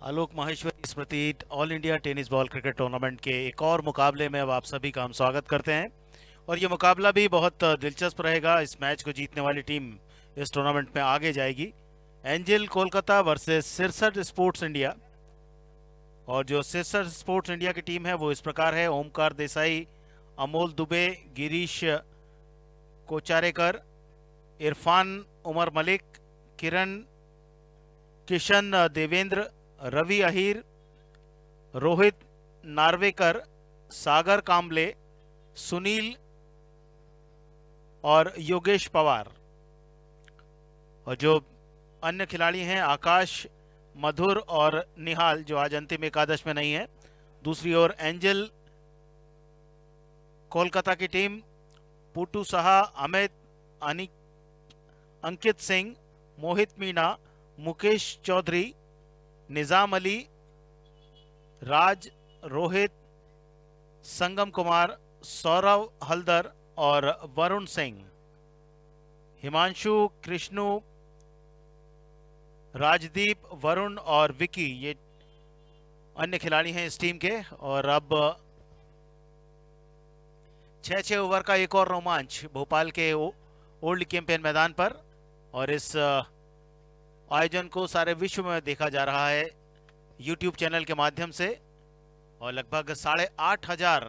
आलोक Maheshwari Smriti all India tennis ball cricket tournament के एक और मुकाबले में अब आप सभी का हम स्वागत करते हैं। और ये मुकाबला भी बहुत दिलचस्प रहेगा। इस मैच को जीतने वाली टीम इस टूर्नामेंट में आगे जाएगी। Angel Kolkata versus Sirsath Sports India. और जो सिरसठ स्पोर्ट्स इंडिया की टीम है वो इस प्रकार है: ओमकार देसाई, अमोल दुबे, गिरीश कोचारेकर, इरफान उमर मलिक, किरण किशन देवेंद्र, रवि अहीर, रोहित नार्वेकर, सागर कांबले, सुनील और योगेश पवार। और जो अन्य खिलाड़ी हैं आकाश, मधुर और निहाल, जो आज अंतिम एकादश में नहीं है। दूसरी ओर एंजल कोलकाता की टीम: पुटू साहा, अमित, अंकित सिंह, मोहित मीना, मुकेश चौधरी, निजाम अली, राज, रोहित, संगम कुमार, सौरव हल्दर और वरुण सिंह। हिमांशु, कृष्णु, राजदीप, वरुण और विकी ये अन्य खिलाड़ी हैं इस टीम के। और अब 6-6 ओवर का एक और रोमांच भोपाल के ओल्ड कैंपेन मैदान पर। और इस आयोजन को सारे विश्व में देखा जा रहा है यूट्यूब चैनल के माध्यम से। और लगभग 8,500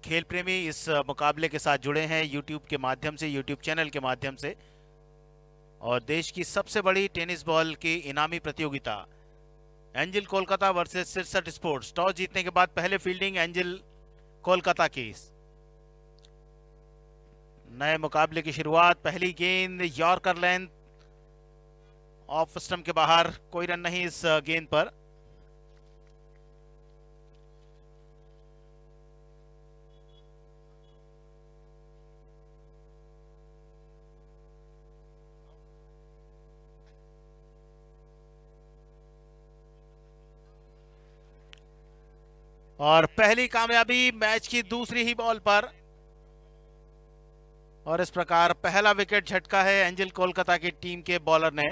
खेल प्रेमी इस मुकाबले के साथ जुड़े हैं यूट्यूब के माध्यम से, यूट्यूब चैनल के माध्यम से। और देश की सबसे बड़ी टेनिस बॉल की इनामी प्रतियोगिता Angel Kolkata versus Sirsath Sports. Toss जीतने के बाद पहले फील्डिंग एंजल कोलकाता की। नए मुकाबले की शुरुआत, पहली गेंद यॉर्कर लेंथ, ऑफ स्टंप के बाहर, कोई रन नहीं इस गेंद पर। और पहली कामयाबी मैच की दूसरी ही बॉल पर। और इस प्रकार पहला विकेट झटका है एंजल कोलकाता की टीम के बॉलर ने।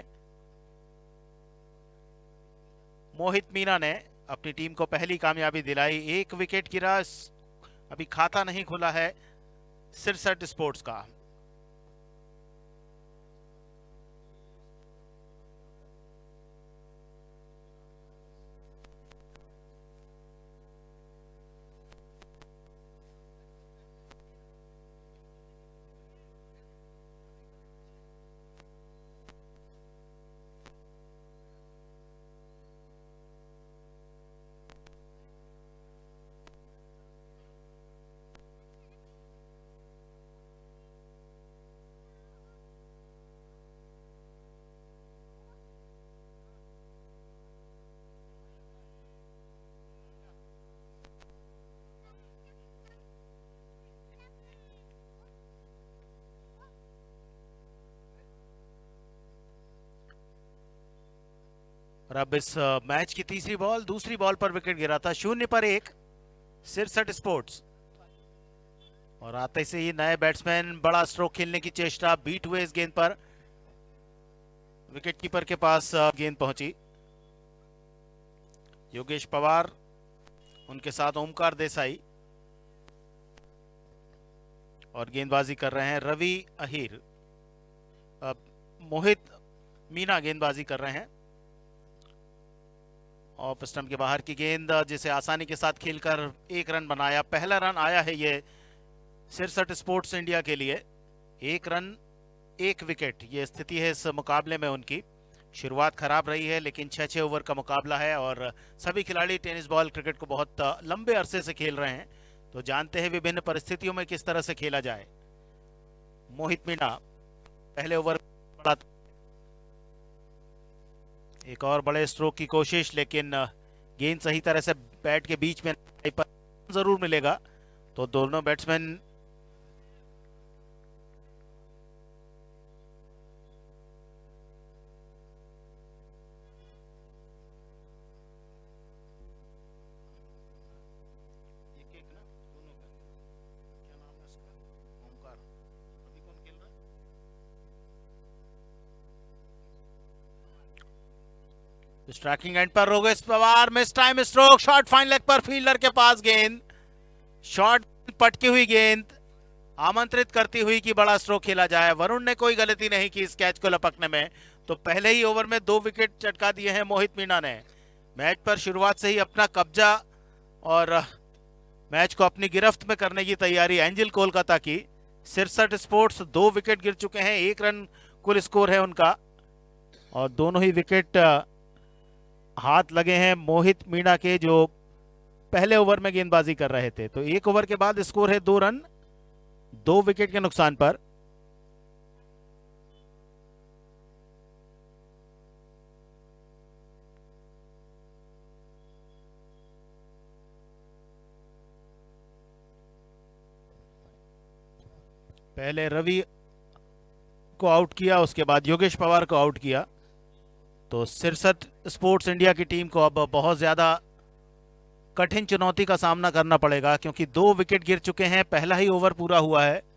मोहित मीना ने अपनी टीम को पहली कामयाबी दिलाई। एक विकेट गिरा, अभी खाता नहीं खुला है सिरसठ स्पोर्ट्स का। और अब इस मैच की तीसरी बॉल, दूसरी बॉल पर विकेट गिरा था। 0 पर 1 सिरसठ स्पोर्ट्स। और आते से ही नए बैट्समैन बड़ा स्ट्रोक खेलने की चेष्टा, बीट हुए इस गेंद पर। विकेट कीपर के पास गेंद पहुंची। योगेश पवार, उनके साथ ओमकार देसाई। और गेंदबाजी कर रहे हैं रवि अहीर। मोहित मीना गेंदबाजी कर रहे हैं। ऑफ स्टंप के बाहर की गेंद, जिसे आसानी के साथ खेलकर एक रन बनाया। पहला रन आया है ये सिरसठ स्पोर्ट्स इंडिया के लिए। एक रन एक विकेट, ये स्थिति है इस मुकाबले में उनकी। शुरुआत खराब रही है लेकिन 6-6 ओवर का मुकाबला है और सभी खिलाड़ी टेनिस बॉल क्रिकेट को बहुत लंबे अरसे से खेल रहे हैं, तो जानते हैं विभिन्न परिस्थितियों में किस तरह से खेला जाए। मोहित मीना पहले ओवर, एक और बड़े स्ट्रोक की कोशिश, लेकिन गेंद सही तरह से बैट के बीच में पर जरूर मिलेगा। तो दोनों बैट्समैन स्ट्राइकिंग एंड पर Rogesh Pawar mistime stroke, shot fine leg पर, फील्डर के पास गेंद, शॉट पटकी हुई गेंद आमंत्रित करती हुई कि बड़ा स्ट्रोक खेला जाए। वरुण ने कोई गलती नहीं की इस कैच को लपकने में, तो पहले ही ओवर में 2 विकेट चटका दिए हैं मोहित मीणा ने। मैच पर शुरुआत से ही अपना कब्जा और मैच को अपनी गिरफ्त में करने की तैयारी एंजल कोलकाता की। सिरसठ स्पोर्ट्स 2 विकेट गिर चुके हैं, 1 रन कुल स्कोर है उनका, और दोनों ही विकेट हाथ लगे हैं मोहित मीणा के, जो पहले ओवर में गेंदबाजी कर रहे थे। तो 1 ओवर के बाद स्कोर है 2 रन 2 विकेट के नुकसान पर। पहले रवि को आउट किया, उसके बाद योगेश पवार को आउट किया। तो सिरसठ स्पोर्ट्स इंडिया की टीम को अब बहुत ज्यादा कठिन चुनौती का सामना करना पड़ेगा, क्योंकि 2 विकेट गिर चुके हैं, पहला ही ओवर पूरा हुआ है।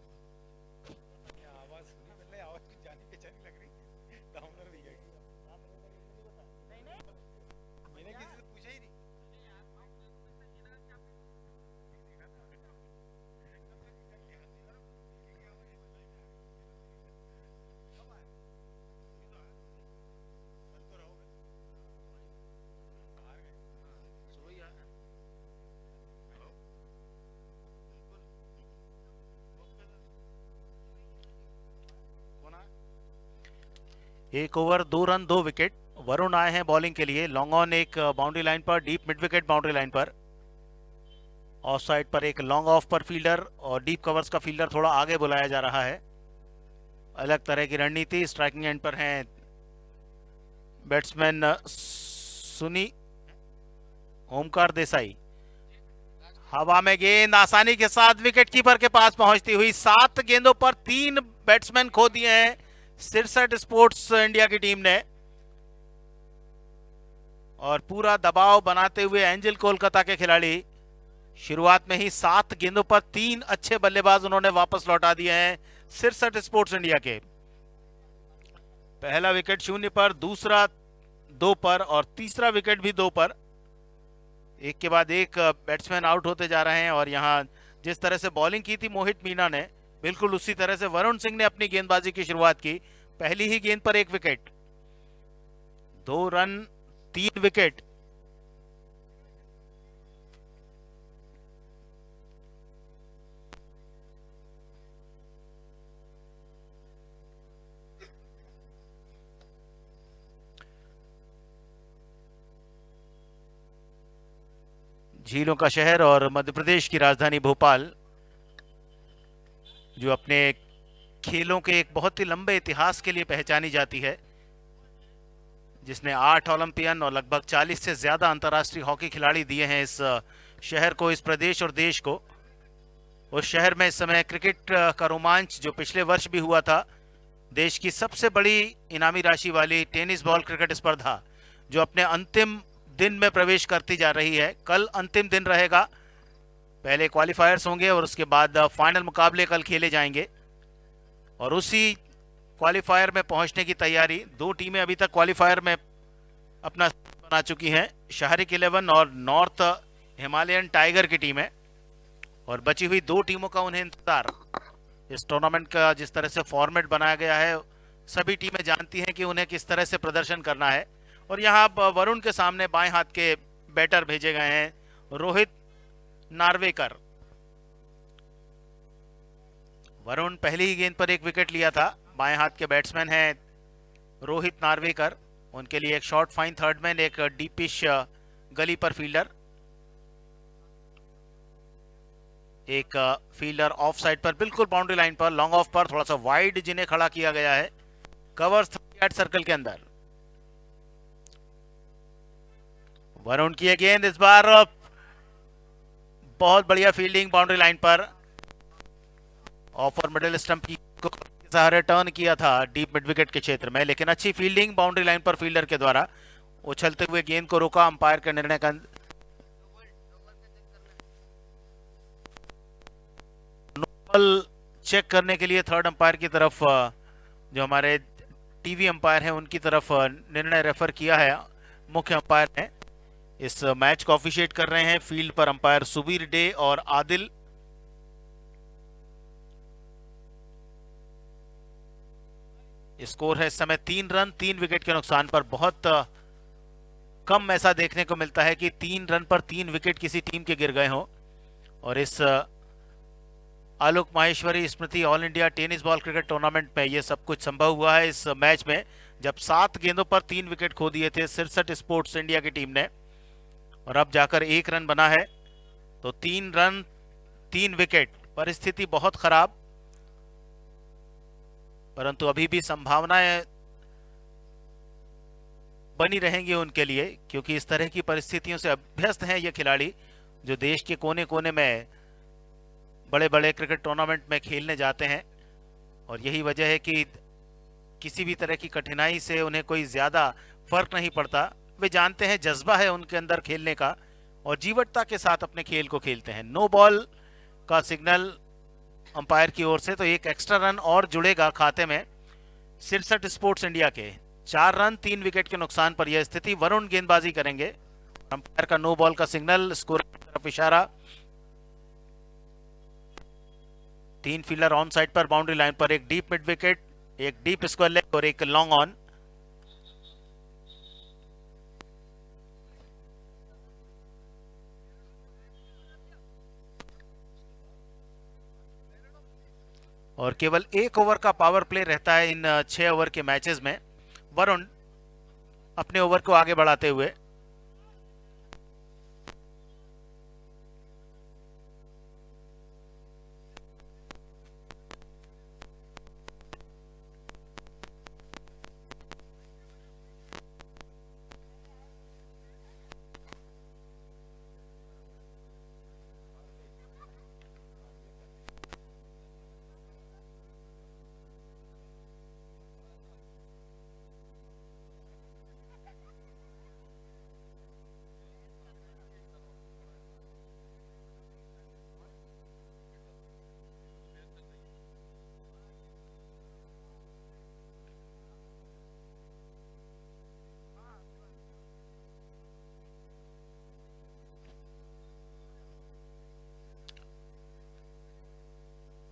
एक ओवर 2 रन 2 विकेट। वरुण आए हैं बॉलिंग के लिए, लॉन्ग ऑन एक बाउंड्री लाइन पर, deep mid wicket boundary line पर, ऑफ साइड पर एक लॉन्ग ऑफ पर फील्डर, और डीप कवर्स का फील्डर थोड़ा आगे बुलाया जा रहा है। अलग तरह की रणनीति। स्ट्राइकिंग एंड पर हैं बैट्समैन सुनी ओमकार देसाई। हवा में गेंद आसानी के साथ विकेट कीपर के पास पहुंचती हुई, 7 गेंदों पर 3 बैट्समैन खो दिए हैं सिरसठ स्पोर्ट्स इंडिया की टीम ने, और पूरा दबाव बनाते हुए एंजल कोलकाता के खिलाड़ी शुरुआत में ही 7 गेंदों पर 3 अच्छे बल्लेबाज उन्होंने वापस लौटा दिए हैं सिरसठ स्पोर्ट्स इंडिया के। पहला विकेट 0 पर, दूसरा 2 पर, और तीसरा विकेट भी 2 पर। एक के बाद एक बैट्समैन आउट होते जा रहे हैं, और यहां जिस तरह से बॉलिंग की थी मोहित मीणा ने, बिल्कुल उसी तरह से वरुण सिंह ने अपनी गेंदबाजी की शुरुआत की। पहली ही गेंद पर 1 विकेट, 2 रन 3 विकेट। झीलों का शहर और मध्य प्रदेश की राजधानी भोपाल, जो अपने खेलों के एक बहुत ही लंबे इतिहास के लिए पहचानी जाती है, जिसने 8 ओलंपियन और लगभग 40 से ज्यादा अंतर्राष्ट्रीय हॉकी खिलाड़ी दिए हैं इस शहर को, इस प्रदेश और देश को। उस शहर में इस समय क्रिकेट का रोमांच, जो पिछले वर्ष भी हुआ था, देश की सबसे बड़ी इनामी राशि वाली टेनिस बॉल क्रिकेट स्पर्धा, जो अपने अंतिम दिन में प्रवेश करती जा रही है। कल अंतिम दिन रहेगा, पहले क्वालिफायर्स होंगे और उसके बाद फाइनल मुकाबले कल खेले जाएंगे, और उसी क्वालिफायर में पहुंचने की तैयारी 2 टीमें अभी तक क्वालिफायर में अपना बना चुकी हैं, शहरिक 11 और नॉर्थ हिमालयन टाइगर की टीमें, और बची हुई 2 टीमों का उन्हें इंतजार। इस टूर्नामेंट का जिस तरह से फॉर्मेट बनाया गया है, सभी टीमें जानती हैं कि उन्हें किस तरह से प्रदर्शन करना है। और यहाँ वरुण के सामने बाएं हाथ के बैटर भेजे गए हैं रोहित नार्वेकर। वरुण पहली ही गेंद पर 1 विकेट लिया था। बाएं हाथ के बैट्समैन हैं रोहित नार्वेकर, उनके लिए एक शॉर्ट फाइन थर्डमैन, एक डीपिश गली पर फील्डर, एक फील्डर ऑफ साइड पर, बिल्कुल बाउंड्री लाइन पर, लॉन्ग ऑफ पर, थोड़ा सा वाइड जिन्हें खड़ा किया गया है, कवर्स 38 सर्कल के अंदर। वरुण की गेंद इस बार बहुत बढ़िया फील्डिंग बाउंड्री लाइन पर, ऑफर मिडिल स्टंप की सहारे टर्न किया था डीप मिड विकेट के क्षेत्र में, लेकिन अच्छी फील्डिंग बाउंड्री लाइन पर फील्डर के द्वारा, उछलते हुए गेंद को रोका अंपायर के निर्णय का। नोबल चेक करने के लिए थर्ड अंपायर की तरफ, जो हमारे टीवी अंपायर हैं उनकी तरफ निर्णय रेफर किया है मुख्य अंपायर हैं। इस मैच को ऑफिशिएट कर रहे हैं फील्ड पर अंपायर सुबीर डे और आदिल। स्कोर है इस समय 3 रन 3 विकेट के नुकसान पर। बहुत कम ऐसा देखने को मिलता है कि 3 रन पर 3 विकेट किसी टीम के गिर गए हों। और इस Alok Maheshwari Smriti all India tennis ball cricket tournament में यह सब कुछ संभव हुआ है इस मैच में, जब 7 गेंदों पर 3 विकेट खो दिए थे सिरसठ स्पोर्ट्स इंडिया की टीम ने, और अब जाकर 1 रन बना है। तो 3 रन 3 विकेट, परिस्थिति बहुत खराब, परंतु अभी भी संभावनाएं बनी रहेंगी उनके लिए, क्योंकि इस तरह की परिस्थितियों से अभ्यस्त हैं ये खिलाड़ी जो देश के कोने कोने में बड़े बड़े क्रिकेट टूर्नामेंट में खेलने जाते हैं। और यही वजह है कि किसी भी तरह की कठिनाई से उन्हें कोई ज़्यादा फर्क नहीं पड़ता। वे जानते हैं, जज्बा है उनके अंदर खेलने का, और जीवटता के साथ अपने खेल को खेलते हैं। नो बॉल का सिग्नल अंपायर की ओर से, तो एक एक्स्ट्रा रन और जुड़ेगा खाते में सिरसठ स्पोर्ट्स इंडिया के। 4 रन 3 विकेट के नुकसान पर यह स्थिति। वरुण गेंदबाजी करेंगे। अंपायर का नो बॉल का सिग्नल, स्कोर की तरफ इशारा। 3 फील्डर ऑन साइड पर, बाउंड्री लाइन पर, एक डीप मिड विकेट, एक डीप स्क्वायर लेग और एक लॉन्ग ऑन। और केवल 1 ओवर का पावर प्ले रहता है इन 6 ओवर के मैचेस में। वरुण अपने ओवर को आगे बढ़ाते हुए,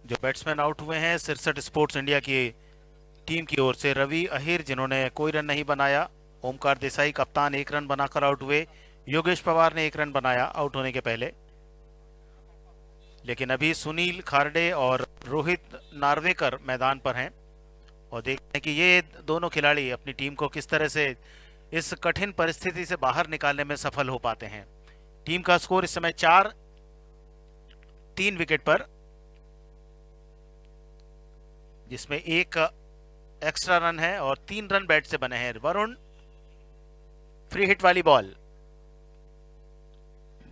जो बैट्समैन आउट हुए हैं सिरसठ स्पोर्ट्स इंडिया की टीम की ओर से, रवि अहिर जिन्होंने कोई रन नहीं बनाया, ओमकार देसाई कप्तान 1 रन बनाकर आउट हुए, योगेश पवार ने 1 रन बनाया आउट होने के पहले। लेकिन अभी सुनील खारडे और रोहित नार्वेकर मैदान पर हैं, और देखते हैं कि ये दोनों खिलाड़ी अपनी टीम को किस तरह से इस कठिन परिस्थिति से बाहर निकालने में सफल हो पाते हैं। टीम का स्कोर इस समय 4 3 विकेट पर, जिसमें एक एक्स्ट्रा रन है और 3 रन बैट से बने हैं। वरुण, फ्री हिट वाली बॉल,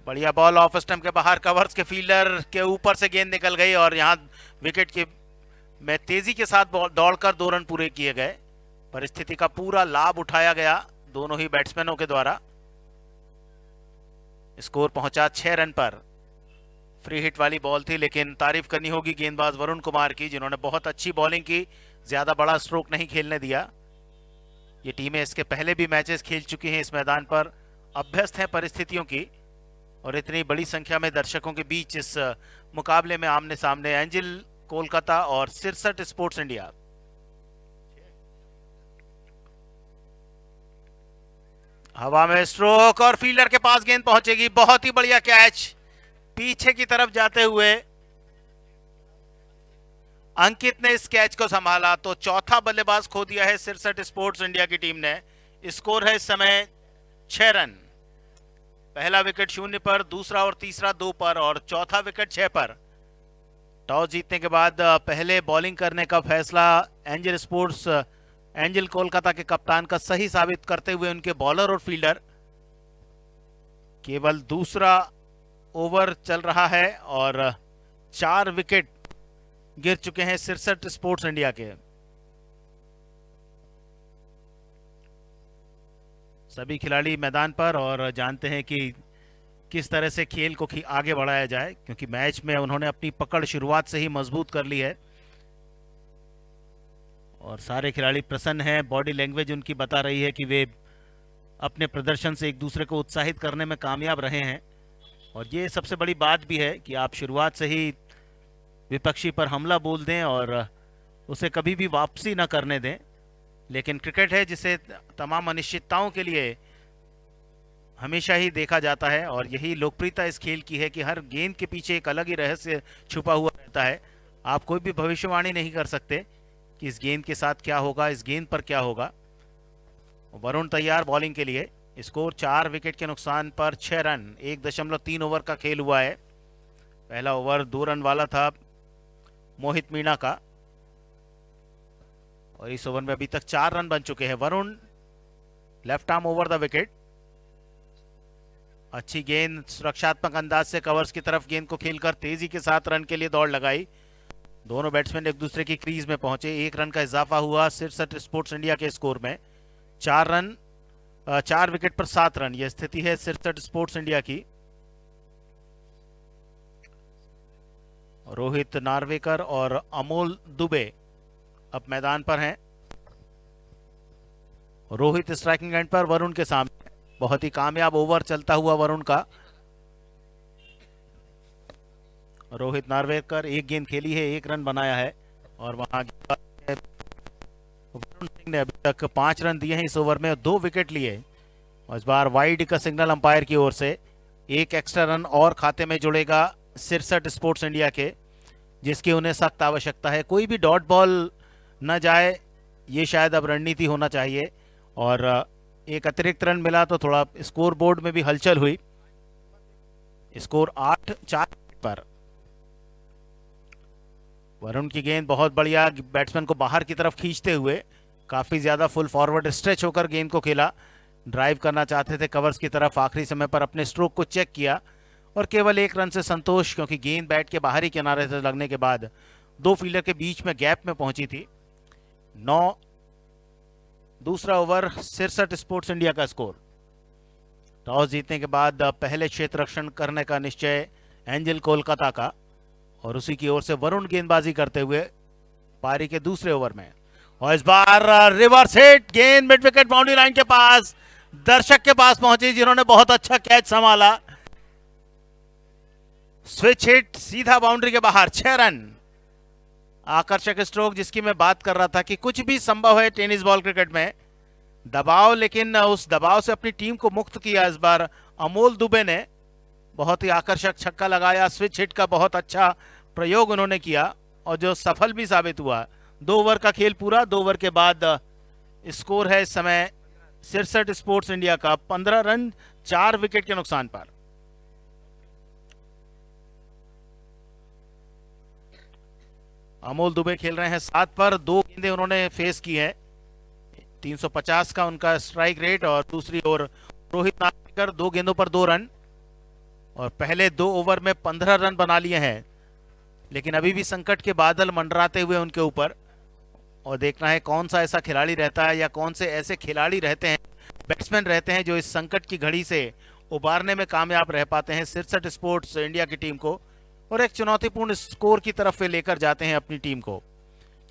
बढ़िया बॉल ऑफ स्टंप के बाहर, कवर्स के फील्डर के ऊपर से गेंद निकल गई और यहां विकेट के में तेजी के साथ दौड़कर 2 रन पूरे किए गए। परिस्थिति का पूरा लाभ उठाया गया दोनों ही बैट्समैनों के द्वारा। स्कोर पहुंचा 6 रन पर। फ्री हिट वाली बॉल थी, लेकिन तारीफ करनी होगी गेंदबाज वरुण कुमार की, जिन्होंने बहुत अच्छी बॉलिंग की, ज्यादा बड़ा स्ट्रोक नहीं खेलने दिया। ये टीमें इसके पहले भी मैचेस खेल चुकी हैं इस मैदान पर, अभ्यस्त हैं परिस्थितियों की, और इतनी बड़ी संख्या में दर्शकों के बीच इस मुकाबले में आमने सामने एंजल कोलकाता और सिरसठ स्पोर्ट्स इंडिया। हवा में स्ट्रोक और फील्डर के पास गेंद पहुंचेगी। बहुत ही बढ़िया कैच, पीछे की तरफ जाते हुए अंकित ने इस कैच को संभाला, तो चौथा बल्लेबाज खो दिया है सिरसठ स्पोर्ट्स इंडिया की टीम ने। स्कोर है इस समय 6 रन। पहला विकेट 0 पर, दूसरा और तीसरा 2 पर, और चौथा विकेट 6 पर। टॉस जीतने के बाद पहले बॉलिंग करने का फैसला एंजल कोलकाता के कप्तान का सही साबित करते हुए उनके बॉलर और फील्डर। केवल दूसरा ओवर चल रहा है और 4 विकेट गिर चुके हैं सिरसठ स्पोर्ट्स इंडिया के। सभी खिलाड़ी मैदान पर और जानते हैं कि किस तरह से खेल को आगे बढ़ाया जाए, क्योंकि मैच में उन्होंने अपनी पकड़ शुरुआत से ही मजबूत कर ली है और सारे खिलाड़ी प्रसन्न हैं। बॉडी लैंग्वेज उनकी बता रही है कि वे अपने प्रदर्शन से एक दूसरे को उत्साहित करने में कामयाब रहे हैं। और ये सबसे बड़ी बात भी है कि आप शुरुआत से ही विपक्षी पर हमला बोल दें और उसे कभी भी वापसी न करने दें। लेकिन क्रिकेट है जिसे तमाम अनिश्चितताओं के लिए हमेशा ही देखा जाता है, और यही लोकप्रियता इस खेल की है कि हर गेंद के पीछे एक अलग ही रहस्य छुपा हुआ रहता है। आप कोई भी भविष्यवाणी नहीं कर सकते कि इस गेंद के साथ क्या होगा, इस गेंद पर क्या होगा। वरुण तैयार बॉलिंग के लिए। स्कोर 4 विकेट के नुकसान पर 6 रन। 1.3 ओवर का खेल हुआ है। पहला ओवर 2 रन वाला था मोहित मीणा का, और इस ओवर में अभी तक 4 रन बन चुके हैं। Varun left arm over the wicket. अच्छी गेंद, सुरक्षात्मक अंदाज से कवर्स की तरफ गेंद को खेलकर तेजी के साथ रन के लिए दौड़ लगाई। दोनों बैट्समैन एक दूसरे की क्रीज में पहुंचे। 1 रन का इजाफा हुआ सिरसठ स्पोर्ट्स इंडिया के स्कोर में। 4 विकेट पर 7 रन, यह स्थिति है सिरसठ स्पोर्ट्स इंडिया की। रोहित नार्वेकर और अमोल दुबे अब मैदान पर हैं। रोहित स्ट्राइकिंग एंड पर, वरुण के सामने। बहुत ही कामयाब ओवर चलता हुआ वरुण का। रोहित नार्वेकर 1 गेंद खेली है, 1 रन बनाया है, और वहां वरुण सिंह ने अभी तक 5 रन दिए हैं इस ओवर में, 2 विकेट लिए। और इस बार वाइड का सिग्नल अंपायर की ओर से। 1 एक्स्ट्रा रन और खाते में जुड़ेगा सिरसठ स्पोर्ट्स इंडिया के, जिसकी उन्हें सख्त आवश्यकता है। कोई भी डॉट बॉल न जाए, ये शायद अब रणनीति होना चाहिए। और एक अतिरिक्त रन मिला तो थोड़ा स्कोर बोर्ड में भी हलचल हुई। स्कोर 8-4 पर। वरुण की गेंद बहुत बढ़िया, बैट्समैन को बाहर की तरफ खींचते हुए काफी ज्यादा फुल फॉरवर्ड स्ट्रेच होकर गेंद को खेला। ड्राइव करना चाहते थे कवर्स की तरफ, आखिरी समय पर अपने स्ट्रोक को चेक किया और केवल 1 रन से संतोष, क्योंकि गेंद बैट के बाहरी किनारे से लगने के बाद 2 फील्डर के बीच में गैप में पहुंची थी। 9 दूसरा ओवर सिरसठ स्पोर्ट्स इंडिया का स्कोर। टॉस जीतने के बाद पहले क्षेत्र रक्षण करने का निश्चय एंजल कोलकाता का, और उसी की ओर से वरुण गेंदबाजी करते हुए पारी के दूसरे ओवर में। और इस बार रिवर्स हिट, गेंद मिड विकेट बाउंड्री लाइन के पास, दर्शक के पास पहुंची, जिन्होंने बहुत अच्छा कैच संभाला। स्विच हिट सीधा बाउंड्री के बाहर, 6 रन। आकर्षक स्ट्रोक जिसकी मैं बात कर रहा था कि कुछ भी संभव है टेनिस बॉल क्रिकेट में। दबाव, लेकिन उस दबाव से अपनी टीम को मुक्त किया इस बार अमोल दुबे ने। बहुत ही आकर्षक छक्का लगाया, स्विच हिट का बहुत अच्छा प्रयोग उन्होंने किया, और जो सफल भी साबित हुआ। 2 ओवर का खेल पूरा। 2 ओवर के बाद स्कोर है इस समय सिरसठ स्पोर्ट्स इंडिया का 15 रन 4 विकेट के नुकसान पर। अमोल दुबे खेल रहे हैं 7 पर। 2 गेंदें उन्होंने फेस की है। 350 का उनका स्ट्राइक रेट। और दूसरी ओर रोहित नार्वेकर 2 गेंदों पर 2 रन, और पहले 2 ओवर में 15 रन बना लिए हैं। लेकिन अभी भी संकट के बादल मंडराते हुए उनके ऊपर, और देखना है कौन सा ऐसा खिलाड़ी रहता है, या कौन से ऐसे खिलाड़ी रहते हैं, बैट्समैन रहते हैं, जो इस संकट की घड़ी से उबारने में कामयाब रह पाते हैं सिरसठ स्पोर्ट्स इंडिया की टीम को, और एक चुनौतीपूर्ण स्कोर की तरफ लेकर जाते हैं अपनी टीम को।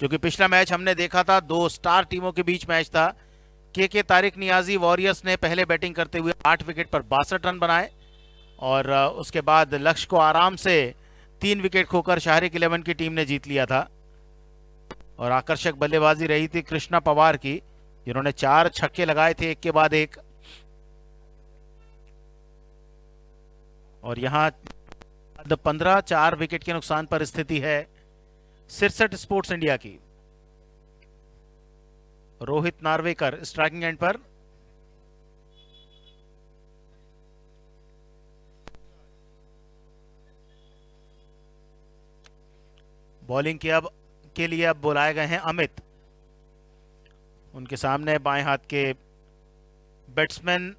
क्योंकि पिछला मैच हमने देखा था, 2 स्टार टीमों के बीच मैच था। के तारिक नियाजी वॉरियर्स ने पहले बैटिंग करते हुए 8 विकेट पर 62 रन बनाए, और उसके बाद लक्ष्य को आराम से 3 विकेट खोकर शाहरिक 11 की टीम ने जीत लिया था। और आकर्षक बल्लेबाजी रही थी कृष्णा पवार की, जिन्होंने 4 छक्के लगाए थे एक के बाद एक। और यहां 15 4 विकेट के नुकसान पर स्थिति है सिरसठ स्पोर्ट्स इंडिया की। रोहित नार्वेकर स्ट्राइकिंग एंड पर। बॉलिंग के लिए अब बुलाए गए हैं अमित। उनके सामने बाएं हाथ के बैट्समैन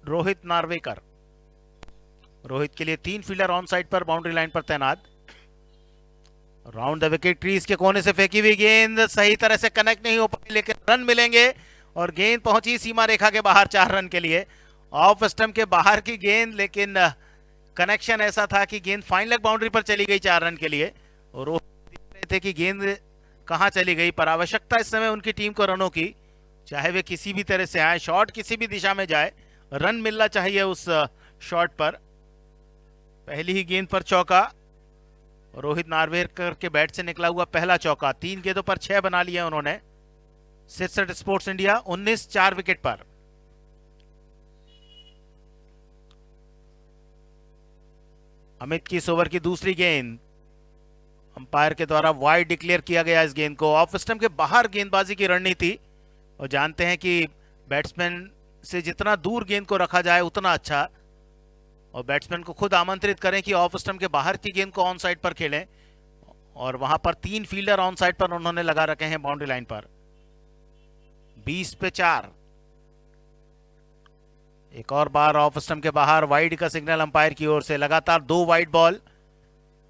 रोहित नार्वेकर। रोहित के लिए 3 फील्डर ऑन साइड पर बाउंड्री लाइन पर तैनात। राउंड द विकेट, क्रीज के कोने से फेंकी हुई गेंद सही तरह से कनेक्ट नहीं हो पाई, लेकिन रन मिलेंगे। और गेंद पहुंची सीमा रेखा के बाहर 4 रन के लिए। ऑफ स्टंप के बाहर की गेंद, लेकिन कनेक्शन ऐसा था कि गेंद फाइन लेग बाउंड्री पर चली गई 4 रन के लिए। और थे कि गेंद कहां चली गई, पर आवश्यकता इस समय उनकी टीम को रनों की, चाहे वे किसी भी तरह से आए, शॉट किसी भी दिशा में जाए, रन मिलना चाहिए उस शॉट पर। पहली ही गेंद पर चौका, रोहित नार्वेकर के बैट से निकला हुआ पहला चौका। 3 गेंदों पर 6 बना लिए उन्होंने। सिरसठ स्पोर्ट्स इंडिया 19 4 विकेट पर। अमित की इस ओवर की दूसरी गेंद अंपायर के द्वारा वाइड डिक्लेयर किया गया। इस गेंद को ऑफ स्टंप के बाहर गेंदबाजी की रणनीति, और जानते हैं कि बैट्समैन से जितना दूर गेंद को रखा जाए उतना अच्छा, और बैट्समैन को खुद आमंत्रित करें कि ऑफ स्टंप के बाहर की गेंद को ऑन साइड पर खेलें, और वहां पर 3 फील्डर ऑन साइड पर उन्होंने लगा रखे हैं बाउंड्री लाइन पर। 20 पे 4। एक और बार ऑफ स्टंप के बाहर वाइड का सिग्नल अंपायर की ओर से। लगातार 2 वाइड बॉल,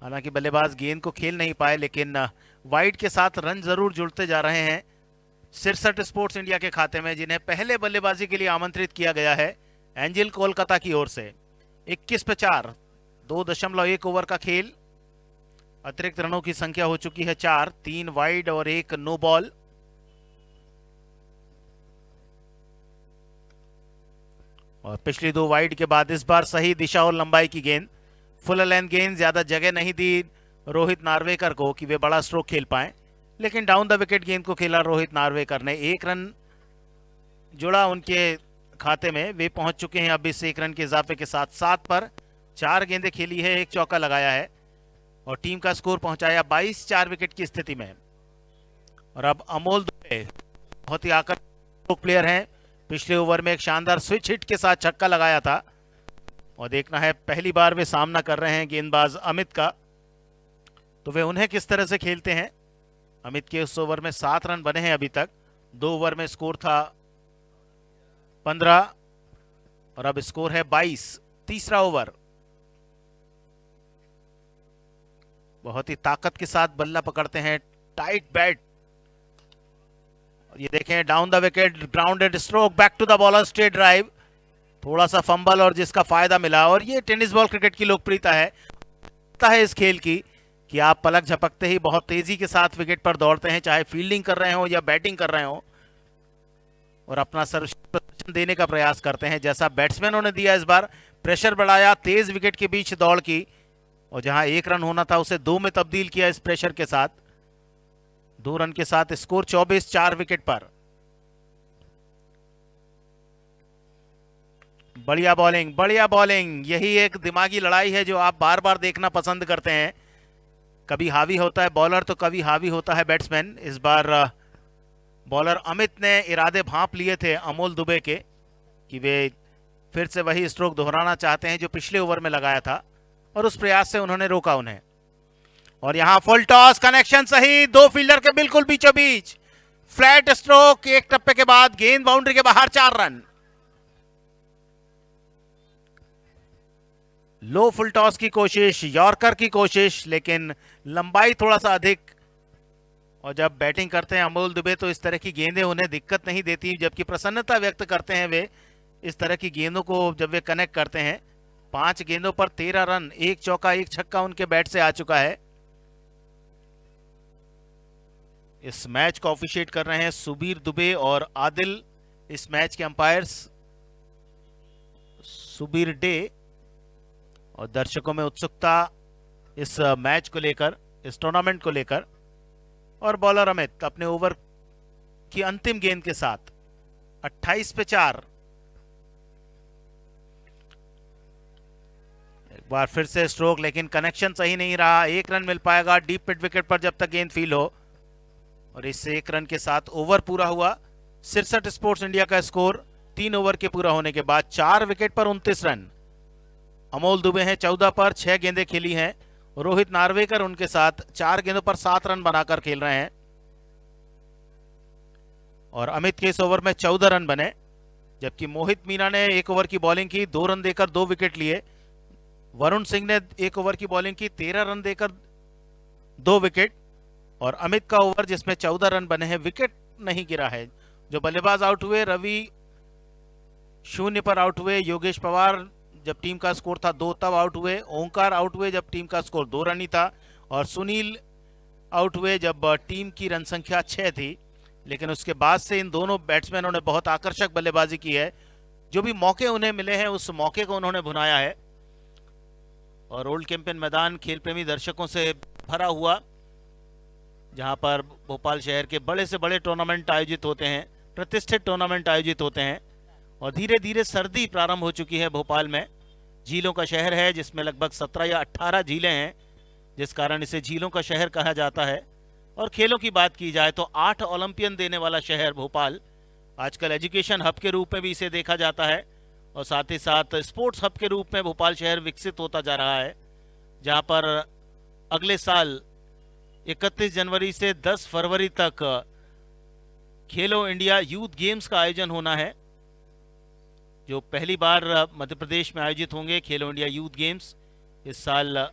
हालांकि बल्लेबाज गेंद को खेल नहीं पाए, लेकिन वाइड के साथ रन जरूर जुड़ते जा रहे हैं सिरसठ स्पोर्ट्स इंडिया के खाते में, जिन्हें पहले बल्लेबाजी के लिए आमंत्रित किया गया है एंजिल कोलकाता की ओर से। 21 पे 4, 2.1 ओवर का खेल। अतिरिक्त रनों की संख्या हो चुकी है 4, 3 वाइड और 1 नो बॉल। और पिछली 2 वाइड के बाद इस बार सही दिशा और लंबाई की गेंद, फुल लेंथ गेंद। ज्यादा जगह नहीं दी रोहित नार्वेकर को कि वे बड़ा स्ट्रोक खेल पाए, लेकिन डाउन द विकेट गेंद को खेला रोहित नार्वेकर ने। 1 रन जुड़ा उनके खाते में। वे पहुंच चुके हैं अब इस 1 रन के इजाफे के साथ 7 पर। 4 गेंदें खेली है, 1 चौका लगाया है, और टीम का स्कोर पहुंचाया 22 4 विकेट की स्थिति में। और अब अमोल दुबे बहुत ही आकर्षक प्लेयर हैं। पिछले ओवर में एक शानदार स्विच हिट के साथ छक्का लगाया था, और देखना है पहली बार वे सामना कर रहे हैं गेंदबाज अमित का, तो वे उन्हें किस तरह से खेलते हैं। अमित के उस ओवर में 7 रन बने हैं अभी तक। 2 ओवर में स्कोर था 15 और अब स्कोर है 22। तीसरा ओवर, बहुत ही ताकत के साथ बल्ला पकड़ते हैं, टाइट बैट। ये देखें, down the wicket, grounded stroke, back to the bowler, straight drive. थोड़ा सा फंबल और जिसका फायदा मिला। और ये टेनिस बॉल क्रिकेट की लोकप्रियता है इस खेल की, कि आप पलक झपकते ही बहुत तेजी के साथ विकेट पर दौड़ते हैं, चाहे फील्डिंग कर रहे हो या बैटिंग कर रहे हो, और अपना सर्वश्रेष्ठ प्रदर्शन देने का प्रयास करते हैं, जैसा बैट्समैनों ने दिया। इस बार प्रेशर बढ़ाया, तेज विकेट के बीच दौड़ की, और जहां 1 रन होना था उसे 2 में तब्दील किया इस प्रेशर के साथ। 2 रन के साथ स्कोर 24 4 विकेट पर। बढ़िया बॉलिंग, बढ़िया बॉलिंग। यही एक दिमागी लड़ाई है जो आप बार बार देखना पसंद करते हैं। कभी हावी होता है बॉलर तो कभी हावी होता है बैट्समैन। इस बार बॉलर अमित ने इरादे भांप लिए थे अमोल दुबे के, कि वे फिर से वही स्ट्रोक दोहराना चाहते हैं जो पिछले ओवर में लगाया था, और उस प्रयास से उन्होंने रोका उन्हें। और यहां फुल टॉस, कनेक्शन सही, 2 फील्डर के बिल्कुल बीचों बीच, फ्लैट स्ट्रोक। 1 टप्पे के बाद गेंद बाउंड्री के बाहर, 4 रन। लो फुल टॉस की कोशिश, यॉर्कर की कोशिश, लेकिन लंबाई थोड़ा सा अधिक। और जब बैटिंग करते हैं अमोल दुबे तो इस तरह की गेंदें उन्हें दिक्कत नहीं देती, जबकि प्रसन्नता व्यक्त करते हैं वे इस तरह की गेंदों को जब वे कनेक्ट करते हैं। 5 गेंदों पर 13 रन, 1 चौका 1 छक्का उनके बैट से आ चुका है। इस मैच को ऑफिशिएट कर रहे हैं सुबीर दुबे और आदिल, इस मैच के अंपायर्स सुबीर डे। और दर्शकों में उत्सुकता इस मैच को लेकर, इस टूर्नामेंट को लेकर। और बॉलर अमित अपने ओवर की अंतिम गेंद के साथ 28 पे 4। एक बार फिर से स्ट्रोक, लेकिन कनेक्शन सही नहीं रहा। 1 रन मिल पाएगा डीप मिड विकेट पर जब तक गेंद फील हो। और इससे 1 रन के साथ ओवर पूरा हुआ। सिरसठ स्पोर्ट्स इंडिया का स्कोर 3 ओवर के पूरा होने के बाद 4 विकेट पर 29 रन। अमोल दुबे हैं 14 पर, 6 गेंदें खेली हैं। रोहित नार्वेकर उनके साथ 4 गेंदों पर 7 रन बनाकर खेल रहे हैं। और अमित के इस ओवर में 14 रन बने, जबकि मोहित मीना ने 1 ओवर की बॉलिंग की, 2 रन देकर 2 विकेट लिए। वरुण सिंह ने 1 ओवर की बॉलिंग की, 13 रन देकर 2 विकेट। और अमित का ओवर जिसमें 14 रन बने हैं, विकेट नहीं गिरा है। जो बल्लेबाज आउट हुए, रवि 0 पर आउट हुए, योगेश पवार जब टीम का स्कोर था 2 तब आउट हुए, ओंकार आउट हुए जब टीम का स्कोर 2 रन ही था, और सुनील आउट हुए जब टीम की रन संख्या 6 थी। लेकिन उसके बाद से इन दोनों बैट्समैनों ने बहुत आकर्षक बल्लेबाजी की है। जो भी मौके उन्हें मिले हैं उस मौके को उन्होंने भुनाया है। और ओल्ड कैंपेन मैदान खेल प्रेमी दर्शकों से भरा हुआ, जहां पर भोपाल शहर के बड़े से बड़े टूर्नामेंट आयोजित होते हैं, प्रतिष्ठित टूर्नामेंट आयोजित होते हैं। और धीरे धीरे सर्दी प्रारंभ हो चुकी है भोपाल में। झीलों का शहर है जिसमें लगभग 17 या 18 झीलें हैं, जिस कारण इसे झीलों का शहर कहा जाता है। और खेलों की बात की जाए तो 8 ओलंपियन देने वाला शहर भोपाल, आजकल एजुकेशन हब के रूप में भी इसे देखा जाता है। और साथ ही साथ स्पोर्ट्स हब के रूप में भोपाल शहर विकसित होता जा रहा है, जहां पर अगले साल 31 जनवरी से 10 फरवरी तक खेलो इंडिया यूथ गेम्स का आयोजन होना है, जो पहली बार मध्य प्रदेश में आयोजित होंगे। खेलो इंडिया यूथ गेम्स इस साल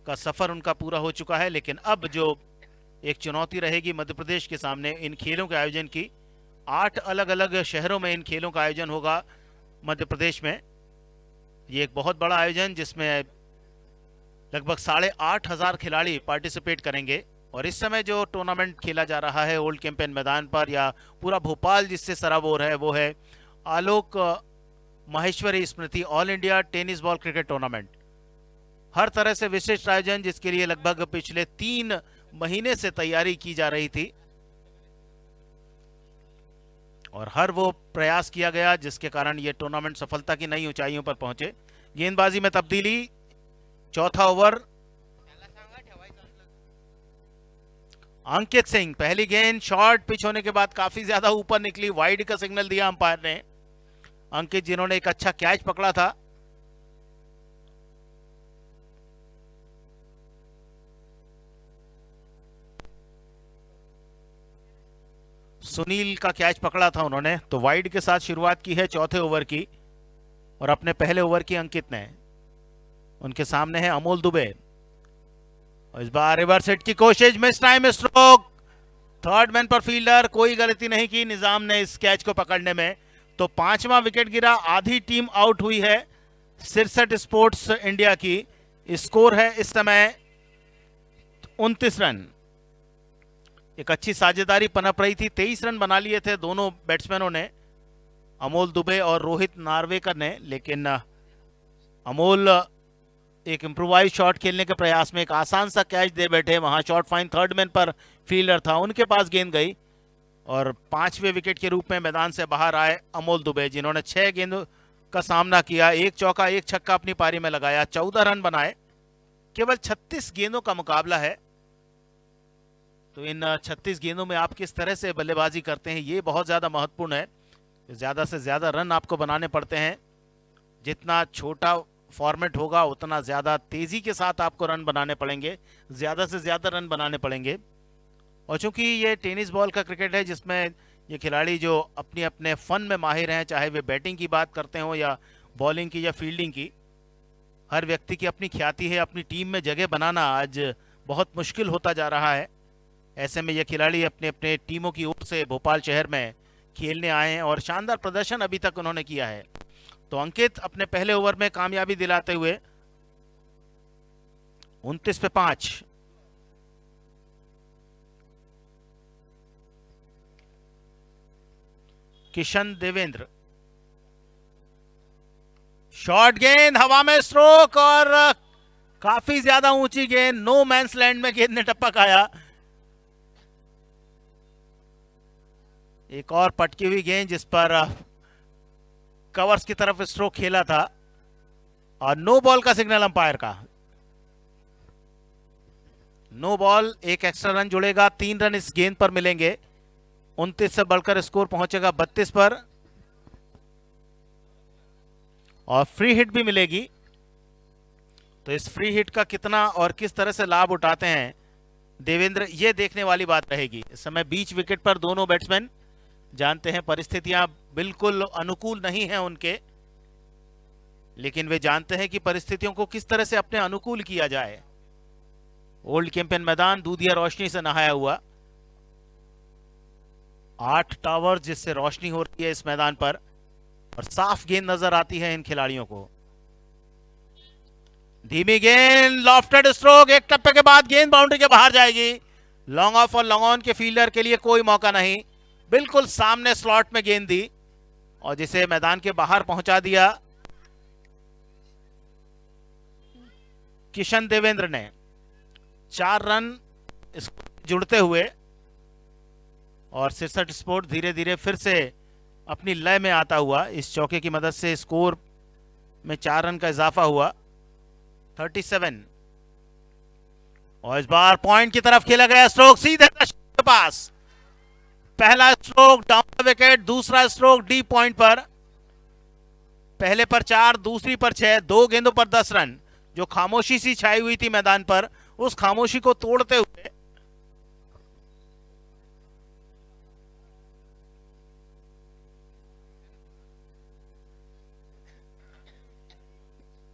का सफर उनका पूरा हो चुका है, लेकिन अब जो एक चुनौती रहेगी मध्य प्रदेश के सामने इन खेलों के आयोजन की। 8 अलग अलग शहरों में इन खेलों का आयोजन होगा मध्य प्रदेश में। ये एक बहुत बड़ा आयोजन जिसमें लगभग 8,500 खिलाड़ी पार्टिसिपेट करेंगे। और इस समय जो टूर्नामेंट खेला जा रहा है ओल्ड कैंपेन मैदान पर, या पूरा भोपाल जिससे सराबोर है, वो है Alok Maheshwari Smriti all India tennis ball cricket tournament. हर तरह से विशिष्ट आयोजन, जिसके लिए लगभग पिछले 3 महीने से तैयारी की जा रही थी, और हर वो प्रयास किया गया जिसके कारण ये टूर्नामेंट सफलता की नई ऊंचाइयों पर पहुंचे। गेंदबाजी में तब्दीली, चौथा ओवर, अंकित सिंह पहली गेंद शॉर्ट पिच होने के बाद काफी ज्यादा ऊपर निकली, वाइड का सिग्नल दिया अंपायर ने। अंकित जिन्होंने एक अच्छा कैच पकड़ा था। सुनील का कैच पकड़ा था उन्होंने, तो वाइड के साथ शुरुआत की है चौथे ओवर की। और अपने पहले ओवर की अंकित ने, उनके सामने है अमोल दुबे। और इस बार रिवर्स हिट की कोशिश, miss time stroke, third man पर फील्डर, कोई गलती नहीं की निजाम ने इस कैच को पकड़ने में। तो 5वां विकेट गिरा, आधी टीम आउट हुई है। 63 स्पोर्ट्स इंडिया की स्कोर है इस समय 29 रन। एक अच्छी साझेदारी पनप रही थी, 23 रन बना लिए थे दोनों बैट्समैनों ने, अमोल दुबे और रोहित नार्वेकर ने। लेकिन अमोल एक इम्प्रोवाइज शॉट खेलने के प्रयास में एक आसान सा कैच दे बैठे, वहां शॉट फाइन थर्ड मैन पर फील्डर था, उनके पास गेंद गई। और 5वें विकेट के रूप में मैदान से बाहर आए अमोल दुबे, जिन्होंने 6 गेंद का सामना किया, एक चौका एक छक्का अपनी पारी में लगाया, 14 रन बनाए। केवल 36 गेंदों का मुकाबला है, तो इन 36 गेंदों में आप किस तरह से बल्लेबाजी करते हैं ये बहुत ज्यादा महत्वपूर्ण है। ज्यादा से ज्यादा रन आपको बनाने पड़ते हैं। जितना छोटा फॉर्मेट होगा उतना ज्यादा तेजी के साथ आपको रन बनाने पड़ेंगे, ज्यादा से ज्यादा रन बनाने पड़ेंगे। और चूंकि ये टेनिस बॉल का क्रिकेट है जिसमें ये खिलाड़ी जो अपने अपने फन में माहिर हैं, चाहे वे बैटिंग की बात करते हो या बॉलिंग की या फील्डिंग की, हर व्यक्ति की अपनी ख्याति है। अपनी टीम में जगह बनाना आज बहुत मुश्किल होता जा रहा है। ऐसे में ये खिलाड़ी अपने अपने टीमों की ओर से भोपाल शहर में खेलने आए हैं और शानदार प्रदर्शन अभी तक उन्होंने किया है। तो अंकित अपने पहले ओवर में कामयाबी दिलाते हुए 29 पे 5। किशन देवेंद्र, शॉर्ट गेंद हवा में स्ट्रोक, और काफी ज्यादा ऊंची गेंद, नो मैंस लैंड में गेंद ने टप्पा खाया। एक और पटकी हुई गेंद जिस पर कवर्स की तरफ स्ट्रोक खेला था, और नो बॉल का सिग्नल अंपायर का। नो बॉल, एक एक्स्ट्रा रन जुड़ेगा, 3 रन इस गेंद पर मिलेंगे। 29 से बढ़कर स्कोर पहुंचेगा 32 पर, और फ्री हिट भी मिलेगी। तो इस फ्री हिट का कितना और किस तरह से लाभ उठाते हैं देवेंद्र, ये देखने वाली बात रहेगी। इस समय बीच विकेट पर दोनों बैट्समैन, जानते हैं परिस्थितियां बिल्कुल अनुकूल नहीं हैं उनके, लेकिन वे जानते हैं कि परिस्थितियों को किस तरह से अपने अनुकूल किया जाए। ओल्ड कैंपेन मैदान दूधिया रोशनी से नहाया हुआ, 8 टावर जिससे रोशनी हो रही है इस मैदान पर, और साफ गेंद नजर आती है इन खिलाड़ियों को। धीमी गेंद, लॉफ्टेड स्ट्रोक, एक टप्पे के बाद गेंद बाउंड्री के बाहर जाएगी। लॉन्ग ऑफ और लॉन्ग ऑन के फील्डर के लिए कोई मौका नहीं, बिल्कुल सामने स्लॉट में गेंद दी और जिसे मैदान के बाहर पहुंचा दिया किशन देवेंद्र ने। 4 रन जुड़ते हुए और 66 स्पोर्ट धीरे धीरे फिर से अपनी लय में आता हुआ, इस चौके की मदद से स्कोर में 4 रन का इजाफा हुआ 37। और इस बार पॉइंट की तरफ खेला गया स्ट्रोक सीधे के पास। पहला स्ट्रोक डाउन द विकेट, दूसरा स्ट्रोक डी पॉइंट पर। पहले पर 4, दूसरी पर 6, 2 गेंदों पर 10 रन। जो खामोशी सी छाई हुई थी मैदान पर, उस खामोशी को तोड़ते हुए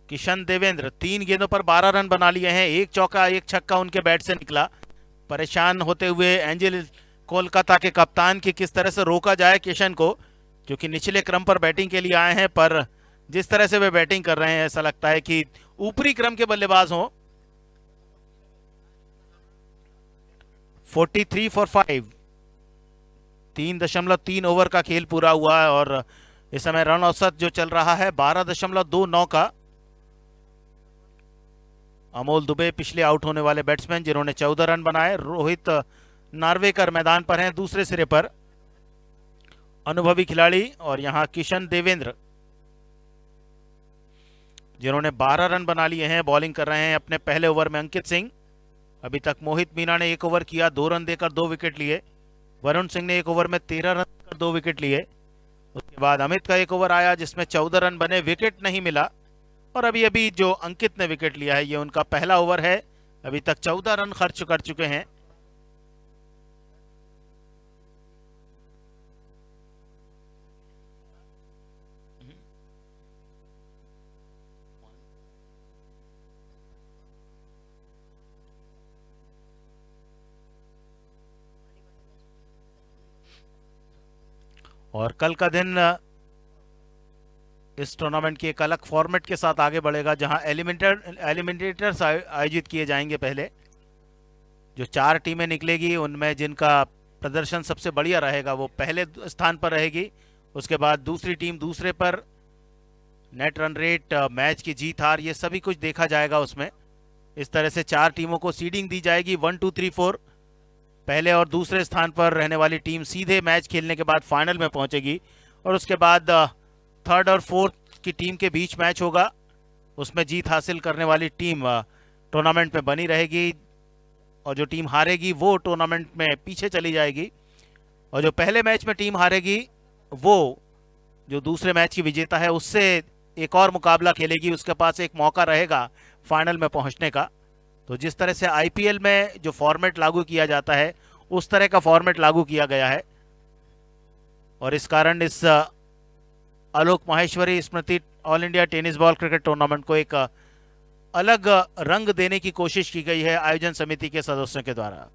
किशन देवेंद्र 3 गेंदों पर 12 रन बना लिए हैं। एक चौका एक छक्का उनके बैट से निकला। परेशान होते हुए एंजल कोलकाता के कप्तान की किस तरह से रोका जाए किशन को, क्योंकि निचले क्रम पर बैटिंग के लिए आए हैं, पर जिस तरह से वे बैटिंग कर रहे हैं ऐसा लगता है कि ऊपरी क्रम के बल्लेबाज हों। 43 फॉर 5, 3.3 ओवर का खेल पूरा हुआ है और इस समय रन औसत जो चल रहा है 12.29 का। अमोल दुबे पिछले आउट होने वाले बैट्समैन जिन्होंने 14 रन बनाए। रोहित नार्वेकर मैदान पर हैं दूसरे सिरे पर, अनुभवी खिलाड़ी। और यहां किशन देवेंद्र जिन्होंने 12 रन बना लिए हैं, बॉलिंग कर रहे हैं अपने पहले ओवर में अंकित सिंह। अभी तक मोहित मीना ने 1 ओवर किया, 2 रन देकर 2 विकेट लिए। वरुण सिंह ने 1 ओवर में 13 रन देकर 2 विकेट लिए। उसके बाद अमित का 1 ओवर आया जिसमें 14 रन बने, विकेट नहीं मिला। और अभी अभी जो अंकित ने विकेट लिया है ये उनका पहला ओवर है। अभी तक 14 रन खर्च कर चुके हैं। और कल का दिन इस टूर्नामेंट की एक अलग फॉर्मेट के साथ आगे बढ़ेगा, जहां एलिमिनेटर्स आयोजित किए जाएंगे। पहले जो 4 टीमें निकलेगी उनमें जिनका प्रदर्शन सबसे बढ़िया रहेगा वो पहले स्थान पर रहेगी। उसके बाद दूसरी टीम दूसरे पर, नेट रन रेट, मैच की जीत हार, ये सभी कुछ देखा जाएगा उसमें। इस तरह से 4 टीमों को सीडिंग दी जाएगी 1, 2, 3, 4। पहले और दूसरे स्थान पर रहने वाली टीम सीधे मैच खेलने के बाद फाइनल में पहुंचेगी और उसके बाद 3rd और 4th की टीम के बीच मैच होगा। उसमें जीत हासिल करने वाली टीम टूर्नामेंट में बनी रहेगी और जो टीम हारेगी वो टूर्नामेंट में पीछे चली जाएगी। और जो पहले मैच में टीम हारेगी वो जो दूसरे मैच की विजेता है उससे एक और मुकाबला खेलेगी, उसके पास एक मौका रहेगा फाइनल में पहुंचने का। तो जिस तरह से आईपीएल में जो फॉर्मेट लागू किया जाता है उस तरह का फॉर्मेट लागू किया गया है और इस कारण इस Alok Maheshwari Smriti all India tennis ball cricket tournament को एक अलग रंग देने की कोशिश की गई है आयोजन समिति के सदस्यों के द्वारा।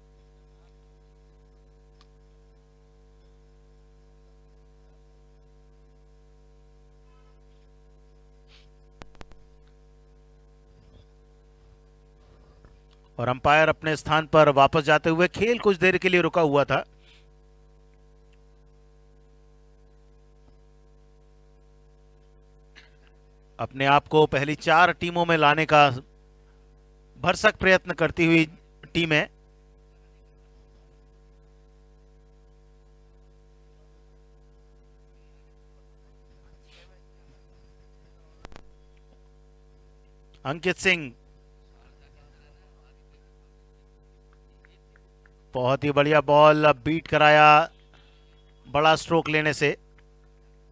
और अंपायर अपने स्थान पर वापस जाते हुए खेल कुछ देर के लिए रुका हुआ था। अपने आप को पहली 4 टीमों में लाने का भरसक प्रयत्न करती हुई टीमें। अंकित सिंह बहुत ही बढ़िया बॉल, बीट कराया बड़ा स्ट्रोक लेने से।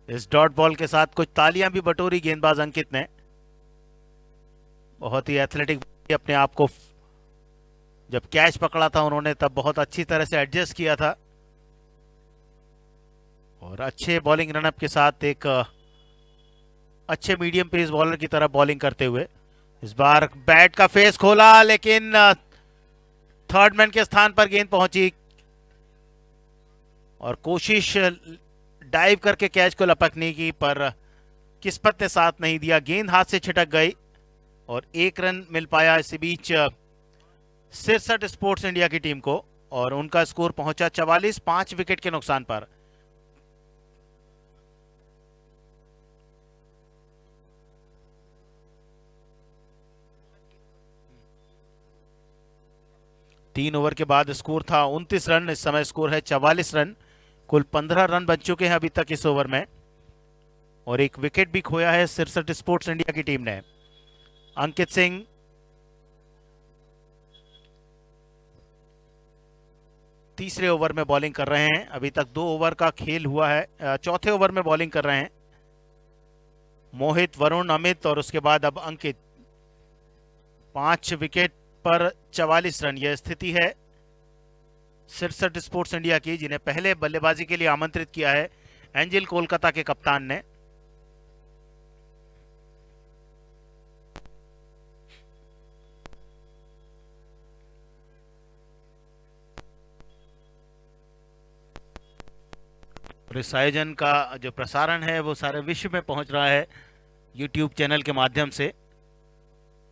इस डॉट बॉल के साथ कुछ तालियां भी बटोरी गेंदबाज अंकित ने। बहुत ही एथलेटिक अपने आप को, जब कैच पकड़ा था उन्होंने तब बहुत अच्छी तरह से एडजस्ट किया था और अच्छे बॉलिंग रनअप के साथ एक अच्छे मीडियम पेस बॉलर की तरह बॉलिंग करते हुए इस बार बैट का फेस खोला, लेकिन 3rd मैन के स्थान पर गेंद पहुंची और कोशिश डाइव करके कैच को लपकने की, पर किस्मत ने साथ नहीं दिया। गेंद हाथ से छिटक गई और 1 रन मिल पाया इसी बीच 66 स्पोर्ट्स इंडिया की टीम को। और उनका स्कोर पहुंचा 44, 5 विकेट के नुकसान पर। तीन ओवर के बाद स्कोर था 29 रन, इस समय स्कोर है 44 रन। कुल 15 रन बन चुके हैं अभी तक इस ओवर में, और एक विकेट भी खोया है सिरसठ स्पोर्ट्स इंडिया की टीम ने। अंकित सिंह तीसरे ओवर में बॉलिंग कर रहे हैं। अभी तक 2 ओवर का खेल हुआ है, चौथे ओवर में बॉलिंग कर रहे हैं मोहित, वरुण, अमित और उसके बाद अब अंकित। 5 विकेट पर 44 रन, यह स्थिति है सिरसठ स्पोर्ट्स इंडिया की, जिन्हें पहले बल्लेबाजी के लिए आमंत्रित किया है एंजिल कोलकाता के कप्तान ने। और इस आयोजन का जो प्रसारण है वो सारे विश्व में पहुंच रहा है यूट्यूब चैनल के माध्यम से,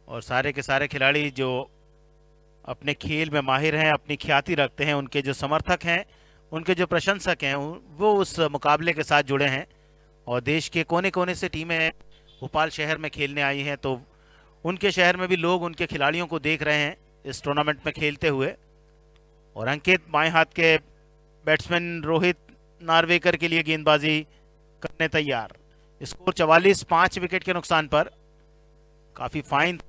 और सारे के सारे खिलाड़ी जो अपने खेल में माहिर हैं, अपनी ख्याति रखते हैं, उनके जो समर्थक हैं, उनके जो प्रशंसक हैं, वो उस मुकाबले के साथ जुड़े हैं। और देश के कोने कोने से टीमें भोपाल शहर में खेलने आई हैं, तो उनके शहर में भी लोग उनके खिलाड़ियों को देख रहे हैं इस टूर्नामेंट में खेलते हुए। और अंकित बाएं हाथ के बैट्समैन रोहित नार्वेकर के लिए गेंदबाजी करने तैयार। स्कोर 44, 5 विकेट के नुकसान पर। काफी फाइन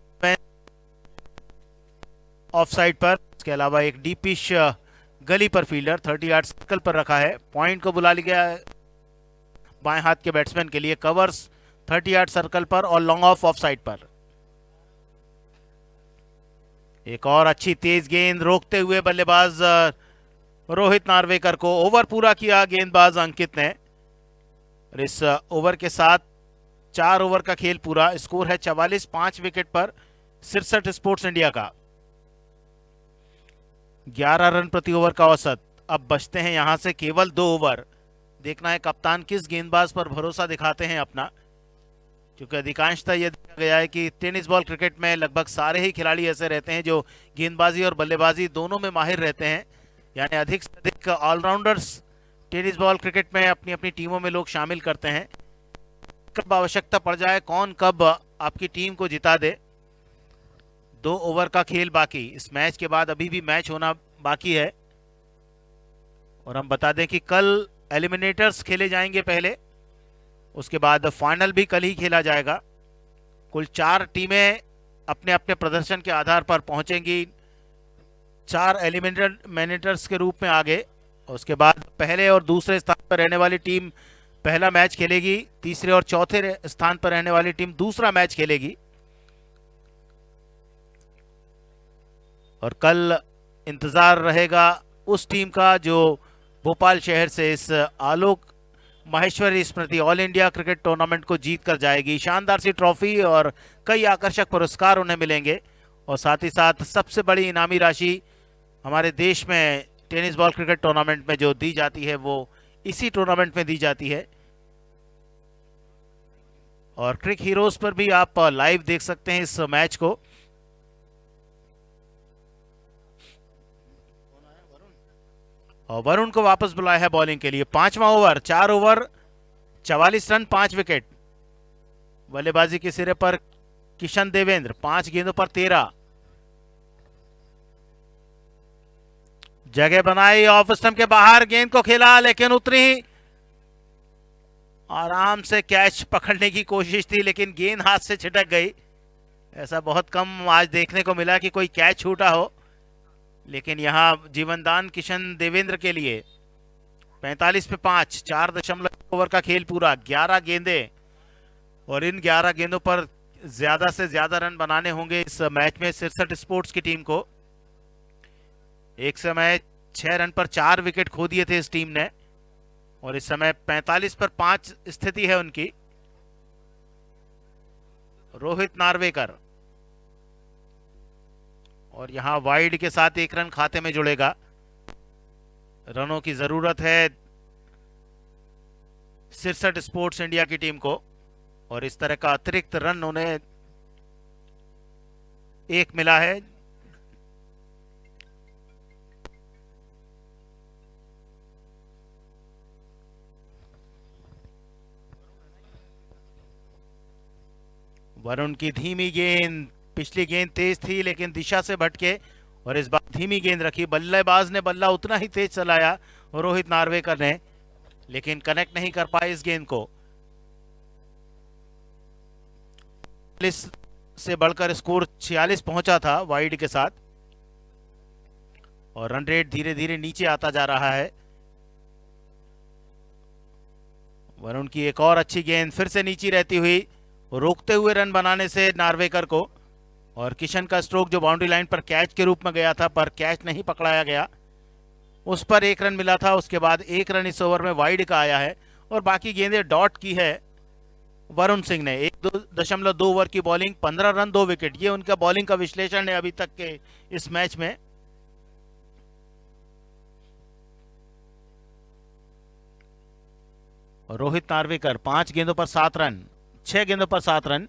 ऑफ साइड पर, इसके अलावा एक डीप पिच गली पर फील्डर 30 यार्ड सर्कल पर रखा है। पॉइंट को बुला लिया बाएं हाथ के बैट्समैन के लिए, कवर्स 30 यार्ड सर्कल पर और लॉन्ग ऑफ साइड पर। एक और अच्छी तेज गेंद रोकते हुए बल्लेबाज रोहित नार्वेकर को, ओवर पूरा किया गेंदबाज अंकित ने। और इस ओवर के साथ 4 ओवर का खेल पूरा। स्कोर है 44, 5 विकेट पर सिरसठ स्पोर्ट्स इंडिया का। 11 रन प्रति ओवर का औसत। अब बचते हैं यहां से केवल 2 ओवर। देखना है कप्तान किस गेंदबाज पर भरोसा दिखाते हैं अपना, क्योंकि अधिकांशतः यह देखा गया है कि टेनिस बॉल क्रिकेट में लगभग सारे ही खिलाड़ी ऐसे रहते हैं जो गेंदबाजी और बल्लेबाजी दोनों में माहिर रहते हैं, यानी अधिक से अधिक ऑलराउंडर्स टेनिस बॉल क्रिकेट में अपनी अपनी टीमों में लोग शामिल करते हैं। कब आवश्यकता पड़ जाए, कौन कब आपकी टीम को जिता दे। 2 ओवर का खेल बाकी। इस मैच के बाद अभी भी मैच होना बाकी है, और हम बता दें कि कल एलिमिनेटर्स खेले जाएंगे पहले, उसके बाद फाइनल भी कल ही खेला जाएगा। कुल 4 टीमें अपने अपने प्रदर्शन के आधार पर पहुंचेंगी 4 एलिमिनेटर्स के रूप में आगे। उसके बाद पहले और दूसरे स्थान पर रहने वाली टीम पहला मैच खेलेगी, तीसरे और चौथे स्थान पर रहने वाली टीम दूसरा मैच खेलेगी। और कल इंतजार रहेगा उस टीम का जो भोपाल शहर से इस Alok Maheshwari Smriti all India cricket tournament को जीत कर जाएगी। शानदार सी ट्रॉफी और कई आकर्षक पुरस्कार उन्हें मिलेंगे, और साथ ही साथ सबसे बड़ी इनामी राशि हमारे देश में टेनिस बॉल क्रिकेट टूर्नामेंट में जो दी जाती है वो इसी टूर्नामेंट में दी जाती है। और क्रिक हीरोज पर भी आप लाइव देख सकते हैं इस मैच को। और वरुण को वापस बुलाया है बॉलिंग के लिए। 5वां ओवर, 4 ओवर 44 रन 5 विकेट। बल्लेबाजी के सिरे पर किशन देवेंद्र, 5 गेंदों पर 13। जगह बनाई, ऑफ स्टंप के बाहर गेंद को खेला, लेकिन उतनी आराम से कैच पकड़ने की कोशिश थी, लेकिन गेंद हाथ से छिटक गई। ऐसा बहुत कम आज देखने को मिला कि कोई कैच छूटा हो, लेकिन यहां जीवनदान किशन देवेंद्र के लिए। 45 पे 5, 4.1 ओवर का खेल पूरा। 11 गेंदे, और इन 11 गेंदों पर ज्यादा से ज्यादा रन बनाने होंगे इस मैच में सिरसठ स्पोर्ट्स की टीम को। एक समय 6 रन पर 4 विकेट खो दिए थे इस टीम ने, और इस समय 45 पर 5 स्थिति है उनकी। रोहित नार्वेकर, और यहां वाइड के साथ 1 रन खाते में जुड़ेगा। रनों की जरूरत है सिरसठ स्पोर्ट्स इंडिया की टीम को, और इस तरह का अतिरिक्त रन उन्हें 1 मिला है। वरुण की धीमी गेंद, पिछली गेंद तेज थी लेकिन दिशा से भटके और इस बार धीमी गेंद रखी। बल्लेबाज ने बल्ला उतना ही तेज चलाया रोहित नार्वेकर ने, लेकिन कनेक्ट नहीं कर पाए इस गेंद को। 40 से बढ़कर स्कोर 46 पहुंचा था वाइड के साथ और रन रेट धीरे धीरे नीचे आता जा रहा है। वरुण की एक और अच्छी गेंद फिर से नीचे रहती हुई रोकते हुए रन बनाने से नार्वेकर को, और किशन का स्ट्रोक जो बाउंड्री लाइन पर कैच के रूप में गया था पर कैच नहीं पकड़ाया गया, उस पर 1 रन मिला था। उसके बाद 1 रन इस ओवर में वाइड का आया है और बाकी गेंदें डॉट की है वरुण सिंह ने। 1.2 ओवर की बॉलिंग, 15 रन 2 विकेट, ये उनका बॉलिंग का विश्लेषण है अभी तक के इस मैच में। रोहित नार्वेकर 5 गेंदों पर 7 रन, 6 गेंदों पर 7 रन।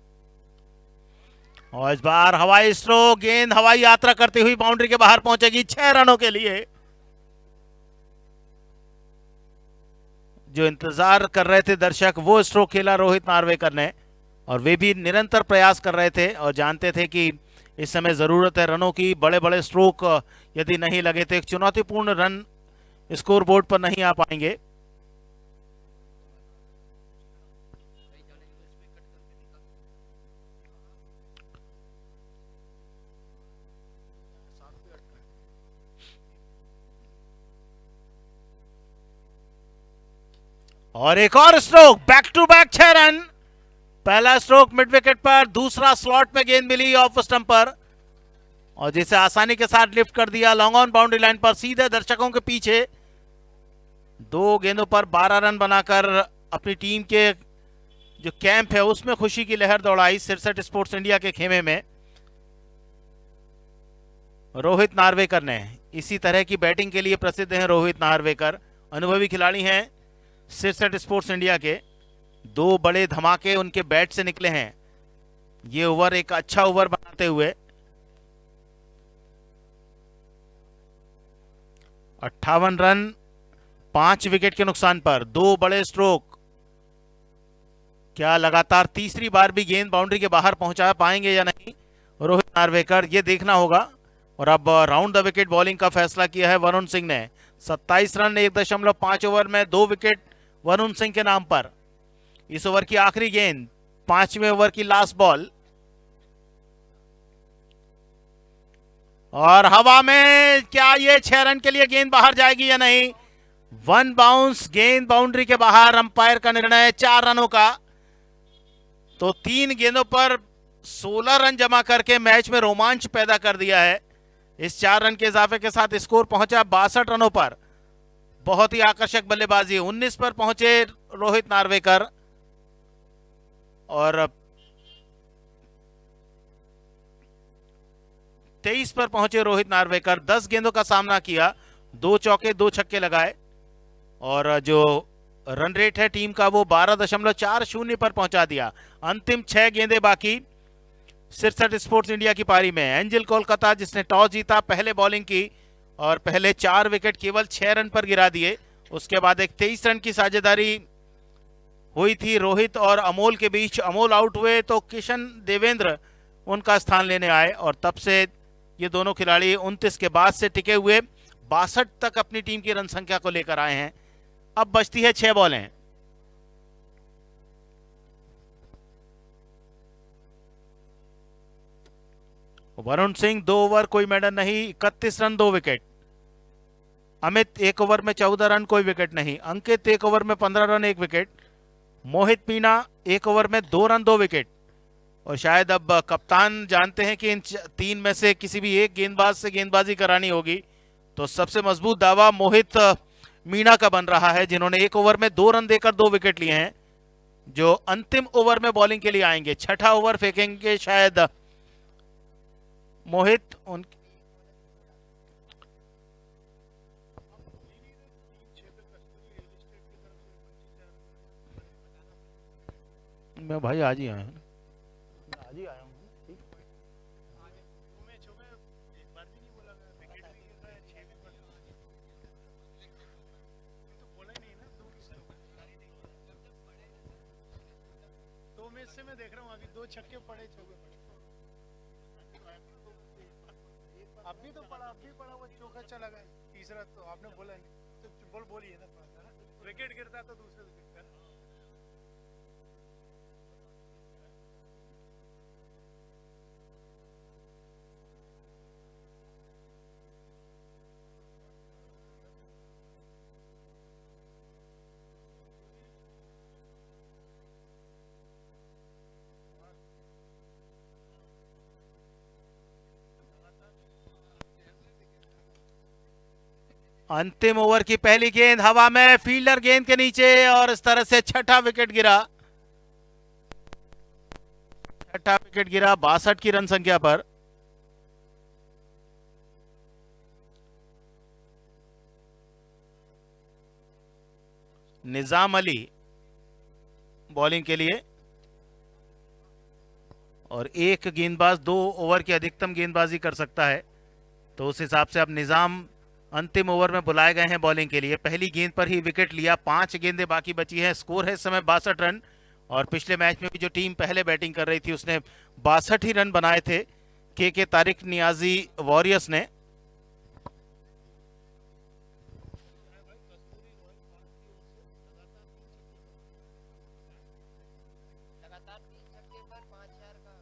और इस बार हवाई स्ट्रोक, गेंद हवाई यात्रा करती हुई बाउंड्री के बाहर पहुंचेगी 6 रनों के लिए। जो इंतजार कर रहे थे दर्शक, वो स्ट्रोक खेला रोहित नार्वेकर ने और वे भी निरंतर प्रयास कर रहे थे और जानते थे कि इस समय जरूरत है रनों की। बड़े बड़े स्ट्रोक यदि नहीं लगे तो एक चुनौतीपूर्ण रन स्कोर बोर्ड पर नहीं आ पाएंगे। और एक और stroke, back to back 6 run. पहला स्ट्रोक मिड विकेट पर, दूसरा स्लॉट में गेंद मिली ऑफ स्टंप पर और जिसे आसानी के साथ लिफ्ट कर दिया लॉन्ग ऑन बाउंड्री लाइन पर सीधे दर्शकों के पीछे। 2 गेंदों पर 12 रन बनाकर अपनी टीम के जो कैंप है उसमें खुशी की लहर दौड़ाई सिरसठ स्पोर्ट्स इंडिया के खेमे में रोहित नार्वेकर ने। इसी तरह की बैटिंग के लिए प्रसिद्ध हैं रोहित नार्वेकर, अनुभवी खिलाड़ी हैं सिरसठ स्पोर्ट्स इंडिया के। 2 बड़े धमाके उनके बैट से निकले हैं ये ओवर एक अच्छा ओवर बनाते हुए। 58 रन 5 विकेट के नुकसान पर, 2 बड़े स्ट्रोक। क्या लगातार तीसरी बार भी गेंद बाउंड्री के बाहर पहुंचा पाएंगे या नहीं रोहित नार्वेकर, ये देखना होगा। और अब राउंड द विकेट बॉलिंग का फैसला किया है वरुण सिंह ने। 27 रन 1.5 ओवर में 2 विकेट वरुण सिंह के नाम पर। इस ओवर की आखिरी गेंद, 5वें ओवर की लास्ट बॉल और हवा में, क्या ये 6 रन के लिए गेंद बाहर जाएगी या नहीं। 1 बाउंस, गेंद बाउंड्री के बाहर। अंपायर का निर्णय 4 रनों का। तो 3 गेंदों पर 16 रन जमा करके मैच में रोमांच पैदा कर दिया है। इस 4 रन के इजाफे के साथ स्कोर पहुंचा 62 रनों पर। बहुत ही आकर्षक बल्लेबाजी। 19 पर पहुंचे रोहित नार्वेकर और 23 पर पहुंचे रोहित नार्वेकर। 10 गेंदों का सामना किया, 2 चौके 2 छक्के लगाए और जो रन रेट है टीम का वो 12.40 पर पहुंचा दिया। अंतिम 6 गेंदें बाकी सिरसठ स्पोर्ट्स इंडिया की पारी में। एंजल कोलकाता जिसने टॉस जीता, पहले बॉलिंग की और पहले 4 विकेट केवल 6 रन पर गिरा दिए। उसके बाद एक 23 रन की साझेदारी हुई थी रोहित और अमोल के बीच। अमोल आउट हुए तो किशन देवेंद्र उनका स्थान लेने आए और तब से ये दोनों खिलाड़ी 29 के बाद से टिके हुए 62 तक अपनी टीम की रन संख्या को लेकर आए हैं। अब बचती है 6 बॉलें। वरुण सिंह 2 ओवर कोई मेडन नहीं, 31 रन 2 विकेट। अमित 1 ओवर में 14 रन कोई विकेट नहीं। अंकित 1 ओवर में 15 रन 1 विकेट। मोहित मीणा 1 ओवर में 2 रन 2 विकेट। और शायद अब कप्तान जानते हैं कि इन 3 में से किसी भी एक गेंदबाज से गेंदबाजी करानी होगी, तो सबसे मजबूत दावा मोहित मीणा का बन रहा है जिन्होंने 1 ओवर में 2 रन देकर 2 विकेट लिए हैं, जो अंतिम ओवर में बॉलिंग के लिए आएंगे। 6ठा ओवर फेंकेंगे शायद मोहित। मैं भाई आज ही आया हूँ, आज ही आया हूँ। से मैं देख रहा हूँ, अभी 2 छक्के पड़े, चौके पड़े। अभी तो पड़ा, अभी पड़ा, वो चौका चला गया, तीसरा तो आपने बोला नहीं तो बोलिए ना, थोड़ा सा ना विकेट गिरता तो दूसरे विकेट का। अंतिम ओवर की पहली गेंद हवा में, फील्डर गेंद के नीचे, और इस तरह से छठा विकेट गिरा। छठा विकेट गिरा 62 की रन संख्या पर। निजाम अली बॉलिंग के लिए, और एक गेंदबाज 2 ओवर की अधिकतम गेंदबाजी कर सकता है, तो उस हिसाब से अब निजाम अंतिम ओवर में बुलाए गए हैं बॉलिंग के लिए। पहली गेंद पर ही विकेट लिया, 5 गेंदें बाकी बची हैं। स्कोर है इस समय 62 रन, और पिछले मैच में भी जो टीम पहले बैटिंग कर रही थी उसने 62 ही रन बनाए थे, के तारिक नियाजी वॉरियर्स ने। लगातार 3 छक्के पर 5000 का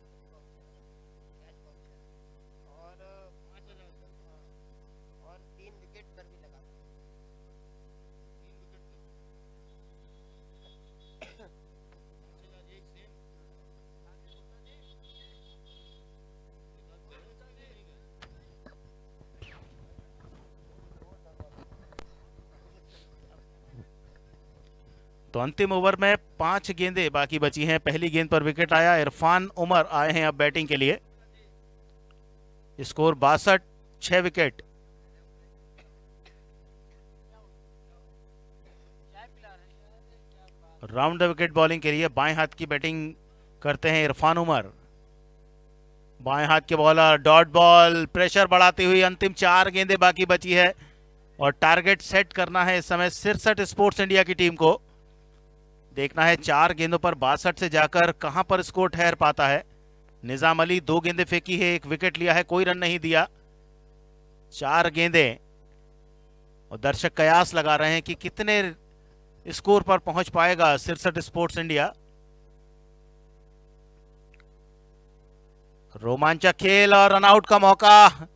कैच बाउंसर, और 3 विकेट पर भी लगा। तो अंतिम ओवर में 5 गेंदें बाकी बची हैं। पहली गेंद पर विकेट आया, इरफान उमर आए हैं अब बैटिंग के लिए। Score 62, 6 wicket. Round the wicket bowling के लिए बाएं हाथ की बैटिंग करते हैं इरफान उमर। बाएं हाथ के बॉलर, डॉट बॉल, प्रेशर बढ़ाती हुई अंतिम 4 गेंदें बाकी बची है, और टारगेट सेट करना है इस समय 63 स्पोर्ट्स इंडिया की टीम को। देखना है 4 गेंदों पर 62 से जाकर कहां पर स्कोर ठहर पाता है। निजाम अली 2 गेंदें फेंकी है, 1 विकेट लिया है, कोई रन नहीं दिया। 4 गेंदें, और दर्शक कयास लगा रहे हैं कि कितने स्कोर पर पहुंच पाएगा 63 स्पोर्ट्स इंडिया। रोमांचक खेल और रनआउट का मौका।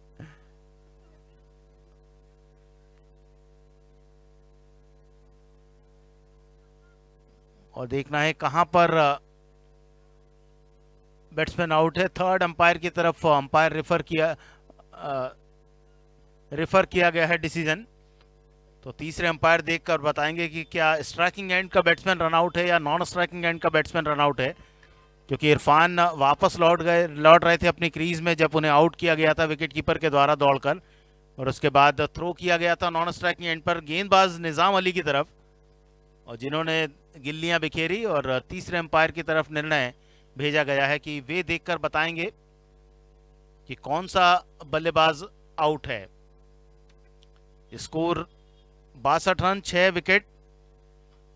और देखना है कहां पर बैट्समैन आउट है। थर्ड अंपायर की तरफ अंपायर रेफर किया गया है डिसीजन, तो तीसरे अंपायर देखकर बताएंगे कि क्या स्ट्राइकिंग एंड का बैट्समैन रनआउट है या नॉन स्ट्राइकिंग एंड का बैट्समैन रनआउट है, क्योंकि इरफान वापस लौट रहे थे अपनी क्रीज में जब उन्हें आउट किया गया था विकेटकीपर के द्वारा दौड़कर, और उसके बाद थ्रो किया गया था नॉन स्ट्राइकिंग एंड पर गेंदबाज निजाम अली की तरफ, और जिन्होंने गिल्लियां बिखेरी, और तीसरे अंपायर की तरफ निर्णय भेजा गया है कि वे देखकर बताएंगे कि कौन सा बल्लेबाज आउट है। Score 62 run, 6 wicket.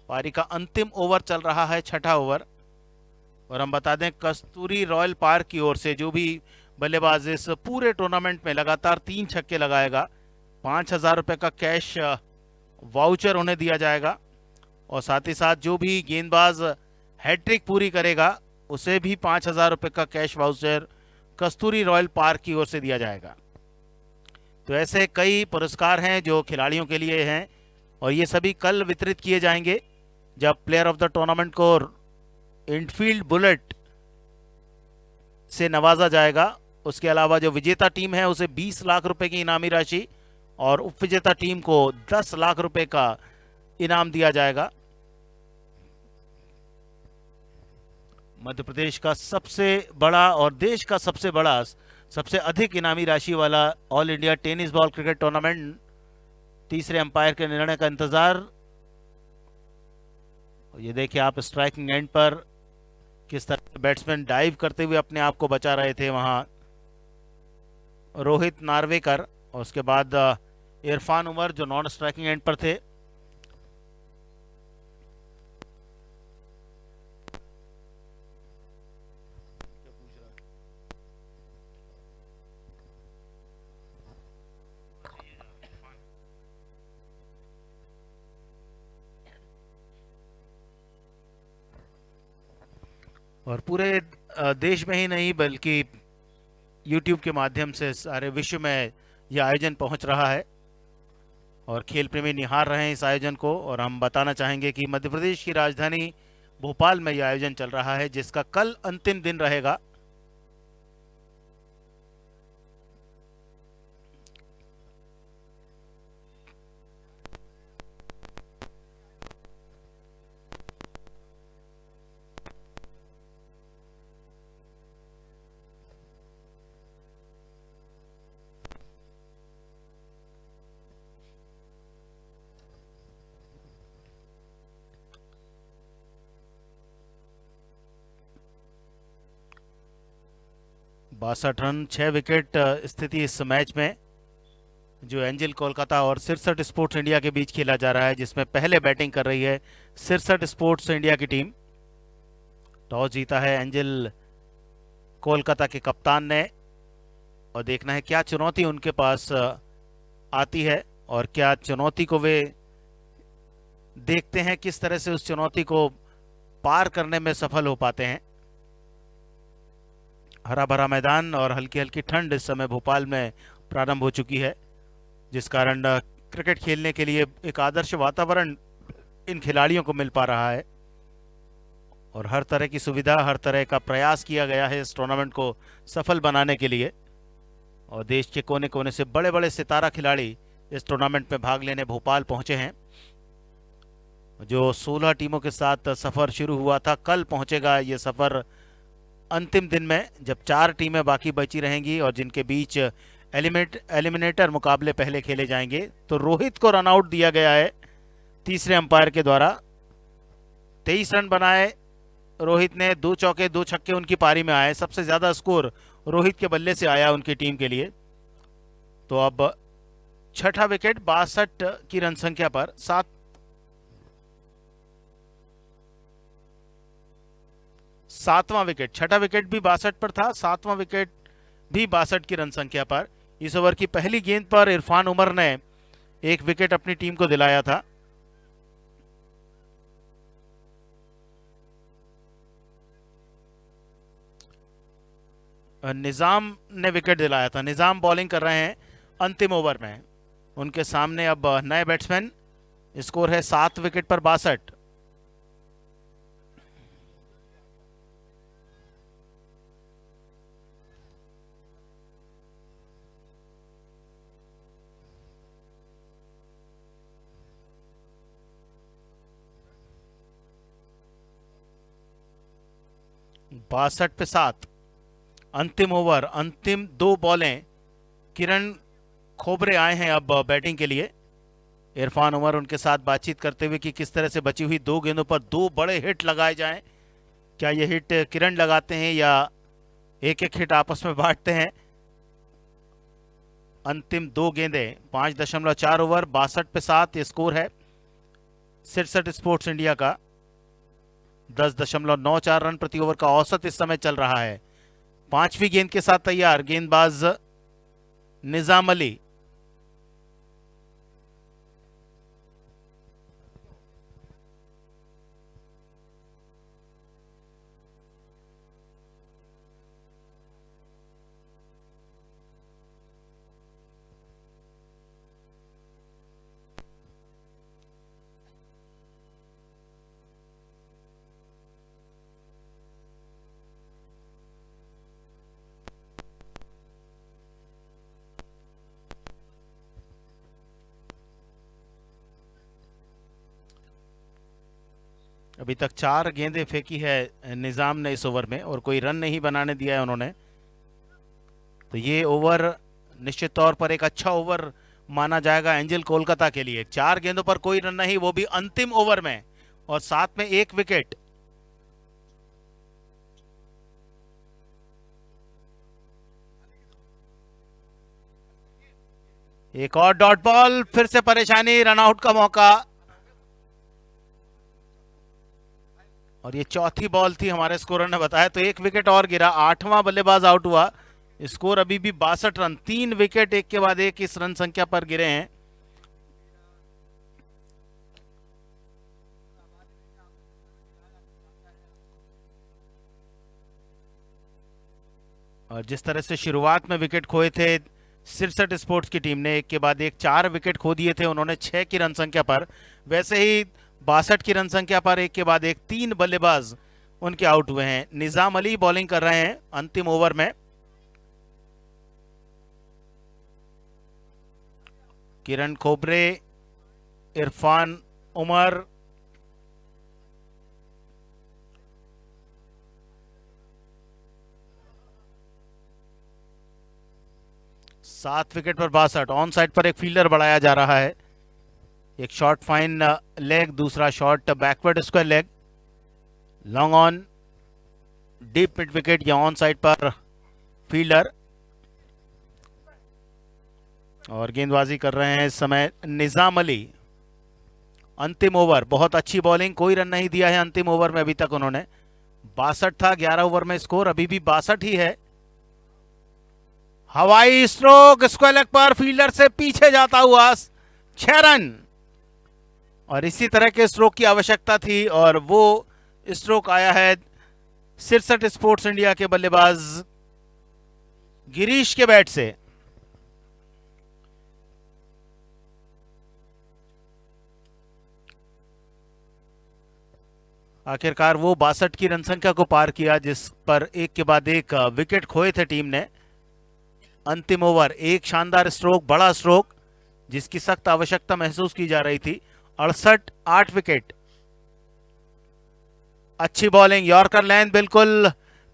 पारी का अंतिम ओवर चल रहा है, छठा ओवर, और हम बता दें कस्तूरी रॉयल पार्क की ओर से जो भी बल्लेबाज इस पूरे टूर्नामेंट में लगातार 3 छक्के लगाएगा, 5,000 रुपये का कैश वाउचर उन्हें दिया जाएगा, और साथ ही साथ जो भी गेंदबाज हैट्रिक पूरी करेगा उसे भी 5,000 रुपये का कैश वाउचर कस्तूरी रॉयल पार्क की ओर से दिया जाएगा। तो ऐसे कई पुरस्कार हैं जो खिलाड़ियों के लिए हैं, और ये सभी कल वितरित किए जाएंगे जब प्लेयर ऑफ द टूर्नामेंट को इनफील्ड बुलेट से नवाजा जाएगा। उसके अलावा जो विजेता टीम है उसे 20 लाख रुपए की इनामी राशि, और उपविजेता टीम को 10 लाख रुपए का इनाम दिया जाएगा। मध्य प्रदेश का सबसे बड़ा और देश का सबसे बड़ा, सबसे अधिक इनामी राशि वाला all India tennis ball cricket tournament, तीसरे अंपायर के निर्णय का इंतजार। ये देखिए आप स्ट्राइकिंग एंड पर किस तरह बैट्समैन डाइव करते हुए अपने आप को बचा रहे थे वहां रोहित नार्वेकर, और उसके बाद इरफान उमर जो नॉन स्ट्राइकिंग एंड पर थे। और पूरे देश में ही नहीं बल्कि यूट्यूब के माध्यम से सारे विश्व में यह आयोजन पहुंच रहा है और खेल प्रेमी निहार रहे हैं इस आयोजन को। और हम बताना चाहेंगे कि मध्य प्रदेश की राजधानी भोपाल में यह आयोजन चल रहा है, जिसका कल अंतिम दिन रहेगा। बासठ रन 6 विकेट स्थिति इस मैच में जो एंजल कोलकाता और सिरसठ स्पोर्ट्स इंडिया के बीच खेला जा रहा है, जिसमें पहले बैटिंग कर रही है सिरसठ स्पोर्ट्स इंडिया की टीम। टॉस जीता है एंजल कोलकाता के कप्तान ने और देखना है क्या चुनौती उनके पास आती है और क्या चुनौती को वे देखते हैं, किस तरह से उस चुनौती को पार करने में सफल हो पाते हैं। हरा भरा मैदान और हल्की हल्की ठंड इस समय भोपाल में प्रारंभ हो चुकी है, जिस कारण क्रिकेट खेलने के लिए एक आदर्श वातावरण इन खिलाड़ियों को मिल पा रहा है और हर तरह की सुविधा, हर तरह का प्रयास किया गया है इस टूर्नामेंट को सफल बनाने के लिए। और देश के कोने कोने से बड़े बड़े सितारा खिलाड़ी इस टूर्नामेंट में भाग लेने भोपाल पहुंचे हैं। जो 16 टीमों के साथ सफर शुरू हुआ था, कल पहुंचेगा ये सफर अंतिम दिन में, जब 4 टीमें बाकी बची रहेंगी और जिनके बीच एलिमिनेटर मुकाबले पहले खेले जाएंगे। तो रोहित को रन आउट दिया गया है तीसरे अंपायर के द्वारा। 23 रन बनाए रोहित ने, 2 चौके 2 छक्के उनकी पारी में आए। सबसे ज्यादा स्कोर रोहित के बल्ले से आया उनकी टीम के लिए। तो अब छठा विकेट 62 की रन संख्या पर, 7वां विकेट, छठा विकेट भी 62 पर था, 7वां विकेट भी 62 की रन संख्या पर। इस ओवर की पहली गेंद पर इरफान उमर ने 1 विकेट अपनी टीम को दिलाया था। निजाम ने विकेट दिलाया था। निजाम बॉलिंग कर रहे हैं अंतिम ओवर में। उनके सामने अब नए बैट्समैन। स्कोर है 7 विकेट पर 62। बासठ पे 7, अंतिम ओवर, अंतिम 2 बॉलें। किरण खोबरे आए हैं अब बैटिंग के लिए। इरफान उमर उनके साथ बातचीत करते हुए कि किस तरह से बची हुई 2 गेंदों पर 2 बड़े हिट लगाए जाएं। क्या ये हिट किरण लगाते हैं या एक एक हिट आपस में बांटते हैं। अंतिम 2 गेंदें, 5.4 ओवर, 62 पे 7 ये स्कोर है सिरसठ स्पोर्ट्स इंडिया का। 10.94 रन प्रति ओवर का औसत इस समय चल रहा है। 5वीं गेंद के साथ तैयार गेंदबाज निजाम अली। अभी तक 4 गेंदें फेंकी है निजाम ने इस ओवर में और कोई रन नहीं बनाने दिया है उन्होंने। तो ये ओवर निश्चित तौर पर एक अच्छा ओवर माना जाएगा एंजल कोलकाता के लिए। 4 गेंदों पर कोई रन नहीं, वो भी अंतिम ओवर में, और साथ में 1 विकेट। एक और डॉट बॉल, फिर से परेशानी, रन आउट का मौका। और ये चौथी बॉल थी हमारे स्कोरर ने बताया। तो 1 विकेट और गिरा, 8वां बल्लेबाज आउट हुआ। स्कोर अभी भी 62 रन। 3 विकेट एक के बाद एक इस रन संख्या पर गिरे हैं। और जिस तरह से शुरुआत में विकेट खोए थे सिरसठ स्पोर्ट्स की टीम ने, एक के बाद एक 4 विकेट खो दिए थे उन्होंने 6 की रन संख्या पर, वैसे ही 62 की रन संख्या पर एक के बाद एक 3 बल्लेबाज उनके आउट हुए हैं। निजाम अली बॉलिंग कर रहे हैं अंतिम ओवर में। किरण खोबरे, इरफान उमर, सात विकेट पर 62। ऑन साइड पर एक फील्डर बढ़ाया जा रहा है, एक शॉर्ट फाइन लेग, दूसरा short backward square leg, long on, deep mid wicket या ऑन साइड पर फील्डर। और गेंदबाजी कर रहे हैं इस समय निजाम अली। अंतिम ओवर, बहुत अच्छी बॉलिंग, कोई रन नहीं दिया है अंतिम ओवर में अभी तक उन्होंने। 62 था 11 ओवर में स्कोर, अभी भी 62 ही है। हवाई स्ट्रोक स्क्वायर लेग पर फील्डर से पीछे जाता हुआ 6 रन। और इसी तरह के स्ट्रोक की आवश्यकता थी और वो स्ट्रोक आया है सिरसठ स्पोर्ट्स इंडिया के बल्लेबाज गिरीश के बैट से। आखिरकार वो 62 की रन संख्या को पार किया जिस पर एक के बाद एक विकेट खोए थे टीम ने। अंतिम ओवर, एक शानदार स्ट्रोक, बड़ा स्ट्रोक जिसकी सख्त आवश्यकता महसूस की जा रही थी। 68, 8 विकेट। अच्छी बॉलिंग, यॉर्कर लेंथ, बिल्कुल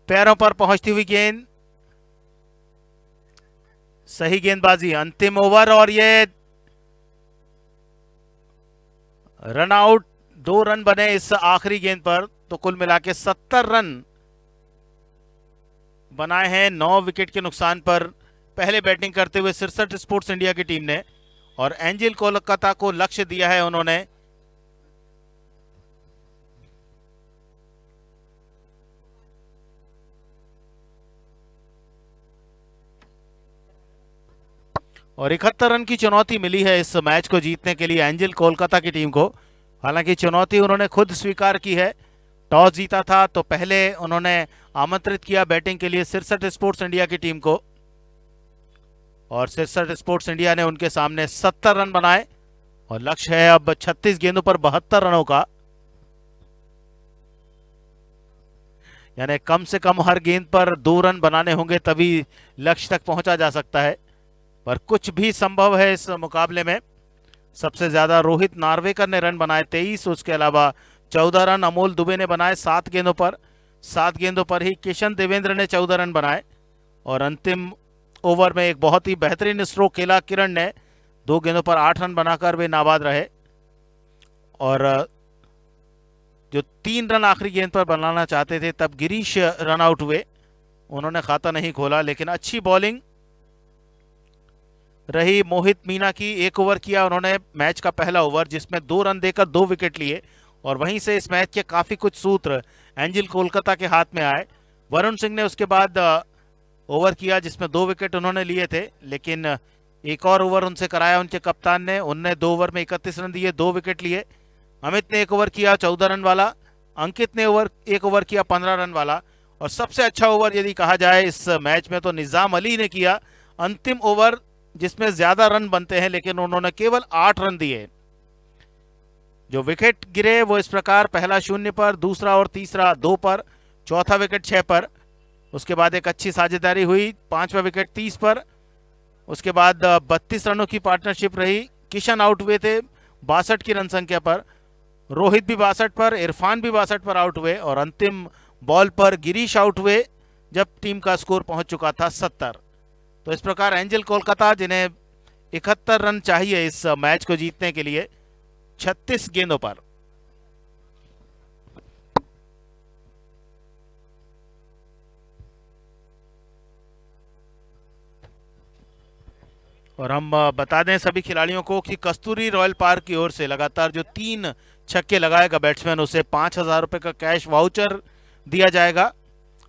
पैरों पर पहुंचती हुई गेंद, सही गेंदबाजी। अंतिम ओवर और ये रन आउट, 2 रन बने इस आखिरी गेंद पर, तो कुल मिला के 70 रन बनाए हैं 9 विकेट के नुकसान पर पहले बैटिंग करते हुए सिरसठ स्पोर्ट्स इंडिया की टीम ने। और एंजिल कोलकाता को लक्ष्य दिया है उन्होंने। और 71 रन की चुनौती मिली है इस मैच को जीतने के लिए एंजिल कोलकाता की टीम को। हालांकि चुनौती उन्होंने खुद स्वीकार की है। टॉस जीता था तो पहले उन्होंने आमंत्रित किया बैटिंग के लिए सिरसठ स्पोर्ट्स इंडिया की टीम को, और सिरसठ स्पोर्ट्स इंडिया ने उनके सामने 70 रन बनाए। और लक्ष्य है अब 36 गेंदों पर 72 रनों का, यानी कम से कम हर गेंद पर 2 रन बनाने होंगे तभी लक्ष्य तक पहुंचा जा सकता है। पर कुछ भी संभव है इस मुकाबले में। सबसे ज्यादा रोहित नार्वेकर ने रन बनाए 23, उसके अलावा 14 रन अमोल दुबे ने बनाए 7 गेंदों पर। 7 गेंदों पर ही किशन देवेंद्र ने 14 रन बनाए। और अंतिम ओवर में एक बहुत ही बेहतरीन स्ट्रोक खेला किरण ने, 2 गेंदों पर 8 रन बनाकर वे नाबाद रहे। और जो 3 रन आखिरी गेंद पर बनाना चाहते थे तब गिरीश रन आउट हुए, उन्होंने खाता नहीं खोला। लेकिन अच्छी बॉलिंग रही मोहित मीना की। 1 ओवर किया उन्होंने मैच का पहला ओवर, जिसमें 2 रन देकर 2 विकेट लिए। और वहीं से इस मैच के काफी कुछ सूत्र एंजिल कोलकाता के हाथ में आए। वरुण सिंह ने उसके बाद ओवर किया जिसमें 2 विकेट उन्होंने लिए थे, लेकिन एक और ओवर उनसे कराया उनके कप्तान ने। उनने 2 ओवर में 31 रन दिए, 2 विकेट लिए। अमित ने 1 ओवर किया 14 रन वाला। अंकित ने 1 ओवर किया 15 रन वाला। और सबसे अच्छा ओवर यदि कहा जाए इस मैच में तो निजाम अली ने किया अंतिम ओवर, जिसमें ज्यादा रन बनते हैं, लेकिन उन्होंने केवल 8 रन दिए। जो विकेट गिरे वो इस प्रकार, पहला 0 पर, दूसरा और तीसरा 2 पर, चौथा विकेट 6 पर। उसके बाद एक अच्छी साझेदारी हुई, 5वां विकेट 30 पर। उसके बाद 32 रनों की पार्टनरशिप रही। किशन आउट हुए थे 62 की रन संख्या पर, रोहित भी 62 पर, इरफान भी 62 पर आउट हुए। और अंतिम बॉल पर गिरीश आउट हुए जब टीम का स्कोर पहुंच चुका था 70। तो इस प्रकार एंजिल कोलकाता, जिन्हें 71 रन चाहिए इस मैच को जीतने के लिए 36 गेंदों पर, और हम बता दें सभी खिलाड़ियों को कि कस्तूरी रॉयल पार्क की ओर से लगातार जो 3 छक्के लगाएगा बैट्समैन, उसे 5,000 रुपए का कैश वाउचर दिया जाएगा।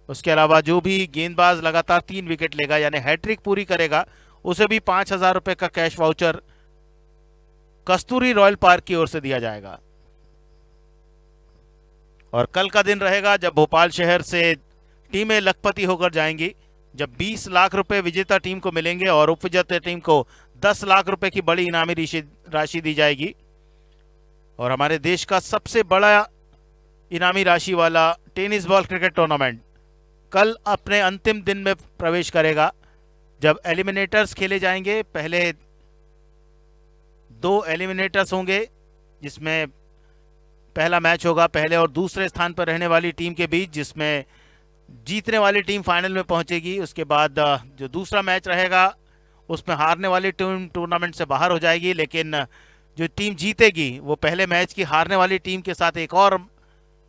उसके अलावा जो भी गेंदबाज लगातार 3 विकेट लेगा यानी हैट्रिक पूरी करेगा, उसे भी 5,000 रुपए का कैश वाउचर कस्तूरी रॉयल पार्क की ओर से दिया जाएगा। और कल का दिन रहेगा जब भोपाल शहर से टीमें लखपति होकर जाएंगी, जब 20 लाख रुपए विजेता टीम को मिलेंगे और उपविजेता टीम को 10 लाख रुपए की बड़ी इनामी राशि दी जाएगी। और हमारे देश का सबसे बड़ा इनामी राशि वाला टेनिस बॉल क्रिकेट टूर्नामेंट कल अपने अंतिम दिन में प्रवेश करेगा, जब एलिमिनेटर्स खेले जाएंगे। पहले 2 एलिमिनेटर्स होंगे, जिसमें पहला मैच होगा पहले और दूसरे स्थान पर रहने वाली टीम के बीच, जिसमें जीतने वाली टीम फाइनल में पहुंचेगी। उसके बाद जो दूसरा मैच रहेगा उसमें हारने वाली टीम टूर्नामेंट से बाहर हो जाएगी, लेकिन जो टीम जीतेगी वो पहले मैच की हारने वाली टीम के साथ एक और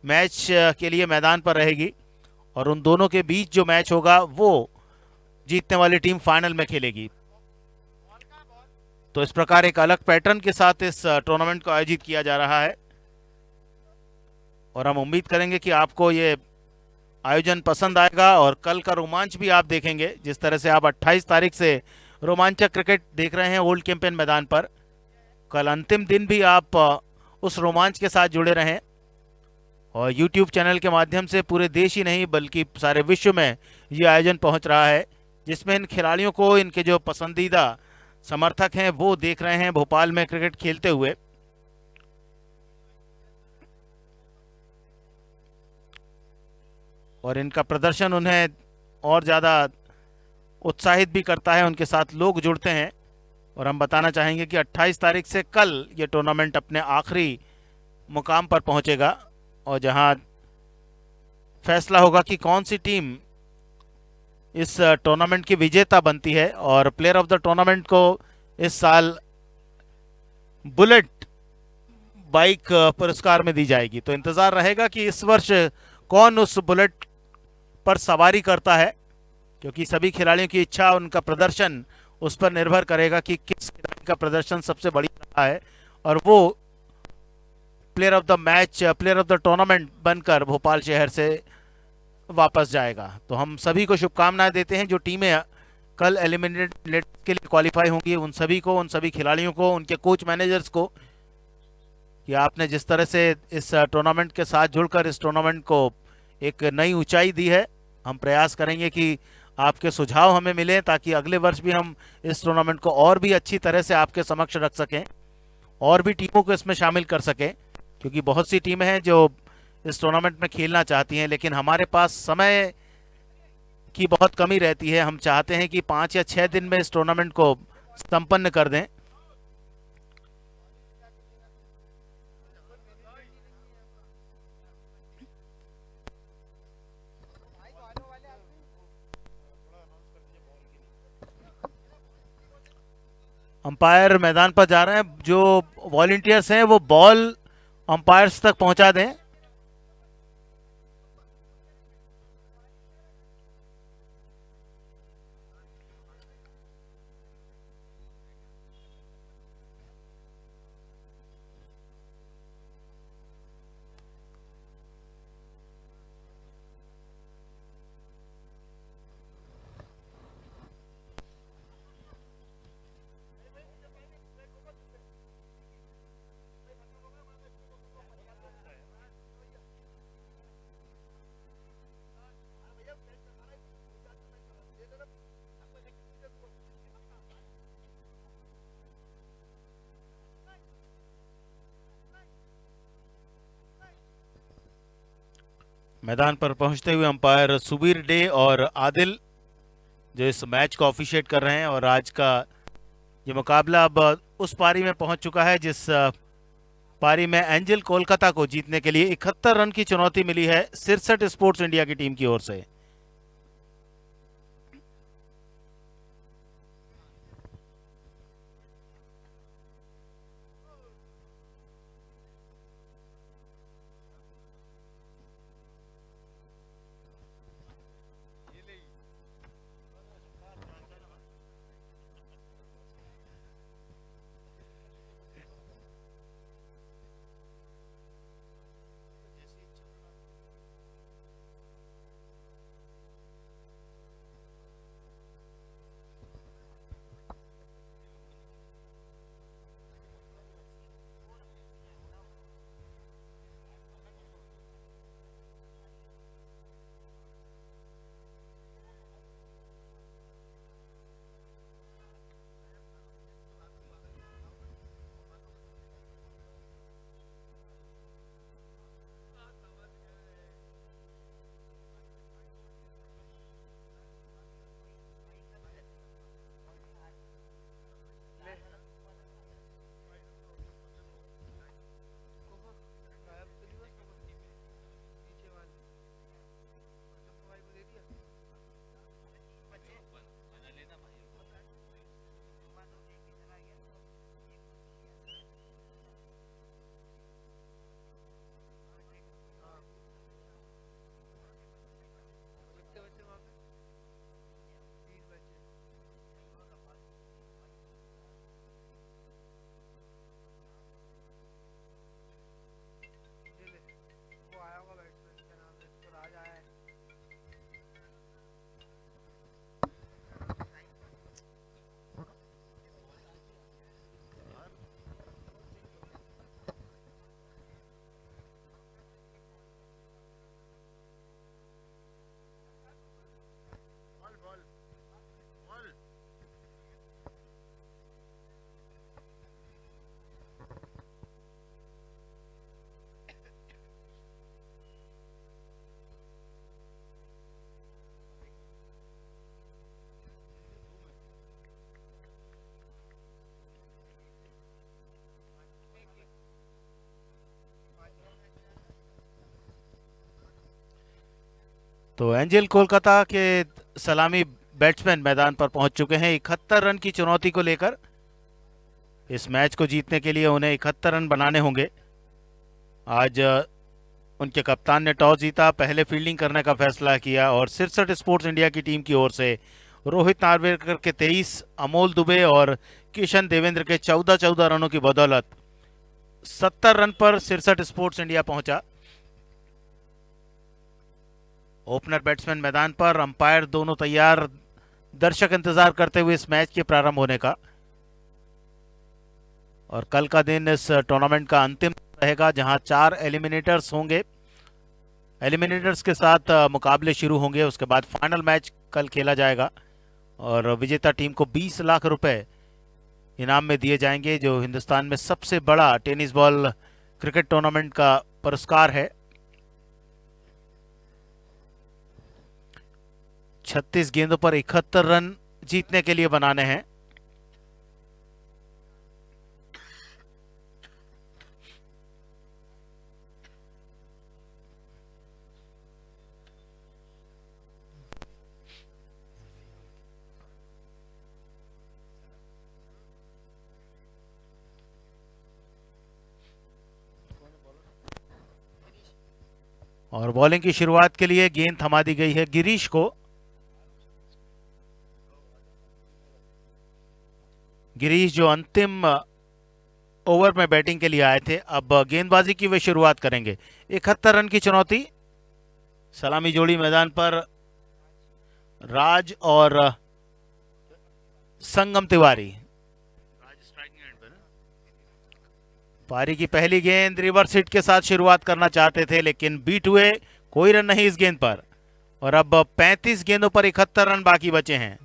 मैच के लिए मैदान पर रहेगी, और उन दोनों के बीच जो मैच होगा वो जीतने वाली टीम फाइनल में खेलेगी। तो इस प्रकार एक अलग पैटर्न के साथ इस टूर्नामेंट को आयोजित किया जा रहा है, और हम उम्मीद करेंगे कि आपको ये आयोजन पसंद आएगा और कल का रोमांच भी आप देखेंगे। जिस तरह से आप 28 तारीख से रोमांचक क्रिकेट देख रहे हैं ओल्ड कैंपेन मैदान पर, कल अंतिम दिन भी आप उस रोमांच के साथ जुड़े रहें। और YouTube चैनल के माध्यम से पूरे देश ही नहीं बल्कि सारे विश्व में ये आयोजन पहुंच रहा है, जिसमें इन खिलाड़ियों को इनके जो पसंदीदा समर्थक हैं वो देख रहे हैं भोपाल में क्रिकेट खेलते हुए। और इनका प्रदर्शन उन्हें और ज़्यादा उत्साहित भी करता है, उनके साथ लोग जुड़ते हैं। और हम बताना चाहेंगे कि 28 तारीख से कल ये टूर्नामेंट अपने आखिरी मुकाम पर पहुंचेगा, और जहां फैसला होगा कि कौन सी टीम इस टूर्नामेंट की विजेता बनती है। और प्लेयर ऑफ द टूर्नामेंट को इस साल बुलेट बाइक पुरस्कार में दी जाएगी। तो इंतज़ार रहेगा कि इस वर्ष कौन उस बुलेट पर सवारी करता है, क्योंकि सभी खिलाड़ियों की इच्छा, उनका प्रदर्शन उस पर निर्भर करेगा कि किस खिलाड़ी का प्रदर्शन सबसे बढ़िया रहा है और वो player of the match, player of the tournament बनकर भोपाल शहर से वापस जाएगा। तो हम सभी को शुभकामनाएं देते हैं, जो टीमें कल एलिमिनेट के लिए क्वालिफाई होंगी उन सभी को, उन सभी खिलाड़ियों को, उनके कोच मैनेजर्स को, कि आपने जिस तरह से इस टूर्नामेंट के साथ जुड़कर इस टूर्नामेंट को एक नई ऊंचाई दी है। हम प्रयास करेंगे कि आपके सुझाव हमें मिलें, ताकि अगले वर्ष भी हम इस टूर्नामेंट को और भी अच्छी तरह से आपके समक्ष रख सकें, और भी टीमों को इसमें शामिल कर सकें, क्योंकि बहुत सी टीमें हैं जो इस टूर्नामेंट में खेलना चाहती हैं, लेकिन हमारे पास समय की बहुत कमी रहती है। हम चाहते हैं कि 5 या 6 दिन में इस टूर्नामेंट को संपन्न कर दें। अंपायर मैदान पर जा रहे हैं, जो वॉलंटियर्स हैं वो बॉल अंपायर्स तक पहुंचा दें। मैदान पर पहुंचते हुए अंपायर सुबीर डे और आदिल, जो इस मैच को ऑफिशिएट कर रहे हैं। और आज का ये मुकाबला अब उस पारी में पहुंच चुका है जिस पारी में एंजल कोलकाता को जीतने के लिए 71 रन की चुनौती मिली है सिरसठ स्पोर्ट्स इंडिया की टीम की ओर से। तो एंजल कोलकाता के सलामी बैट्समैन मैदान पर पहुंच चुके हैं 71 रन की चुनौती को लेकर। इस मैच को जीतने के लिए उन्हें 71 रन बनाने होंगे। आज उनके कप्तान ने टॉस जीता, पहले फील्डिंग करने का फैसला किया और 67 स्पोर्ट्स इंडिया की टीम की ओर से रोहित नार्वेकर के 23, अमोल दुबे और किशन देवेंद्र के 14-14 रनों की बदौलत 70 रन पर 67 स्पोर्ट्स इंडिया पहुंचा। ओपनर बैट्समैन मैदान पर, अंपायर दोनों तैयार, दर्शक इंतजार करते हुए इस मैच के प्रारंभ होने का। और कल का दिन इस टूर्नामेंट का अंतिम रहेगा जहां 4 एलिमिनेटर्स होंगे। एलिमिनेटर्स के साथ मुकाबले शुरू होंगे, उसके बाद फाइनल मैच कल खेला जाएगा और विजेता टीम को 20 लाख रुपए इनाम में दिए जाएंगे, जो हिंदुस्तान में सबसे बड़ा टेनिस बॉल क्रिकेट टूर्नामेंट का पुरस्कार है। 36 गेंदों पर 71 रन जीतने के लिए बनाने हैं। और बॉलिंग की शुरुआत के लिए गेंद थमा दी गई है गिरीश को। गिरीश जो अंतिम ओवर में बैटिंग के लिए आए थे, अब गेंदबाजी की वे शुरुआत करेंगे। 71 रन की चुनौती, सलामी जोड़ी मैदान पर, राज और संगम तिवारी। पारी की पहली गेंद रिवर्स हिट के साथ शुरुआत करना चाहते थे लेकिन बीट हुए, कोई रन नहीं इस गेंद पर। और अब 35 गेंदों पर 71 रन बाकी बचे हैं।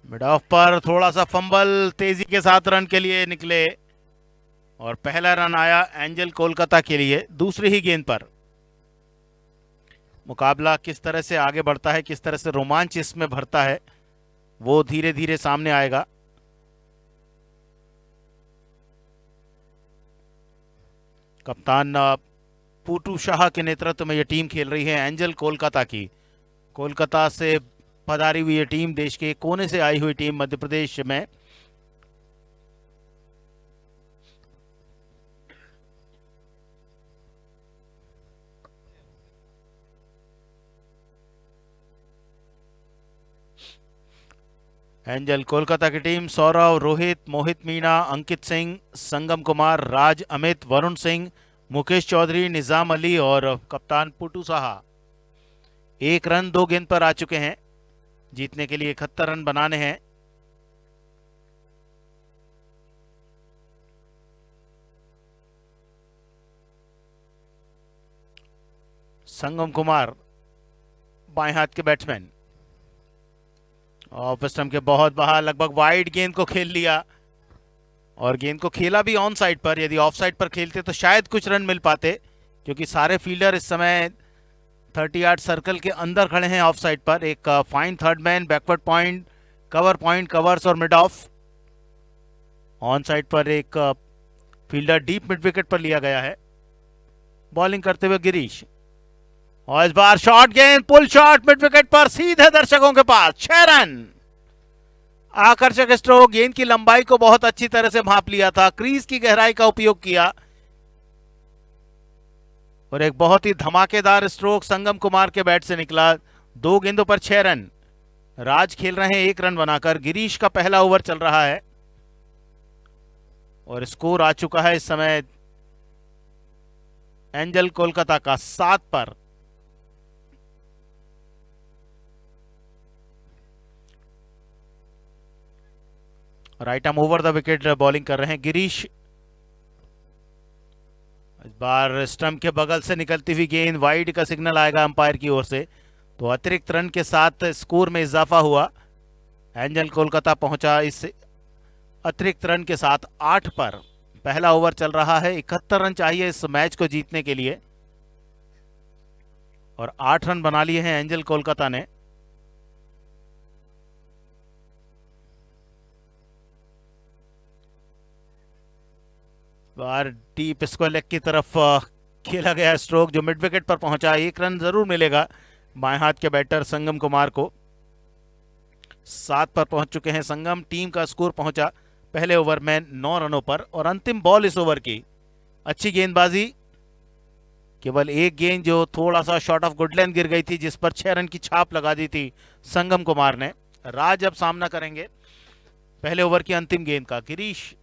मिड ऑफ पर थोड़ा सा फंबल, तेजी के साथ रन के लिए निकले और पहला रन आया एंजल कोलकाता के लिए दूसरी ही गेंद पर। मुकाबला किस तरह से आगे बढ़ता है, किस तरह से रोमांच इसमें भरता है, वो धीरे धीरे सामने आएगा। कप्तान पूटू शाह के नेतृत्व में यह टीम खेल रही है एंजल कोलकाता की। कोलकाता से पधारी हुई यह टीम, देश के कोने से आई हुई टीम मध्य प्रदेश में। एंजल कोलकाता की टीम सौरव, रोहित, मोहित मीणा, अंकित सिंह, संगम कुमार, राज, अमित, वरुण सिंह, मुकेश चौधरी, निजाम अली और कप्तान पुटू साहा। 1 रन 2 गेंद पर आ चुके हैं। जीतने के लिए 71 रन बनाने हैं। संगम कुमार बाएं हाथ के बैट्समैन, ऑफ स्टंप के बहुत बाहर, लगभग वाइड गेंद को खेल लिया और गेंद को खेला भी ऑन साइड पर। यदि ऑफ साइड पर खेलते तो शायद कुछ रन मिल पाते, क्योंकि सारे फील्डर इस समय 30 यार्ड सर्कल के अंदर खड़े हैं ऑफ साइड पर। एक fine third man, backward point, point, covers और मिड ऑफ। ऑन साइड पर एक फील्डर डीप मिड विकेट पर लिया गया है। बॉलिंग करते हुए गिरीश, और इस बार शॉर्ट गेंद, पुल शॉट मिड विकेट पर, सीधे दर्शकों के पास। 6 रन। आकर्षक स्ट्रोक, गेंद की लंबाई को बहुत अच्छी तरह से भांप लिया था, क्रीज की गहराई का उपयोग किया और एक बहुत ही धमाकेदार स्ट्रोक संगम कुमार के बैट से निकला। 2 गेंदों पर 6 रन। राज खेल रहे हैं 1 रन बनाकर। गिरीश का पहला ओवर चल रहा है और स्कोर आ चुका है इस समय एंजल कोलकाता का 7 पर। Right arm over the wicket bowling कर रहे हैं गिरीश। इस बार स्टंप के बगल से निकलती हुई गेंद, वाइड का सिग्नल आएगा अंपायर की ओर से, तो अतिरिक्त रन के साथ स्कोर में इजाफा हुआ। एंजल कोलकाता पहुंचा इस अतिरिक्त रन के साथ 8 पर। पहला ओवर चल रहा है, 71 रन चाहिए इस मैच को जीतने के लिए। और 8 रन बना लिए हैं एंजल कोलकाता ने। बार डीप स्क्वायर लेग की तरफ खेला गया स्ट्रोक जो मिड विकेट पर पहुंचा। 1 रन जरूर मिलेगा बाएं हाथ के बैटर संगम कुमार को। 7 पर पहुंच चुके हैं संगम। टीम का स्कोर पहुंचा पहले ओवर में 9 रनों पर। और अंतिम बॉल इस ओवर की, अच्छी गेंदबाजी, केवल एक गेंद जो थोड़ा सा शॉर्ट ऑफ गुड लेंथ गिर गई थी, जिस पर 6 रन की छाप लगा दी थी संगम कुमार ने। राज अब सामना करेंगे पहले ओवर की अंतिम गेंद का। गिरीश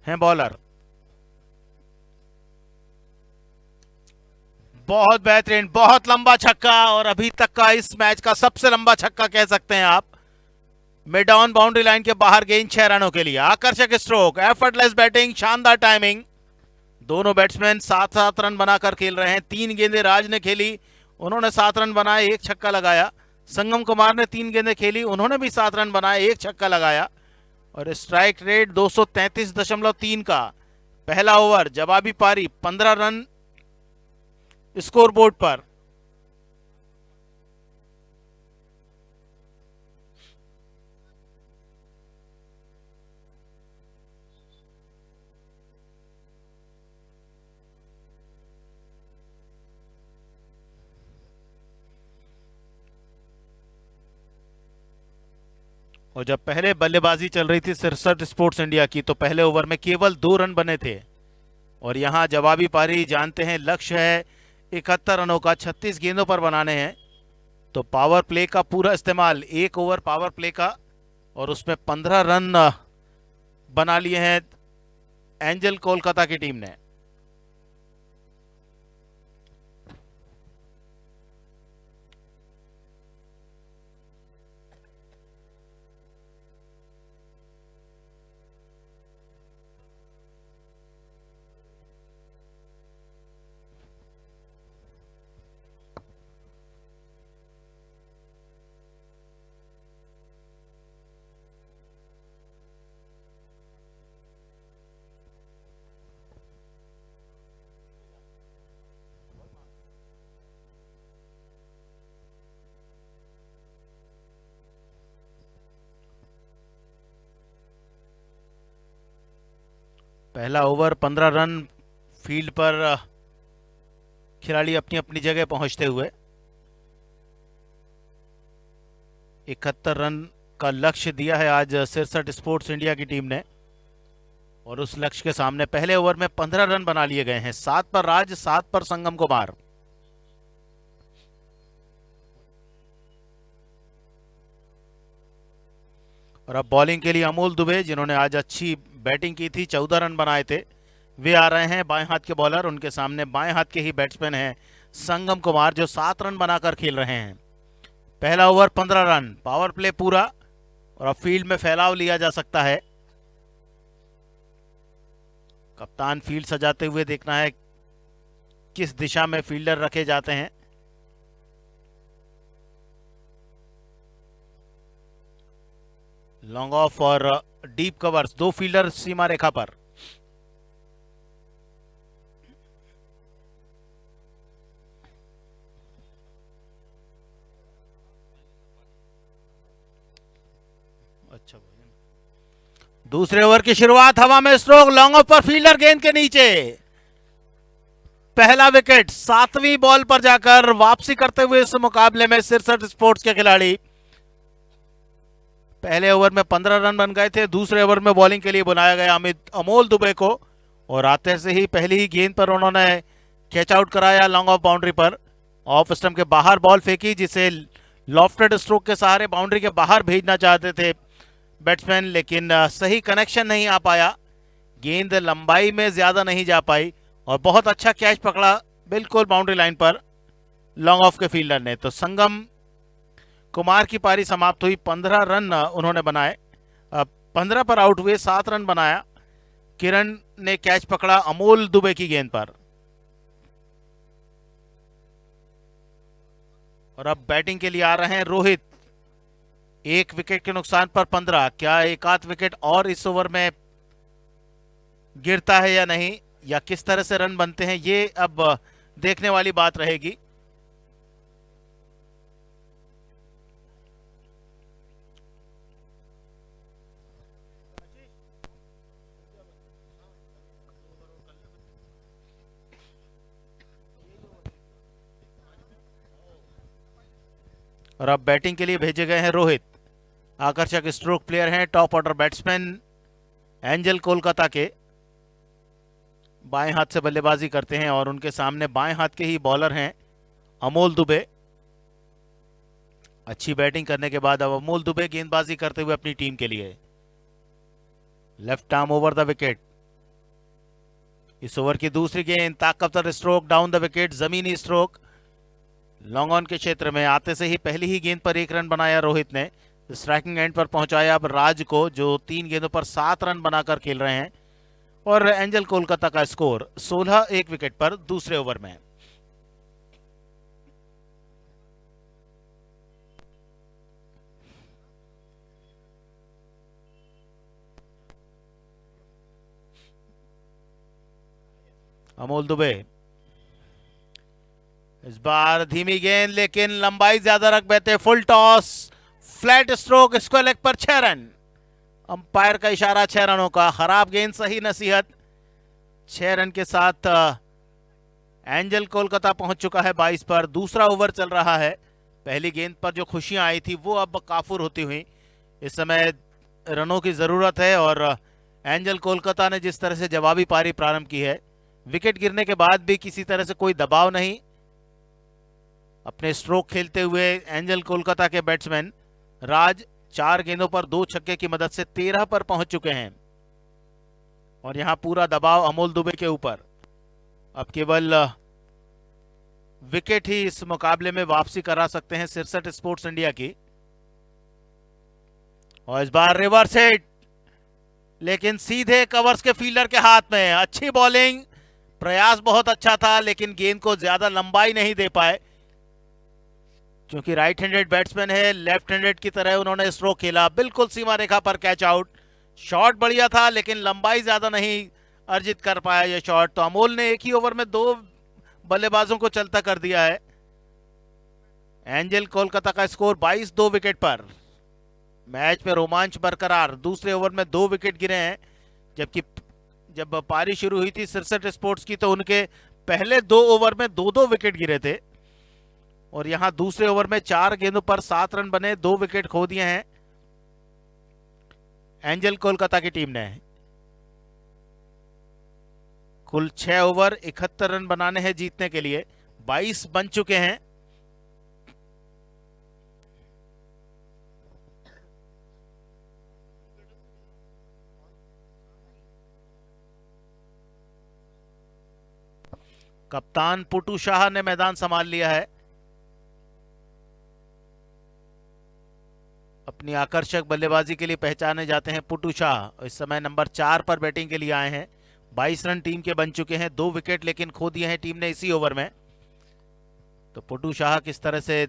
हैं बॉलर। बहुत बेहतरीन, बहुत लंबा छक्का, और अभी तक का इस मैच का सबसे लंबा छक्का कह सकते हैं आप। मिड ऑन बाउंड्री लाइन के बाहर गेंद 6 रनों के लिए। आकर्षक स्ट्रोक, एफर्टलेस बैटिंग, शानदार टाइमिंग। दोनों बैट्समैन 7-7 रन बनाकर खेल रहे हैं। 3 गेंदें राज ने खेली, उन्होंने 7 रन बनाए, 1 छक्का लगाया। संगम कुमार ने 3 गेंदें खेली, उन्होंने भी 7 रन बनाए, 1 छक्का लगाया। और स्ट्राइक रेट 233.3 का। पहला ओवर जवाबी पारी, 15 रन स्कोरबोर्ड पर। और जब पहले बल्लेबाजी चल रही थी सिरसठ स्पोर्ट्स इंडिया की, तो पहले ओवर में केवल 2 रन बने थे। और यहां जवाबी पारी, जानते हैं लक्ष्य है 71 रनों का, 36 गेंदों पर बनाने हैं। तो पावर प्ले का पूरा इस्तेमाल, 1 ओवर पावर प्ले का, और उसमें 15 रन बना लिए हैं एंजल कोलकाता की टीम ने। पहला ओवर 15 रन, फील्ड पर खिलाड़ी अपनी अपनी जगह पहुंचते हुए। 71 रन का लक्ष्य दिया है आज सिरसठ स्पोर्ट्स इंडिया की टीम ने, और उस लक्ष्य के सामने पहले ओवर में 15 रन बना लिए गए हैं। 7 पर राज, 7 पर संगम कुमार। और अब बॉलिंग के लिए अमोल दुबे, जिन्होंने आज अच्छी बैटिंग की थी, 14 रन बनाए थे, वे आ रहे हैं। बाएं हाथ के बॉलर, उनके सामने बाएं हाथ के ही बैट्समैन हैं संगम कुमार, जो 7 रन बनाकर खेल रहे हैं। पहला ओवर 15 रन, पावर प्ले पूरा, और अब फील्ड में फैलाव लिया जा सकता है। कप्तान फील्ड सजाते हुए देखना है किस दिशा में फील्डर रखे जाते हैं। लॉन्ग ऑफ और डीप कवर्स, 2 फील्डर सीमा रेखा पर। अच्छा, दूसरे ओवर की शुरुआत, हवा में स्ट्रोक, लॉन्ग ऑफ पर फील्डर गेंद के नीचे। पहला विकेट 7वीं बॉल पर जाकर वापसी करते हुए इस मुकाबले में सिरसठ स्पोर्ट्स के खिलाड़ी। पहले ओवर में 15 रन बन गए थे। दूसरे ओवर में बॉलिंग के लिए बुलाया गया अमोल दुबे को, और आते से ही पहली ही गेंद पर उन्होंने कैच आउट कराया लॉन्ग ऑफ बाउंड्री पर। ऑफ स्टंप के बाहर बॉल फेंकी, जिसे लॉफ्टेड स्ट्रोक के सहारे बाउंड्री के बाहर भेजना चाहते थे बैट्समैन, लेकिन सही कनेक्शन नहीं आ पाया। गेंद लंबाई में ज्यादा नहीं जा पाई, और बहुत अच्छा कैच पकड़ा बिल्कुल बाउंड्री लाइन पर लॉन्ग ऑफ के फील्डर ने। तो संगम कुमार की पारी समाप्त हुई। 15 रन उन्होंने बनाए, 15 पर आउट हुए, 7 रन बनाया। किरण ने कैच पकड़ा अमोल दुबे की गेंद पर। और अब बैटिंग के लिए आ रहे हैं रोहित। 1 विकेट के नुकसान पर 15। क्या एक आध विकेट और इस ओवर में गिरता है या नहीं, या किस तरह से रन बनते हैं, ये अब देखने वाली बात रहेगी। और अब बैटिंग के लिए भेजे गए हैं रोहित। आकर्षक स्ट्रोक प्लेयर हैं, top order batsman angel Kolkata के। बाएं हाथ से बल्लेबाजी करते हैं और उनके सामने बाएं हाथ के ही बॉलर हैं अमोल दुबे। अच्छी बैटिंग करने के बाद अब अमोल दुबे गेंदबाजी करते हुए अपनी टीम के लिए। Left arm over the wicket. इस ओवर की दूसरी गेंद, ताकतवर स्ट्रोक डाउन द विकेट, जमीनी स्ट्रोक लॉन्ग ऑन के क्षेत्र में। आते से ही पहली ही गेंद पर 1 रन बनाया रोहित ने, स्ट्राइकिंग एंड पर पहुंचाया अब राज को, जो 3 गेंदों पर 7 रन बनाकर खेल रहे हैं। और एंजल कोलकाता का स्कोर 16 1 विकेट पर दूसरे ओवर में। अमोल दुबे इस बार धीमी गेंद, लेकिन लंबाई ज्यादा रख बैठे, full toss, flat stroke, square leg पर 6 रन। अंपायर का इशारा 6 रनों का। खराब गेंद, सही नसीहत। 6 रन के साथ एंजल कोलकाता पहुंच चुका है 22 पर। दूसरा ओवर चल रहा है। पहली गेंद पर जो खुशियां आई थी वो अब काफूर होती हुई। इस समय रनों की जरूरत है और एंजल कोलकाता ने जिस तरह से जवाबी पारी प्रारंभ की है, विकेट गिरने के बाद भी किसी तरह से कोई दबाव नहीं, अपने स्ट्रोक खेलते हुए एंजल कोलकाता के बैट्समैन राज 4 गेंदों पर 2 छक्के की मदद से 13 पर पहुंच चुके हैं। और यहां पूरा दबाव अमोल दुबे के ऊपर। अब केवल विकेट ही इस मुकाबले में वापसी करा सकते हैं 67 स्पोर्ट्स इंडिया की। और इस बार रिवर्स हिट, लेकिन सीधे कवर्स के फील्डर के हाथ में। अच्छी बॉलिंग, प्रयास बहुत अच्छा था, लेकिन गेंद को ज्यादा लंबाई नहीं दे पाए, क्योंकि राइट हैंडेड बैट्समैन है। लेफ्ट हैंडेड की तरह उन्होंने स्ट्रोक खेला, बिल्कुल सीमा रेखा पर कैच आउट। शॉट बढ़िया था, लेकिन लंबाई ज्यादा नहीं अर्जित कर पाया यह शॉट। तो अमोल ने एक ही ओवर में 2 बल्लेबाजों को चलता कर दिया है। एंजल कोलकाता का स्कोर 22 2 विकेट पर। मैच में रोमांच बरकरार। दूसरे ओवर में 2 विकेट गिरे हैं, जबकि जब पारी शुरू हुई थी 67 स्पोर्ट्स की तो उनके पहले 2 ओवर में 2-2 विकेट गिरे थे। और यहां दूसरे ओवर में 4 गेंदों पर 7 रन बने, 2 विकेट खो दिए हैं एंजल कोलकाता की टीम ने। कुल 6 ओवर 71 रन बनाने हैं जीतने के लिए, 22 बन चुके हैं। कप्तान पुटू शाह ने मैदान संभाल लिया है। अपनी आकर्षक बल्लेबाजी के लिए पहचाने जाते हैं पुटू शाह। इस समय नंबर 4 पर बैटिंग के लिए आए हैं। 22 रन टीम के बन चुके हैं, 2 विकेट लेकिन खो दिए हैं टीम ने इसी ओवर में। तो पुटू शाह किस तरह से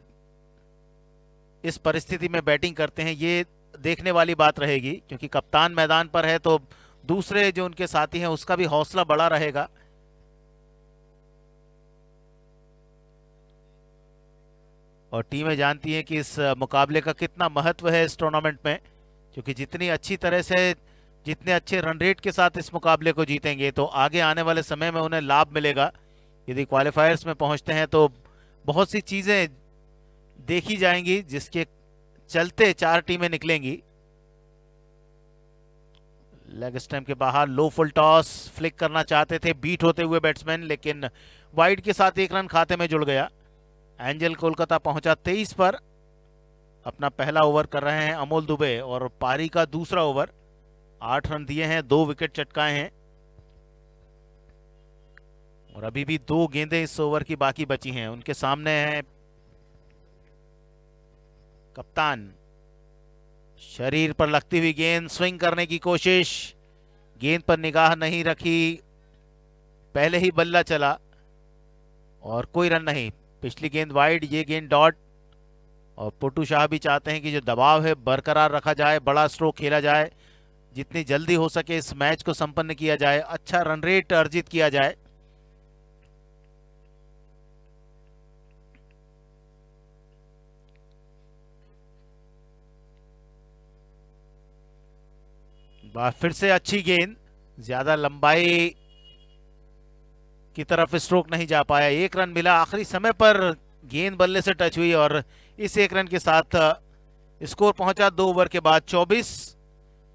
इस परिस्थिति में बैटिंग करते हैं ये देखने वाली बात रहेगी, क्योंकि कप्तान मैदान पर है तो दूसरे जो उनके साथी हैं उसका भी हौसला बड़ा रहेगा। और टीमें जानती हैं कि इस मुकाबले का कितना महत्व है इस टूर्नामेंट में, क्योंकि जितनी अच्छी तरह से, जितने अच्छे रन रेट के साथ इस मुकाबले को जीतेंगे तो आगे आने वाले समय में उन्हें लाभ मिलेगा। यदि क्वालिफायर्स में पहुंचते हैं तो बहुत सी चीजें देखी जाएंगी जिसके चलते 4 टीमें निकलेंगी। लेग स्टंप के बाहर लो फुल टॉस, फ्लिक करना चाहते थे बीट होते हुए बैट्समैन, लेकिन वाइड के साथ 1 रन खाते में जुड़ गया। एंजल कोलकाता पहुंचा 23 पर। अपना पहला ओवर कर रहे हैं अमोल दुबे और पारी का दूसरा ओवर। 8 रन दिए हैं, 2 विकेट चटकाए हैं और अभी भी 2 गेंदें इस ओवर की बाकी बची हैं। उनके सामने है कप्तान। शरीर पर लगती हुई गेंद, स्विंग करने की कोशिश, गेंद पर निगाह नहीं रखी, पहले ही बल्ला चला और कोई रन नहीं। पिछली गेंद वाइड, ये गेंद डॉट। और पुटू शाह भी चाहते हैं कि जो दबाव है बरकरार रखा जाए, बड़ा स्ट्रोक खेला जाए, जितनी जल्दी हो सके इस मैच को संपन्न किया जाए, अच्छा रन रेट अर्जित किया जाए। फिर से अच्छी गेंद, ज्यादा लंबाई की तरफ स्ट्रोक नहीं जा पाया। 1 रन मिला, आखिरी समय पर गेंद बल्ले से टच हुई और इस 1 रन के साथ स्कोर पहुंचा 2 ओवर के बाद 24।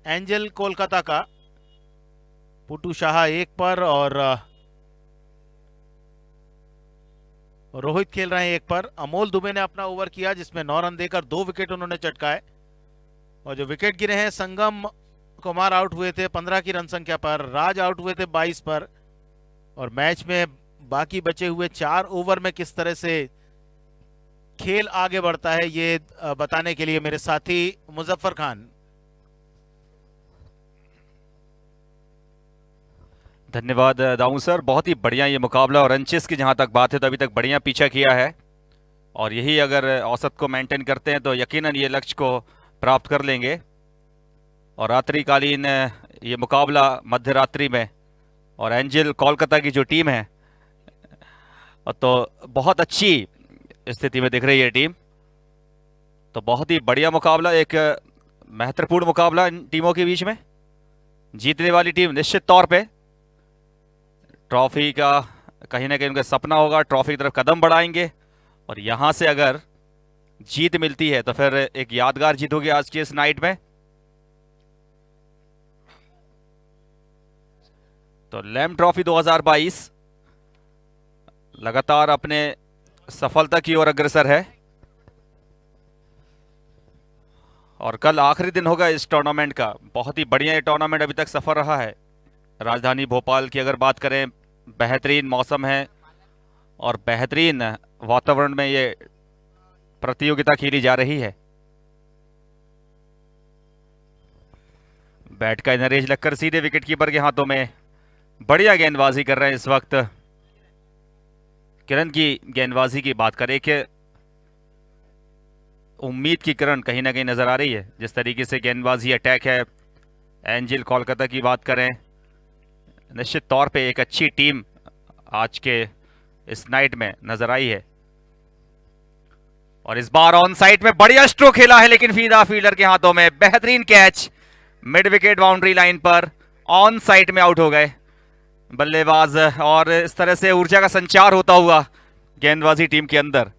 एंजल कोलकाता का पुटू शाह 1 पर और रोहित खेल रहे हैं 1 पर। अमोल दुबे ने अपना ओवर किया जिसमें 9 रन देकर 2 विकेट उन्होंने चटकाए। और जो विकेट गिरे हैं, संगम कुमार आउट हुए थे 15 की रन संख्या पर, राज आउट हुए थे 22 पर। और मैच में बाकी बचे हुए 4 ओवर में किस तरह से खेल आगे बढ़ता है, ये बताने के लिए मेरे साथी मुजफ्फर खान। धन्यवाद दाऊ सर, बहुत ही बढ़िया ये मुकाबला। और रंचेस की जहां तक बात है तो अभी तक बढ़िया पीछा किया है और यही अगर औसत को मेंटेन करते हैं तो यकीनन ये लक्ष्य को प्राप्त कर लेंगे। और रात्रिकालीन ये मुकाबला मध्य रात्रि में, और एंजल कोलकाता की जो टीम है तो बहुत अच्छी स्थिति में दिख रही है टीम। तो बहुत ही बढ़िया मुकाबला, एक महत्वपूर्ण मुकाबला इन टीमों के बीच में। जीतने वाली टीम निश्चित तौर पे ट्रॉफी का कहीं ना कहीं उनका सपना होगा, ट्रॉफी की तरफ कदम बढ़ाएंगे। और यहां से अगर जीत मिलती है तो फिर एक यादगार जीत होगी आज की इस नाइट में। तो लैम ट्रॉफी 2022 लगातार अपने सफलता की ओर अग्रसर है और कल आखिरी दिन होगा इस टूर्नामेंट का। बहुत ही बढ़िया ये टूर्नामेंट अभी तक सफल रहा है। राजधानी भोपाल की अगर बात करें, बेहतरीन मौसम है और बेहतरीन वातावरण में ये प्रतियोगिता खेली जा रही है। बैट का नरेश लक्कर सीधे विकेटकीपर के हाथों में, बढ़िया गेंदबाजी कर रहे हैं इस वक्त। किरण की गेंदबाजी की बात करें कि उम्मीद की किरण कहीं ना कहीं नजर आ रही है जिस तरीके से गेंदबाजी अटैक है। एंजल कोलकाता की बात करें, निश्चित तौर पे एक अच्छी टीम आज के इस नाइट में नजर आई है। और इस बार ऑन साइड में बढ़िया स्ट्रोक खेला है लेकिन फीदा फील्डर के हाथों में। बेहतरीन catch, mid wicket boundary line पर ऑन साइड में आउट हो गए बल्लेबाज। और इस तरह से ऊर्जा का संचार होता हुआ गेंदबाजी टीम के अंदर।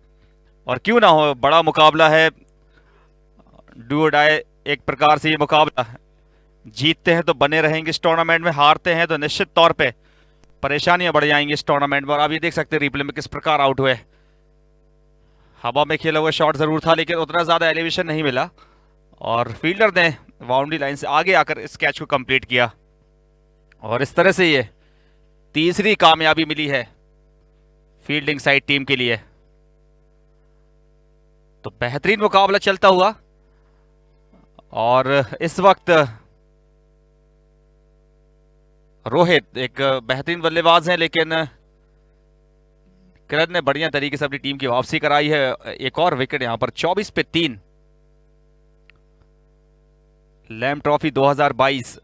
और क्यों ना हो, बड़ा मुकाबला है, डू और डाई एक प्रकार से ये मुकाबला। जीतते हैं तो बने रहेंगे इस टूर्नामेंट में, हारते हैं तो निश्चित तौर पे परेशानियां बढ़ जाएंगी इस टूर्नामेंट में। और आप ये देख सकते हैं रिप्ले में किस प्रकार आउट हुए। हवा में खेला हुआ शॉट जरूर था लेकिन उतना ज्यादा एलिवेशन नहीं मिला और फील्डर ने बाउंड्री लाइन से आगे आकर इस कैच को कंप्लीट किया। और इस तरह से ये तीसरी कामयाबी मिली है फील्डिंग साइड टीम के लिए। तो बेहतरीन मुकाबला चलता हुआ और इस वक्त रोहित एक बेहतरीन बल्लेबाज हैं लेकिन किरण ने बढ़िया तरीके से अपनी टीम की वापसी कराई है। एक और विकेट यहां पर 24 पे 3। लैम ट्रॉफी 2022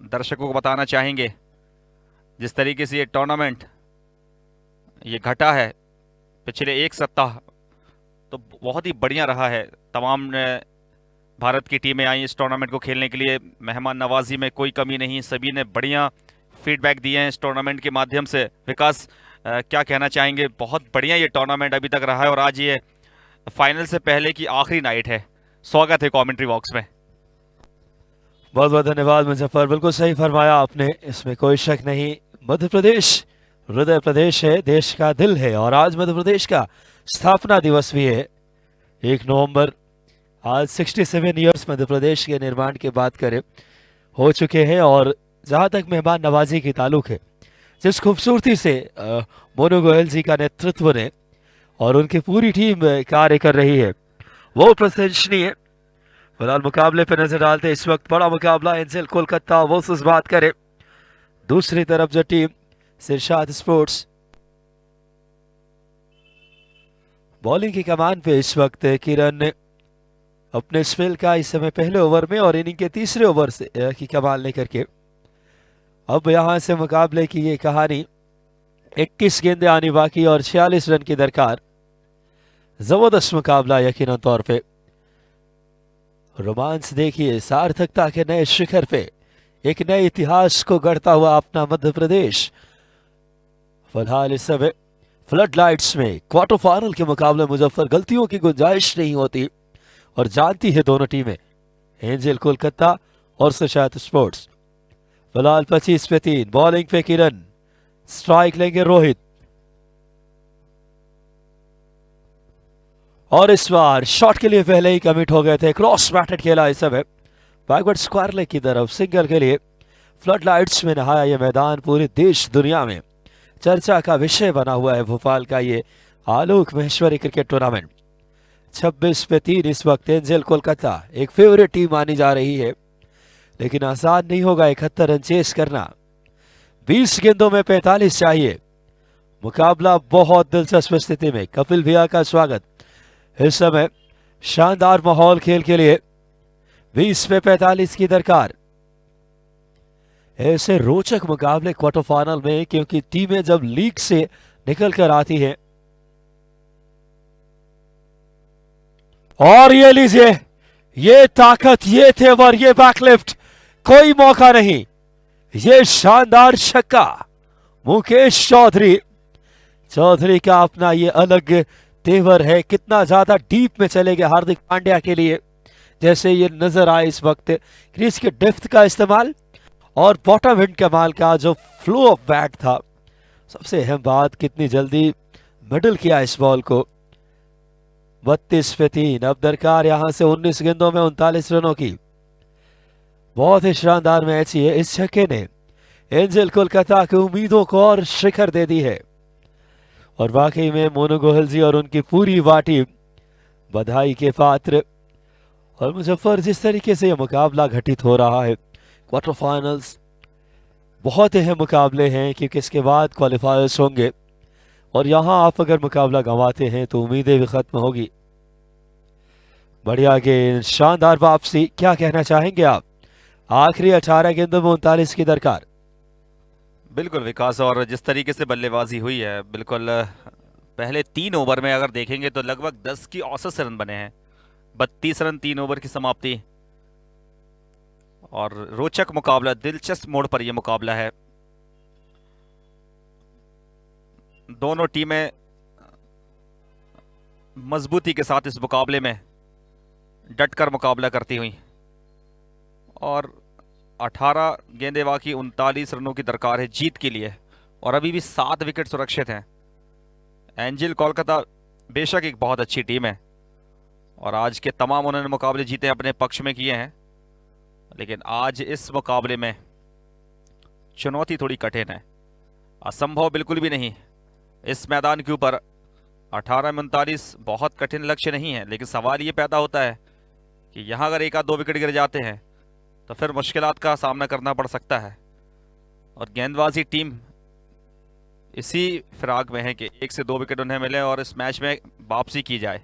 दर्शकों को बताना चाहेंगे जिस तरीके से ये टूर्नामेंट ये घटा है पिछले एक सप्ताह, तो बहुत ही बढ़िया रहा है। तमाम भारत की टीमें आई इस टूर्नामेंट को खेलने के लिए, मेहमान नवाजी में कोई कमी नहीं, सभी ने बढ़िया फीडबैक दिए हैं इस टूर्नामेंट के माध्यम से। विकास क्या कहना चाहेंगे? बहुत बढ़िया ये टूर्नामेंट अभी तक रहा है और आज ये फाइनल से पहले की आखिरी नाइट है। स्वागत है कमेंट्री बॉक्स में। बहुत बहुत धन्यवाद मुजफ्फर, बिल्कुल सही फरमाया आपने, इसमें कोई शक नहीं। मध्य प्रदेश हृदय प्रदेश है, देश का दिल है और आज मध्य प्रदेश का स्थापना दिवस भी है 1 नवंबर। आज 67 ईयर्स मध्य प्रदेश के निर्माण के बात करें हो चुके हैं। और जहां तक मेहमान नवाजी की ताल्लुक है, जिस खूबसूरती से मोनू गोयल जी का नेतृत्व ने और उनकी पूरी टीम कार्य कर रही है वो प्रशंसनीय। फिलहाल मुकाबले पर नजर डालते हैं, इस वक्त बड़ा मुकाबला एंजल कोलकाता वर्सेस बात करें दूसरी तरफ जो टीम सिरशाद स्पोर्ट्स। बॉलिंग की कमान पे इस वक्त किरण ने अपने स्पेल का इस समय पहले ओवर में और इनिंग के तीसरे ओवर से की कमाल लेकर के अब यहां से मुकाबले की ये कहानी 21 गेंदें आनी बाकी और 46 रन की दरकार। जबरदस्त मुकाबला यकीनन तौर पे। रोमांस देखिए सार्थकता के नए शिखर पे एक नए इतिहास को गढ़ता हुआ अपना मध्य प्रदेश फिलहाल इस समय फ्लड लाइट्स में क्वार्टर फाइनल के मुकाबले मुजफ्फर गलतियों की गुंजाइश नहीं होती और जानती है दोनों टीमें, एंजल कोलकाता और सुशांत स्पोर्ट्स। फिलहाल 25 पे 3, बॉलिंग पे किरण, स्ट्राइक लेंगे रोहित और इस बार शॉट के लिए पहले ही कमिट हो गए थे। क्रॉस बैटेड खेला इस समय बैकवर्ड स्क्वायर लेग की तरफ सिंगल के लिए। फ्लड लाइट्स में नहाया यह मैदान पूरे देश दुनिया में चर्चा का विषय बना हुआ है। भोपाल का ये आलोक महेश्वरी क्रिकेट टूर्नामेंट 26 पे 3 इस वक्त एंजल कोलकाता एक फेवरेट टीम मानी जा रही है, लेकिन आसान नहीं होगा 71 रन चेस करना। 20 गेंदों में 45 चाहिए। मुकाबला बहुत दिलचस्प स्थिति में। कपिल भैया का स्वागत। इस समय शानदार माहौल खेल के लिए 20 पे 45 की दरकार। ऐसे रोचक मुकाबले क्वार्टर फाइनल में, क्योंकि टीमें जब लीग से निकल कर आती हैं। और ये लीजिए, ये ताकत, ये तेवर, ये बैकलिफ्ट, कोई मौका नहीं। ये शानदार छक्का मुकेश चौधरी का अपना ये अलग तेवर है। कितना ज्यादा डीप में चले गए हार्दिक पांड्या के लिए, जैसे ये नजर आए इस वक्त। क्रीज के डेप्थ का इस्तेमाल और बॉटम हिट कमाल का जो फ्लो ऑफ बैट था। सबसे अहम बात, कितनी जल्दी मिडल किया इस बॉल को। 32 पे 3, अब दरकार यहां से 19 गेंदों में 39 रनों की। बहुत ही शानदार मैच है। इस छक्के ने एंजल कोलकाता की उम्मीदों को और शिखर दे दी है और वाकई में मोनू गोयल जी और उनकी पूरी वाटी बधाई के पात्र। और मुजफ्फर, जिस तरीके से यह मुकाबला घटित हो रहा है, क्वार्टर फाइनल्स बहुत अहम मुकाबले हैं, क्योंकि इसके बाद क्वालिफायर्स होंगे और यहां आप अगर मुकाबला गंवाते हैं तो उम्मीदें भी खत्म होगी। बढ़िया गेंद, शानदार वापसी। क्या कहना चाहेंगे आप? आखिरी 18 गेंदों में 39 की दरकार। बिल्कुल विकास, और जिस तरीके से बल्लेबाजी हुई है, बिल्कुल पहले 3 ओवर में अगर देखेंगे तो लगभग 10 की औसत से रन बने हैं। 32 रन 3 ओवर की समाप्ति। और रोचक मुकाबला, दिलचस्प मोड़ पर यह मुकाबला है। दोनों टीमें मजबूती के साथ इस मुकाबले में डटकर मुकाबला करती हुई। और 18 गेंदें बाकी, 39 रनों की दरकार है जीत के लिए और अभी भी 7 विकेट सुरक्षित हैं। एंजल कोलकाता बेशक एक बहुत अच्छी टीम है और आज के तमाम उन्होंने मुकाबले जीते अपने पक्ष में किए हैं, लेकिन आज इस मुकाबले में चुनौती थोड़ी कठिन है। असंभव बिल्कुल भी नहीं। इस मैदान के ऊपर 18 में 39 बहुत कठिन लक्ष्य नहीं है, लेकिन सवाल ये पैदा होता है कि यहाँ अगर 1 आध 2 विकेट गिर जाते हैं तो फिर मुश्किलात का सामना करना पड़ सकता है। और गेंदबाजी टीम इसी फिराक में है कि 1 से 2 विकेट उन्हें मिले और इस मैच में वापसी की जाए।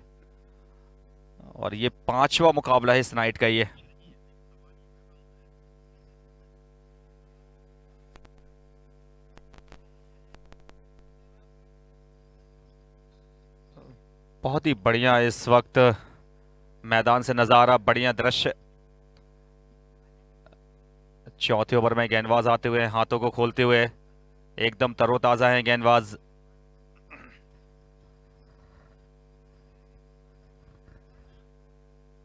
और ये 5वां मुकाबला है इस नाइट का। ये बहुत ही बढ़िया इस वक्त मैदान से नजारा, बढ़िया दृश्य। चौथे ओवर में गेंदबाज आते हुए, हाथों को खोलते हुए, एकदम तरोताजा हैं गेंदबाज।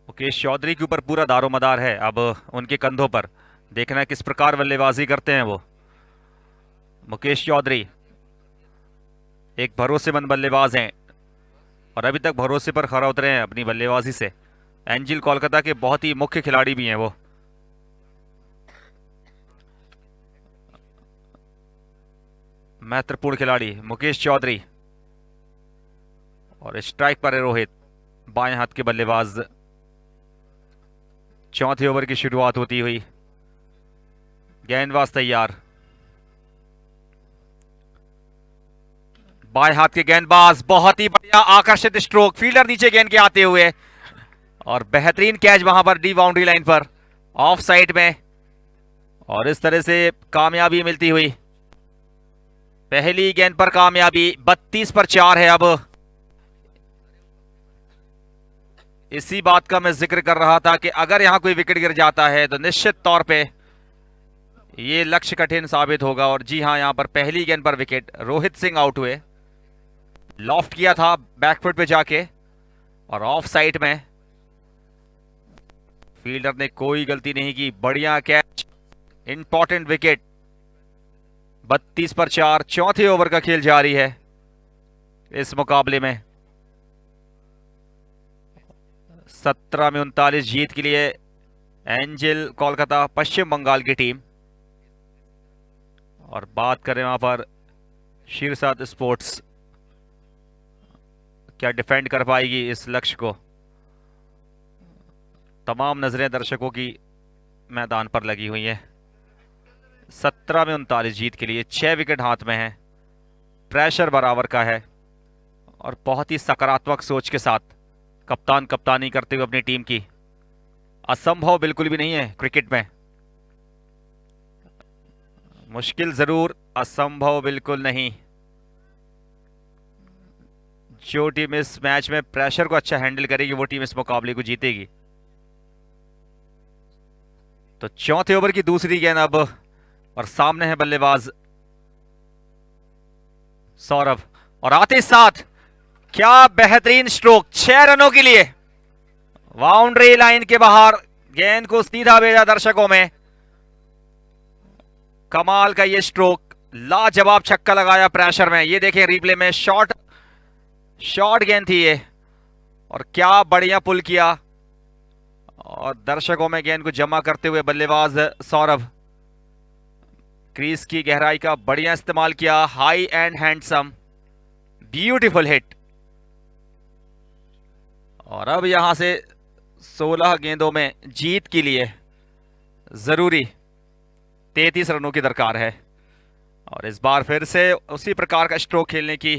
मुकेश चौधरी के ऊपर पूरा दारोमदार है अब उनके कंधों पर। देखना किस प्रकार बल्लेबाजी करते हैं वो। मुकेश चौधरी एक भरोसेमंद बल्लेबाज हैं और अभी तक भरोसे पर खरा उतरे हैं अपनी बल्लेबाजी से। एंजल कोलकाता के बहुत ही मुख्य खिलाड़ी भी हैं वो। महत्वपूर्ण खिलाड़ी मुकेश चौधरी। और स्ट्राइक पर है रोहित, बाएं हाथ के बल्लेबाज। चौथे ओवर की शुरुआत होती हुई, गेंदबाज तैयार। बाएं हाथ के गेंदबाज, बहुत ही बढ़िया आकर्षित स्ट्रोक, फील्डर नीचे गेंद के आते हुए और बेहतरीन कैच वहां पर डी बाउंड्री लाइन पर, ऑफ साइड में। और इस तरह से कामयाबी मिलती हुई, पहली गेंद पर कामयाबी। 32 पर 4 है अब। इसी बात का मैं जिक्र कर रहा था कि अगर यहां कोई विकेट गिर जाता है तो निश्चित तौर पे ये लक्ष्य कठिन साबित होगा। और जी हां, यहां पर पहली गेंद पर विकेट, रोहित सिंह आउट हुए। लॉफ्ट किया था बैकफुट पे जाके और ऑफ साइड में, फील्डर ने कोई गलती नहीं की, बढ़िया कैच, इंपॉर्टेंट विकेट। 32 पर 4, चौथे ओवर का खेल जारी है इस मुकाबले में। 17 में 39 जीत के लिए एंजल कोलकाता पश्चिम बंगाल की टीम। और बात करें वहां पर शीर्षद स्पोर्ट्स, क्या डिफेंड कर पाएगी इस लक्ष्य को? तमाम नजरें दर्शकों की मैदान पर लगी हुई हैं। 17 में 39 जीत के लिए 6 विकेट हाथ में हैं, प्रेशर बराबर का है और बहुत ही सकारात्मक सोच के साथ कप्तान कप्तानी करते हुए अपनी टीम की। असंभव बिल्कुल भी नहीं है क्रिकेट में, मुश्किल जरूर, असंभव बिल्कुल नहीं। जो टीम इस मैच में प्रेशर को अच्छा हैंडल करेगी वो टीम इस मुकाबले को जीतेगी। तो चौथे ओवर की दूसरी गेंद अब, और सामने है बल्लेबाज सौरभ, और आते साथ क्या बेहतरीन स्ट्रोक, 6 रनों के लिए बाउंड्री लाइन के बाहर, गेंद को सीधा भेजा दर्शकों में। कमाल का ये स्ट्रोक, लाजवाब छक्का लगाया प्रेशर में। ये देखें रिप्ले में, शॉर्ट गेंद थी ये, और क्या बढ़िया पुल किया और दर्शकों में गेंद को जमा करते हुए बल्लेबाज सौरभ, क्रीज की गहराई का बढ़िया इस्तेमाल किया। High and handsome, beautiful hit. और अब यहां से 16 गेंदों में जीत के लिए जरूरी 33 रनों की दरकार है। और इस बार फिर से उसी प्रकार का स्ट्रोक खेलने की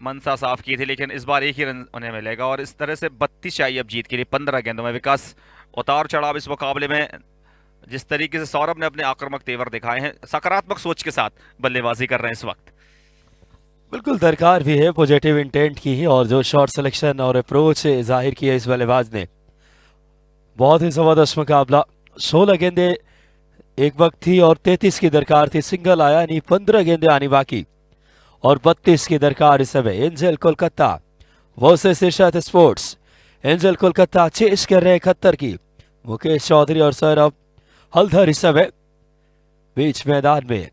मनसा साफ की थी, लेकिन इस बार एक ही रन उन्हें मिलेगा। और इस तरह से 32 चाहिए अब जीत के लिए 15 गेंदों में। विकास, उतार चढ़ाव इस मुकाबले में, जिस तरीके से सौरभ ने अपने आक्रामक तेवर दिखाए हैं, सकारात्मक सोच के साथ बल्लेबाजी कर रहे हैं इस वक्त। बिल्कुल दरकार भी है पॉजिटिव इंटेंट की, और जो शॉट सिलेक्शन और अप्रोच जाहिर किया इस बल्लेबाज ने, बहुत ही जबरदस्त मुकाबला। 16 गेंदें एक वक्त थी और 33 की दरकार थी, सिंगल आया, यानी 15 गेंदें आनी बाकी और 32 की दरकार इस समय। Angel Kolkata versus Shirshad Sports. Angel Kolkata chase कर रहे 71 की, मुकेश चौधरी और सौरभ हल्दर इस समय बीच मैदान में।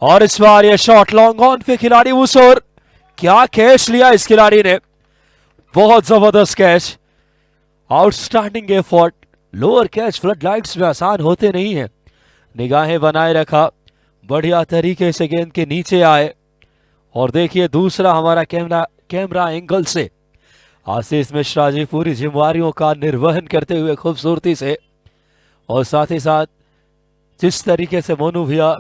और इस बार ये शॉट लॉन्ग ऑन पे खिलाड़ी उस ओर, क्या कैच लिया इस खिलाड़ी ने, बहुत जबरदस्त catch, outstanding effort. Lower catch flood lights में आसान होते नहीं है, निगाहें बनाए रखा, बढ़िया तरीके से गेंद के नीचे आए। और देखिए दूसरा हमारा कैमरा एंगल से आशीष मिश्रा जी पूरी जिम्मेवारियों का निर्वहन करते हुए खूबसूरती से, और साथ ही साथ जिस तरीके से मोनू भैया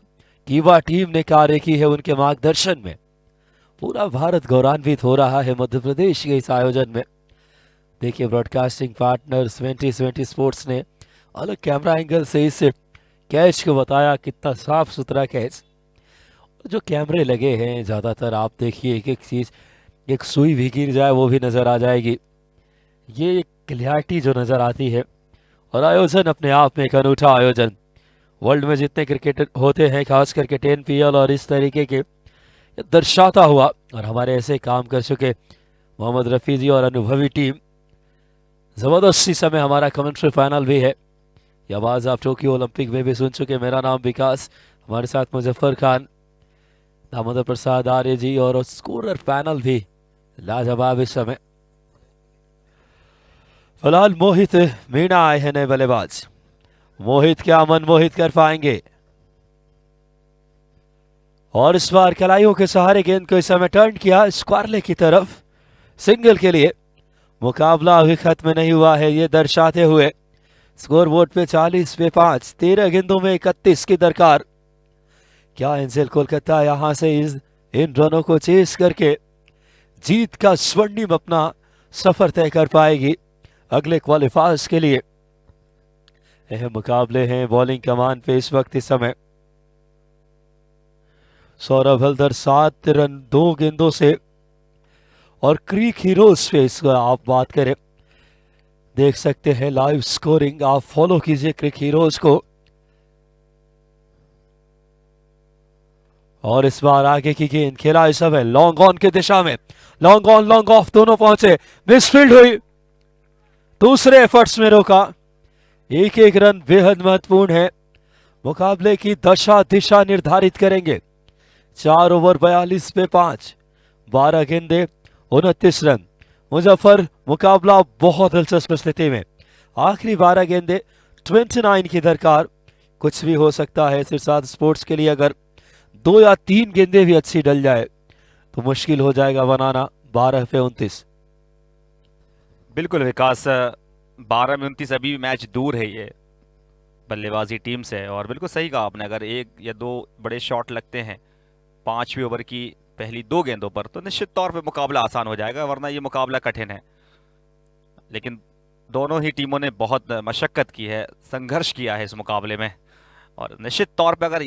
कीवा टीम ने कार्य की है उनके मार्गदर्शन में, पूरा भारत गौरवान्वित हो रहा है मध्य प्रदेश के इस आयोजन में। देखिए ब्रॉडकास्टिंग पार्टनर्स 2020 स्पोर्ट्स ने अलग कैमरा एंगल से इस कैच को बताया, कितना साफ सुथरा कैच। जो कैमरे लगे हैं ज़्यादातर आप देखिए एक एक चीज़, एक सुई भी गिर जाए वो भी नज़र आ जाएगी, ये क्लियरिटी जो नज़र आती है। और आयोजन अपने आप में एक अनूठा आयोजन, वर्ल्ड में जितने क्रिकेटर होते हैं खास करके 10 PL और इस तरीके के, दर्शाता हुआ। और हमारे ऐसे काम कर चुके मोहम्मद रफ़ी जी और अनुभवी टीम, ज़बरदस्त इस समय हमारा कमेंट्री फाइनल भी है। ये आवाज़ आप टोक्यो ओलंपिक में भी सुन चुके। मेरा नाम विकास, हमारे साथ मुजफ्फर खान, दामोदर प्रसाद आर्य जी, और स्कोरर पैनल भी लाजवाब इस समय। फिलहाल मोहित मीणा आए हैं नए बल्लेबाज, मोहित क्या मनमोहित कर पाएंगे। और इस बार कलाइयों के सहारे गेंद को इस समय टर्न किया स्क्वारले की तरफ, सिंगल के लिए। मुकाबला अभी खत्म नहीं हुआ है, ये दर्शाते हुए स्कोर बोर्ड पे 40 पे 5, 13 गेंदों में 31 की दरकार। क्या एंजल कोलकाता यहां से इन रनों को चेस करके जीत का स्वर्णिम अपना सफर तय कर पाएगी अगले क्वालिफायर्स के लिए? अहम मुकाबले हैं बॉलिंग कमान पे इस वक्त इस समय। सौरभ हल्दर 7 रन 2 गेंदों से, और क्रीक हीरोज पे इसको आप बात करें देख सकते हैं लाइव स्कोरिंग, आप फॉलो कीजिए क्रिक हीरोज को। और इस बार आगे की गेंद खेला इस समय लॉन्ग ऑन की दिशा में, लॉन्ग ऑन लॉन्ग ऑफ दोनों पहुंचे, मिसफील्ड हुई, दूसरे एफर्ट्स में रोका। एक एक रन बेहद महत्वपूर्ण है, मुकाबले की दशा दिशा निर्धारित करेंगे। 4 ओवर 42 पे 5, 12 गेंदे 29 रन। मुजफ्फर मुकाबला बहुत दिलचस्प स्थिति में, आखिरी 12 गेंदे 29 की दरकार। कुछ भी हो सकता है सिरसाद स्पोर्ट्स के लिए, अगर 2 या 3 गेंदे भी अच्छी डल जाए तो मुश्किल हो जाएगा बनाना 12 पे 29। बिल्कुल विकास, 12 में 29 अभी भी मैच दूर है ये बल्लेबाजी टीम से। और बिल्कुल सही कहा आपने, अगर 1 या 2 बड़े शॉट लगते हैं 5वें ओवर की पहली 2 गेंदों पर तो निश्चित तौर पे मुकाबला आसान हो जाएगा, वरना ये मुकाबला कठिन है। लेकिन दोनों ही टीमों ने बहुत मशक्कत की है, संघर्ष किया है इस मुकाबले में। और निश्चित तौर पे अगर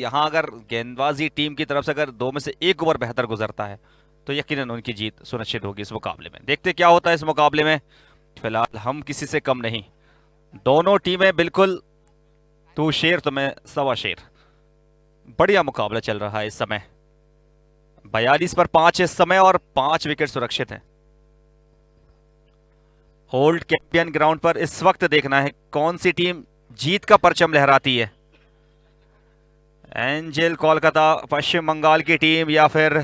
गेंदबाजी टीम की तरफ से अगर 2 में से 1 ओवर बेहतर गुजरता है तो यकीनन उनकी जीत सुनिश्चित होगी इस मुकाबले में। देखते क्या होता है इस मुकाबले में। फिलहाल हम किसी से कम नहीं, दोनों टीमें बिल्कुल तू शेर तो मैं सवा शेर। बढ़िया मुकाबला चल रहा है इस समय, 42 पर 5 इस समय और 5 विकेट सुरक्षित हैं। ओल्ड कैंपियन ग्राउंड पर इस वक्त देखना है कौन सी टीम जीत का परचम लहराती है, एंजल कोलकाता पश्चिम बंगाल की टीम या फिर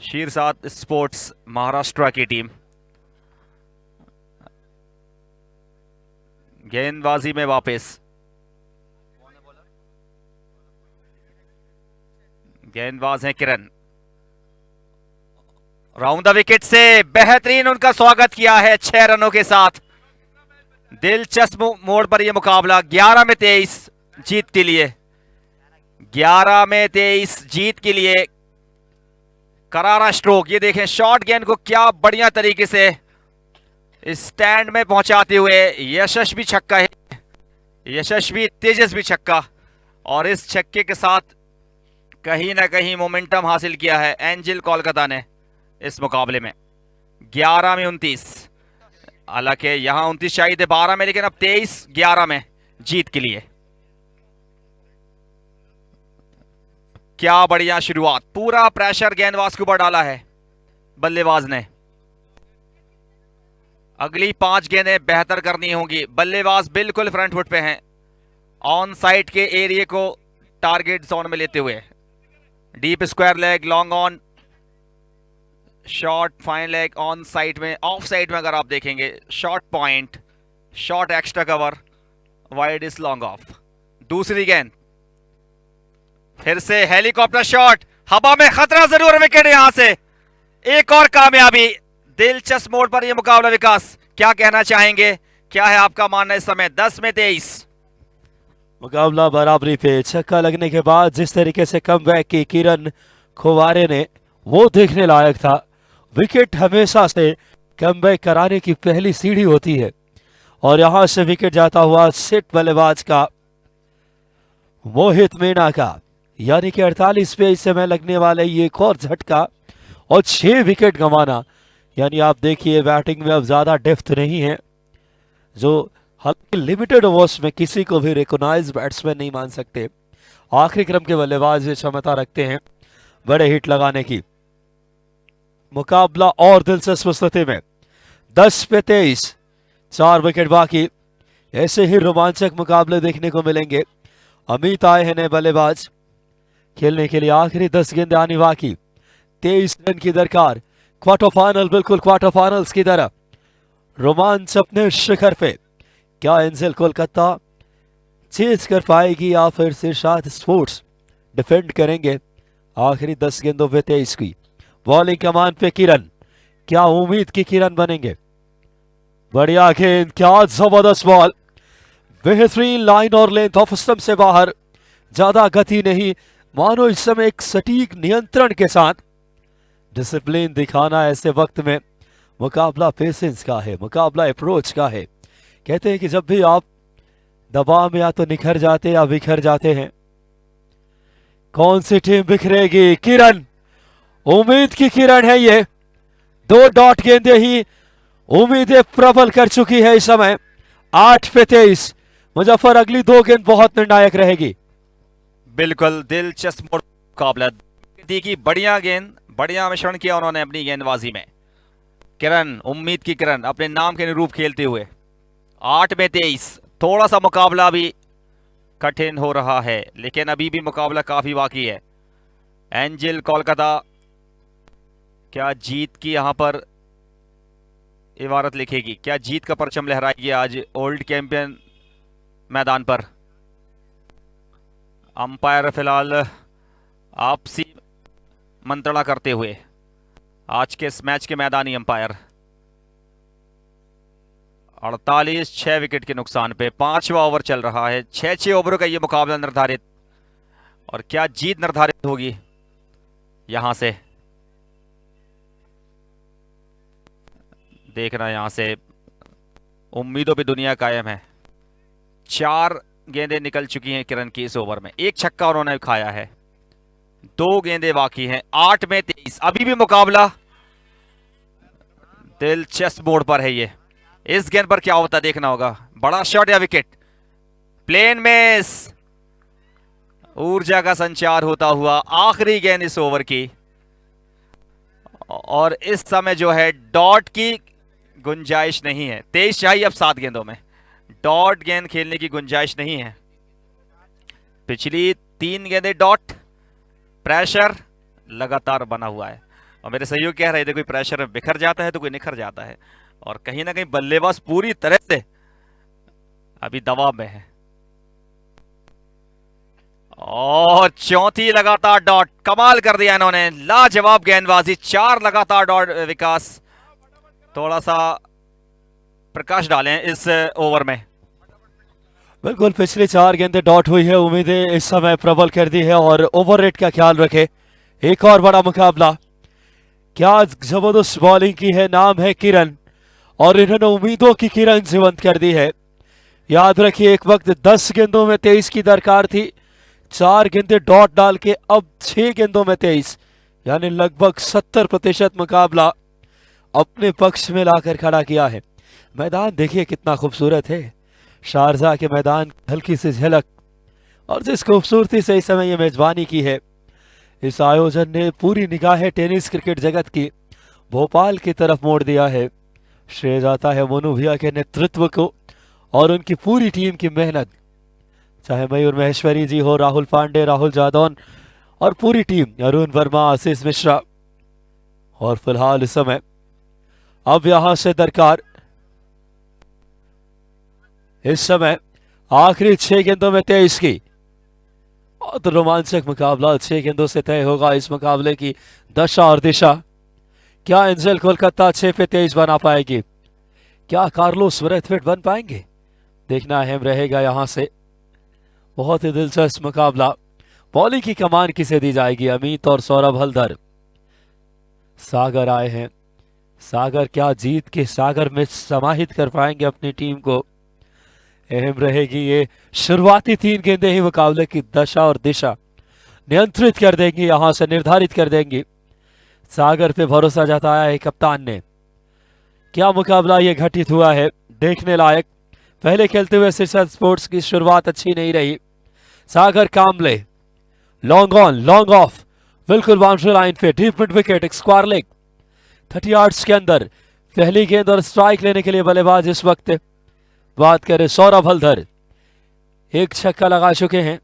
शीरसाद स्पोर्ट्स महाराष्ट्र की टीम। गेंदबाजी में वापस गेंदबाज हैं किरण, राउंड द विकेट से बेहतरीन उनका स्वागत किया है 6 रनों के साथ। दिलचस्प मोड़ पर यह मुकाबला 11 में 23 जीत के लिए, 11 में 23 जीत के लिए करारा स्ट्रोक। ये देखें शॉर्ट गेंद को क्या बढ़िया तरीके से स्टैंड में पहुंचाते हुए यशस्वी छक्का है, यशस्वी तेजस्वी छक्का। और इस छक्के के साथ कहीं ना कहीं मोमेंटम हासिल किया है एंजल कोलकाता ने इस मुकाबले में। 11 में 29, हालांकि यहां 29 चाहिए थे 12 में, लेकिन अब 23-11 में जीत के लिए। क्या बढ़िया शुरुआत, पूरा प्रेशर गेंदबाज के ऊपर डाला है बल्लेबाज ने। अगली 5 गेंदें बेहतर करनी होंगी, बल्लेबाज बिल्कुल फ्रंट फुट पे हैं, ऑन साइड के एरिया को टारगेट जोन में लेते हुए। Deep square leg, long on, short fine leg, on side में, ऑफ साइड में अगर आप देखेंगे short point, short extra cover, wide is long off. दूसरी गेंद फिर से हेलीकॉप्टर शॉट, हवा में खतरा जरूर, विकेट यहां से, एक और कामयाबी। दिलचस्प मोड़ पर यह मुकाबला। विकास क्या कहना चाहेंगे, क्या है आपका मानना इस समय? 10 में 23 मुकाबला बराबरी पे। छक्का लगने के बाद जिस तरीके से कमबैक की किरण खोवारे ने, वो देखने लायक था। विकेट हमेशा से कमबैक कराने की पहली सीढ़ी होती है, और यहां से विकेट जाता हुआ सिट बल्लेबाज का मोहित मीना का, यानी कि 48 पे इस समय लगने वाले ये एक और झटका और 6 विकेट गंवाना। यानी आप देखिए बैटिंग में अब ज्यादा डेप्थ नहीं है, जो हालांकि लिमिटेड ओवर्स में किसी को भी रिकॉग्नाइज बैट्समैन नहीं मान सकते। आखिरी क्रम के बल्लेबाज ये क्षमता रखते हैं बड़े हिट लगाने की। मुकाबला और दिलचस्प स्थिति में, 10 पे 23, 4 विकेट बाकी। ऐसे ही रोमांचक मुकाबले देखने को मिलेंगे। अमित आए हैं नए बल्लेबाज खेलने के लिए, आखिरी 10 गेंदें आनी बाकी, 23 रन की दरकार। क्वार्टर फाइनल, बिल्कुल क्वार्टर फाइनल्स की तरह रोमांच अपने शिखर पे। क्या एंजल कोलकाता चेज कर पाएगी या फिर सिरसाद स्पोर्ट्स डिफेंड करेंगे? आखिरी 10 गेंदों पे 23 की बॉलिंग कमान पे किरण, क्या उम्मीद की किरण बनेंगे? बढ़िया गेंद, क्या जबरदस्त बॉल, बेहतरीन लाइन और लेंथ ऑफ स्टंप से बाहर, ज्यादा गति नहीं, मानो इस समय एक सटीक नियंत्रण के साथ डिसिप्लिन दिखाना ऐसे वक्त में। मुकाबला पेशेंस का है, मुकाबला अप्रोच का है। कहते हैं कि जब भी आप दबाव में या तो निखर जाते या बिखर जाते हैं। कौन सी टीम बिखरेगी? किरण, उम्मीद की किरण है ये। 2 डॉट गेंदे ही उम्मीदें प्रबल कर चुकी है इस समय। 8 पे 23। मुजफ्फर, अगली 2 गेंद बहुत निर्णायक रहेगी। बिल्कुल दिलचस्प मुकाबला। की बढ़िया गेंद, बढ़िया मिश्रण किया उन्होंने अपनी गेंदबाजी में। किरण, उम्मीद की किरण अपने नाम के अनुरूप खेलते हुए। 8 में 23। थोड़ा सा मुकाबला भी कठिन हो रहा है, लेकिन अभी भी मुकाबला काफी बाकी है। एंजिल कोलकाता क्या जीत की यहां पर इबारत लिखेगी? क्या जीत का परचम लहराएगी आज ओल्ड चैंपियन मैदान पर? अंपायर फिलहाल आपसी मंत्रणा करते हुए आज के इस मैच के मैदानी अंपायर। 48 6 विकेट के नुकसान पे 5वां ओवर चल रहा है। 6 ओवरों का ये मुकाबला निर्धारित, और क्या जीत निर्धारित होगी यहां से? देखना यहां से उम्मीदों पे दुनिया कायम है। 4 गेंदें निकल चुकी हैं किरण की इस ओवर में। 1 छक्का उन्होंने खाया है। 2 गेंदें बाकी हैं। 8 में 23। अभी भी मुकाबला दिलचस्प मोड़ पर है ये। इस गेंद पर क्या होता है देखना होगा। बड़ा शॉट या विकेट? Plane miss. ऊर्जा का संचार होता हुआ आखिरी गेंद इस ओवर की, और इस समय जो है डॉट की गुंजाइश नहीं है। 23 चाहिए अब 7 गेंदों में। डॉट गेंद खेलने की गुंजाइश नहीं है। पिछली 3 गेंदें डॉट। प्रेशर लगातार बना हुआ है, और मेरे सहयोग कह रहे थे कोई प्रेशर में बिखर जाता है तो कोई निखर जाता है, और कहीं ना कहीं बल्लेबाज पूरी तरह से अभी दबाव में है। और चौथी लगातार डॉट। कमाल कर दिया इन्होंने, लाजवाब गेंदबाजी। 4 लगातार डॉट। विकास, थोड़ा सा प्रकाश डालें इस ओवर में। बिल्कुल, पिछली 4 गेंदें डॉट हुई है। उम्मीदें इस समय प्रबल कर दी है, और ओवर रेट का ख्याल रखे। एक और बड़ा मुकाबला। क्या जबरदस्त बॉलिंग की है। नाम है किरण, और इन्होंने उम्मीदों की किरण जीवंत कर दी है। याद रखिए, एक वक्त 10 गेंदों में 23 की दरकार थी। 4 गेंदें डॉट डाल के अब 6 गेंदों में 23, यानी लगभग 70% मुकाबला अपने पक्ष में लाकर खड़ा किया है। मैदान देखिए कितना खूबसूरत है। शारजा के मैदान हल्की सी झलक, और जिस खूबसूरती से इस समय ये मेजबानी की है, इस आयोजन ने पूरी निगाहें टेनिस क्रिकेट जगत की भोपाल की तरफ मोड़ दिया है। श्रेय जाता है मोनू भैया के नेतृत्व को और उनकी पूरी टीम की मेहनत। चाहे मयूर महेश्वरी जी हो, राहुल पांडे, राहुल जादौन और पूरी टीम, अरुण वर्मा, आशीष मिश्रा। और फिलहाल इस समय अब यहां से दरकार इस समय आखिरी 6 गेंदों में 23 की। बहुत रोमांचक मुकाबला 6 गेंदों से तय होगा इस मुकाबले की दशा और दिशा। क्या एंजल कोलकाता 6 पे 23 बना पाएगी? क्या कार्लोस ब्रेथवेट बन पाएंगे? देखना अहम रहेगा यहां से। बहुत ही दिलचस्प मुकाबला। बॉलिंग की कमान किसे दी जाएगी? अमित और सौरभ हल्दर। सागर आए हैं। सागर क्या जीत के सागर में समाहित कर पाएंगे अपनी टीम को? अहम रहेगी ये शुरुआती 3 गेंदें ही मुकाबले की दशा और दिशा नियंत्रित कर देंगी, यहां से निर्धारित कर देंगी। सागर पे भरोसा जताया है कप्तान ने। क्या मुकाबला ये घटित हुआ है, देखने लायक। पहले खेलते हुए शीर्षद स्पोर्ट्स की शुरुआत अच्छी नहीं रही। सागर कामले, लॉन्ग ऑन लॉन्ग ऑफ, बिल्कुल बाउंड्री लाइन पे, deep mid wicket, square leg 30 yards के अंदर। पहली गेंद और स्ट्राइक लेने के लिए बल्लेबाज इस वक्त बात करें सौरभ हल्दर, 1 छक्का लगा चुके हैं।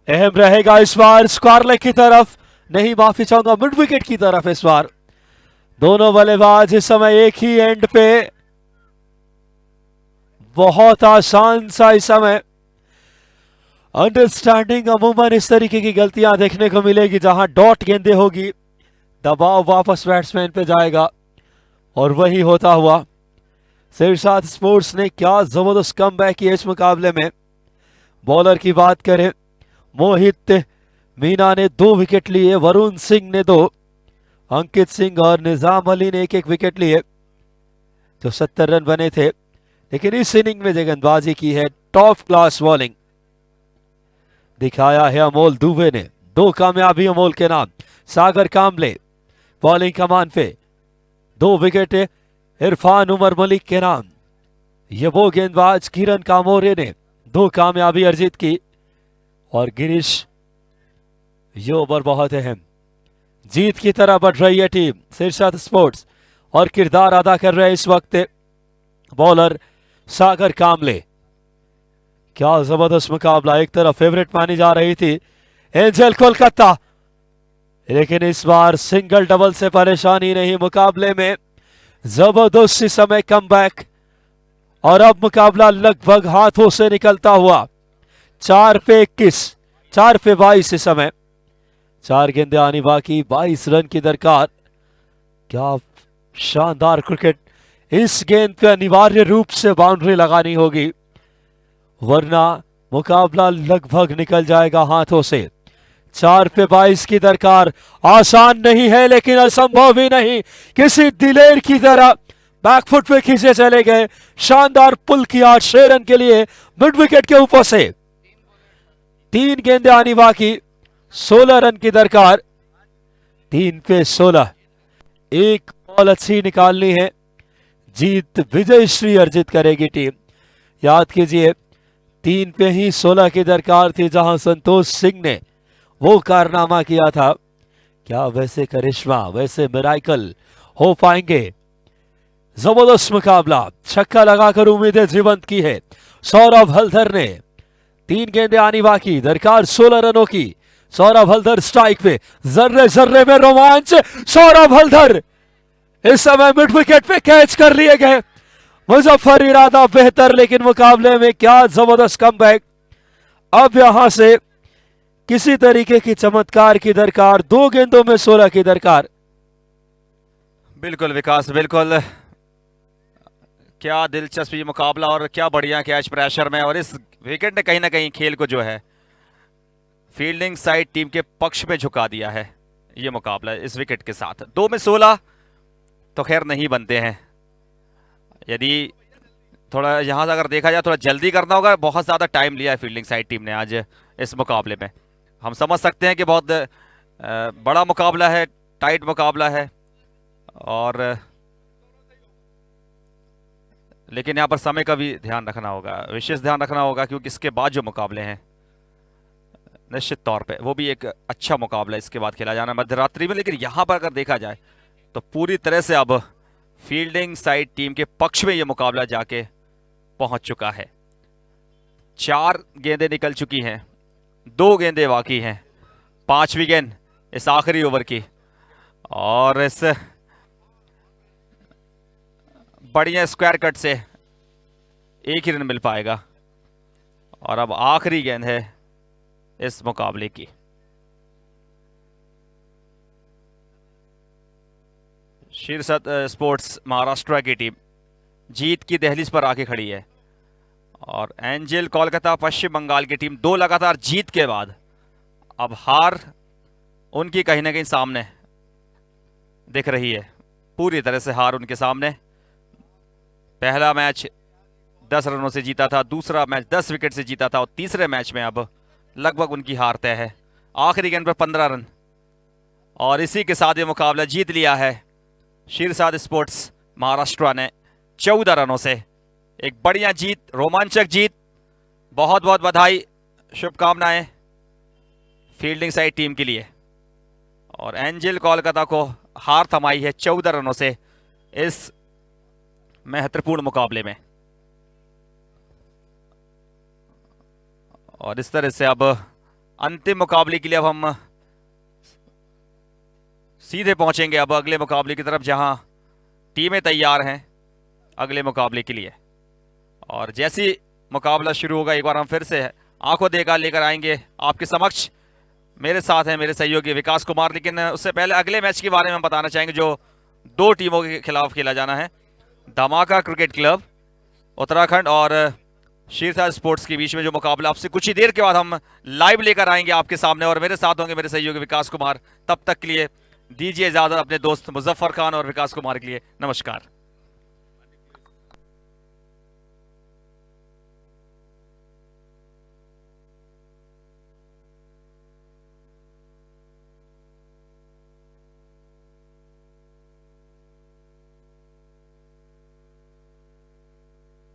अहम रहेगा इस बार स्क्वायर लेग की तरफ, नहीं माफी चाहूंगा, मिड विकेट की तरफ इस बार। दोनों बल्लेबाज इस समय एक ही एंड पे। बहुत आसान सा इस समय अंडरस्टैंडिंग। अमूमन इस तरीके की गलतियां देखने को मिलेगी जहां डॉट गेंदें होगी, दबाव वापस बैट्समैन पे जाएगा, और वही होता हुआ सिरसाद स्पोर्ट्स ने क्या जबरदस्त कमबैक किया इस मुकाबले में। बॉलर की बात करें, मोहित मीना ने 2 विकेट लिए, वरुण सिंह ने 2, अंकित सिंह और निजाम अली ने 1-1 विकेट लिए, जो 70 रन बने थे। लेकिन इस इनिंग में जो गेंदबाजी की है, टॉप क्लास बॉलिंग दिखाया है अमोल दुबे ने। 2 कामयाबी अमोल के नाम। सागर कामले बॉलिंग कमान पे, 2 विकेट इरफान उमर मलिक के नाम। ये वो गेंदबाज किरण कामोरे ने 2 कामयाबी अर्जित की। और गिरीश, ये ओवर बहुत अहम, जीत की तरह बढ़ रही है टीम सिरसा स्पोर्ट्स और किरदार अदा कर रहे इस वक्त बॉलर सागर कामले। क्या जबरदस्त मुकाबला, एक तरफ फेवरेट मानी जा रही थी एंजल कोलकाता, लेकिन इस बार सिंगल डबल से परेशानी नहीं, मुकाबले में जबरदस्ती समय कमबैक और अब मुकाबला लगभग हाथों से निकलता हुआ। 4 पे 21, 4 पे 22 इस समय, 4 गेंदें आनी बाकी, 22 रन की दरकार। क्या शानदार क्रिकेट, इस गेंद पे अनिवार्य रूप से बाउंड्री लगानी होगी वरना मुकाबला लगभग निकल जाएगा हाथों से। 4 पे 22 की दरकार, आसान नहीं है लेकिन असंभव भी नहीं। किसी दिलेर की तरह बैकफुट पे खींचे चले गए, शानदार पुल किया 6 रन के लिए मिड विकेट के ऊपर से। 3 गेंदें आनी बाकी, 16 रन की दरकार, 3 पे 16। एक बॉल अच्छी निकालनी है, जीत विजय श्री अर्जित करेगी टीम। याद कीजिए 3 पे ही 16 की दरकार थी जहां संतोष सिंह ने वो कारनामा किया था। क्या वैसे करिश्मा, वैसे मिराइकल हो पाएंगे? जबरदस्त मुकाबला, छक्का लगाकर उम्मीदें जीवंत की है सौरभ हल्दर ने। 3 गेंदें आनी बाकी, दरकार 16 रनों की। सौरभ हल्दर स्ट्राइक पे, जर्रे जर्रे में रोमांच। सौरभ हल्दर इस समय मिड विकेट पे कैच कर लिए गए। मुजफ्फर इरादा बेहतर, लेकिन मुकाबले में क्या जबरदस्त कमबैक। अब यहां से किसी तरीके की चमत्कार की दरकार, 2 गेंदों में 16 की दरकार। बिल्कुल विकास, बिल्कुल, क्या दिलचस्पी मुकाबला और क्या बढ़िया कैच प्रेशर में। और इस विकेट ने कहीं ना कहीं खेल को जो है फील्डिंग साइड टीम के पक्ष में झुका दिया है। ये मुकाबला इस विकेट के साथ 2 में 16 तो खैर नहीं बनते हैं। यदि थोड़ा यहाँ से अगर देखा जाए थोड़ा जल्दी करना होगा, बहुत ज़्यादा टाइम लिया है फील्डिंग साइड टीम ने आज इस मुकाबले में। हम समझ सकते हैं कि बहुत बड़ा मुकाबला है, टाइट मुकाबला है, और लेकिन यहाँ पर समय का भी ध्यान रखना होगा, विशेष ध्यान रखना होगा, क्योंकि इसके बाद जो मुकाबले हैं निश्चित तौर पे वो भी एक अच्छा मुकाबला इसके बाद खेला जाना मध्यरात्रि में। लेकिन यहाँ पर अगर देखा जाए तो पूरी तरह से अब फील्डिंग साइड टीम के पक्ष में ये मुकाबला जाके पहुंच चुका है। 4 गेंदें निकल चुकी हैं, 2 गेंदें बाकी हैं, 5वीं गेंद इस आखिरी ओवर की, और इस बढ़िया स्क्वायर कट से 1 ही रन मिल पाएगा। और अब आखिरी गेंद है इस मुकाबले की। शीर्षा स्पोर्ट्स महाराष्ट्र की टीम जीत की दहलीज पर आके खड़ी है, और एंजल कोलकाता पश्चिम बंगाल की टीम 2 लगातार जीत के बाद अब हार उनकी कहीं ना कहीं सामने दिख रही है, पूरी तरह से हार उनके सामने। पहला मैच 10 रनों से जीता था, दूसरा मैच 10 विकेट से जीता था, और तीसरे मैच में अब लगभग उनकी हार तय है। आखिरी गेंद पर 15 रन, और इसी के साथ ये मुकाबला जीत लिया है शीर्षाद स्पोर्ट्स महाराष्ट्र ने 14 रनों से। एक बढ़िया जीत, रोमांचक जीत, बहुत बहुत बधाई, शुभकामनाएं फील्डिंग साइड टीम के लिए। और एंजल कोलकाता को हार थमाई है 14 रनों से इस महत्वपूर्ण मुकाबले में। और इस तरह से अब अंतिम मुकाबले के लिए अब हम सीधे पहुंचेंगे अब अगले मुकाबले की तरफ, जहां टीमें तैयार हैं अगले मुकाबले के लिए। और जैसी मुकाबला शुरू होगा एक बार हम फिर से आंखों देखा लेकर आएंगे आपके समक्ष। मेरे साथ हैं मेरे सहयोगी विकास कुमार, लेकिन उससे पहले अगले मैच के बारे में हम बताना चाहेंगे जो 2 टीमों के खिलाफ खेला जाना है। धमाका क्रिकेट क्लब उत्तराखंड और शीर्षा स्पोर्ट्स के बीच में जो मुकाबला आपसे कुछ ही देर के बाद हम लाइव लेकर आएंगे आपके सामने, और मेरे साथ होंगे मेरे सहयोगी विकास कुमार। तब तक के लिए दीजिए इजाजत अपने दोस्त मुजफ्फर खान और विकास कुमार के लिए। नमस्कार।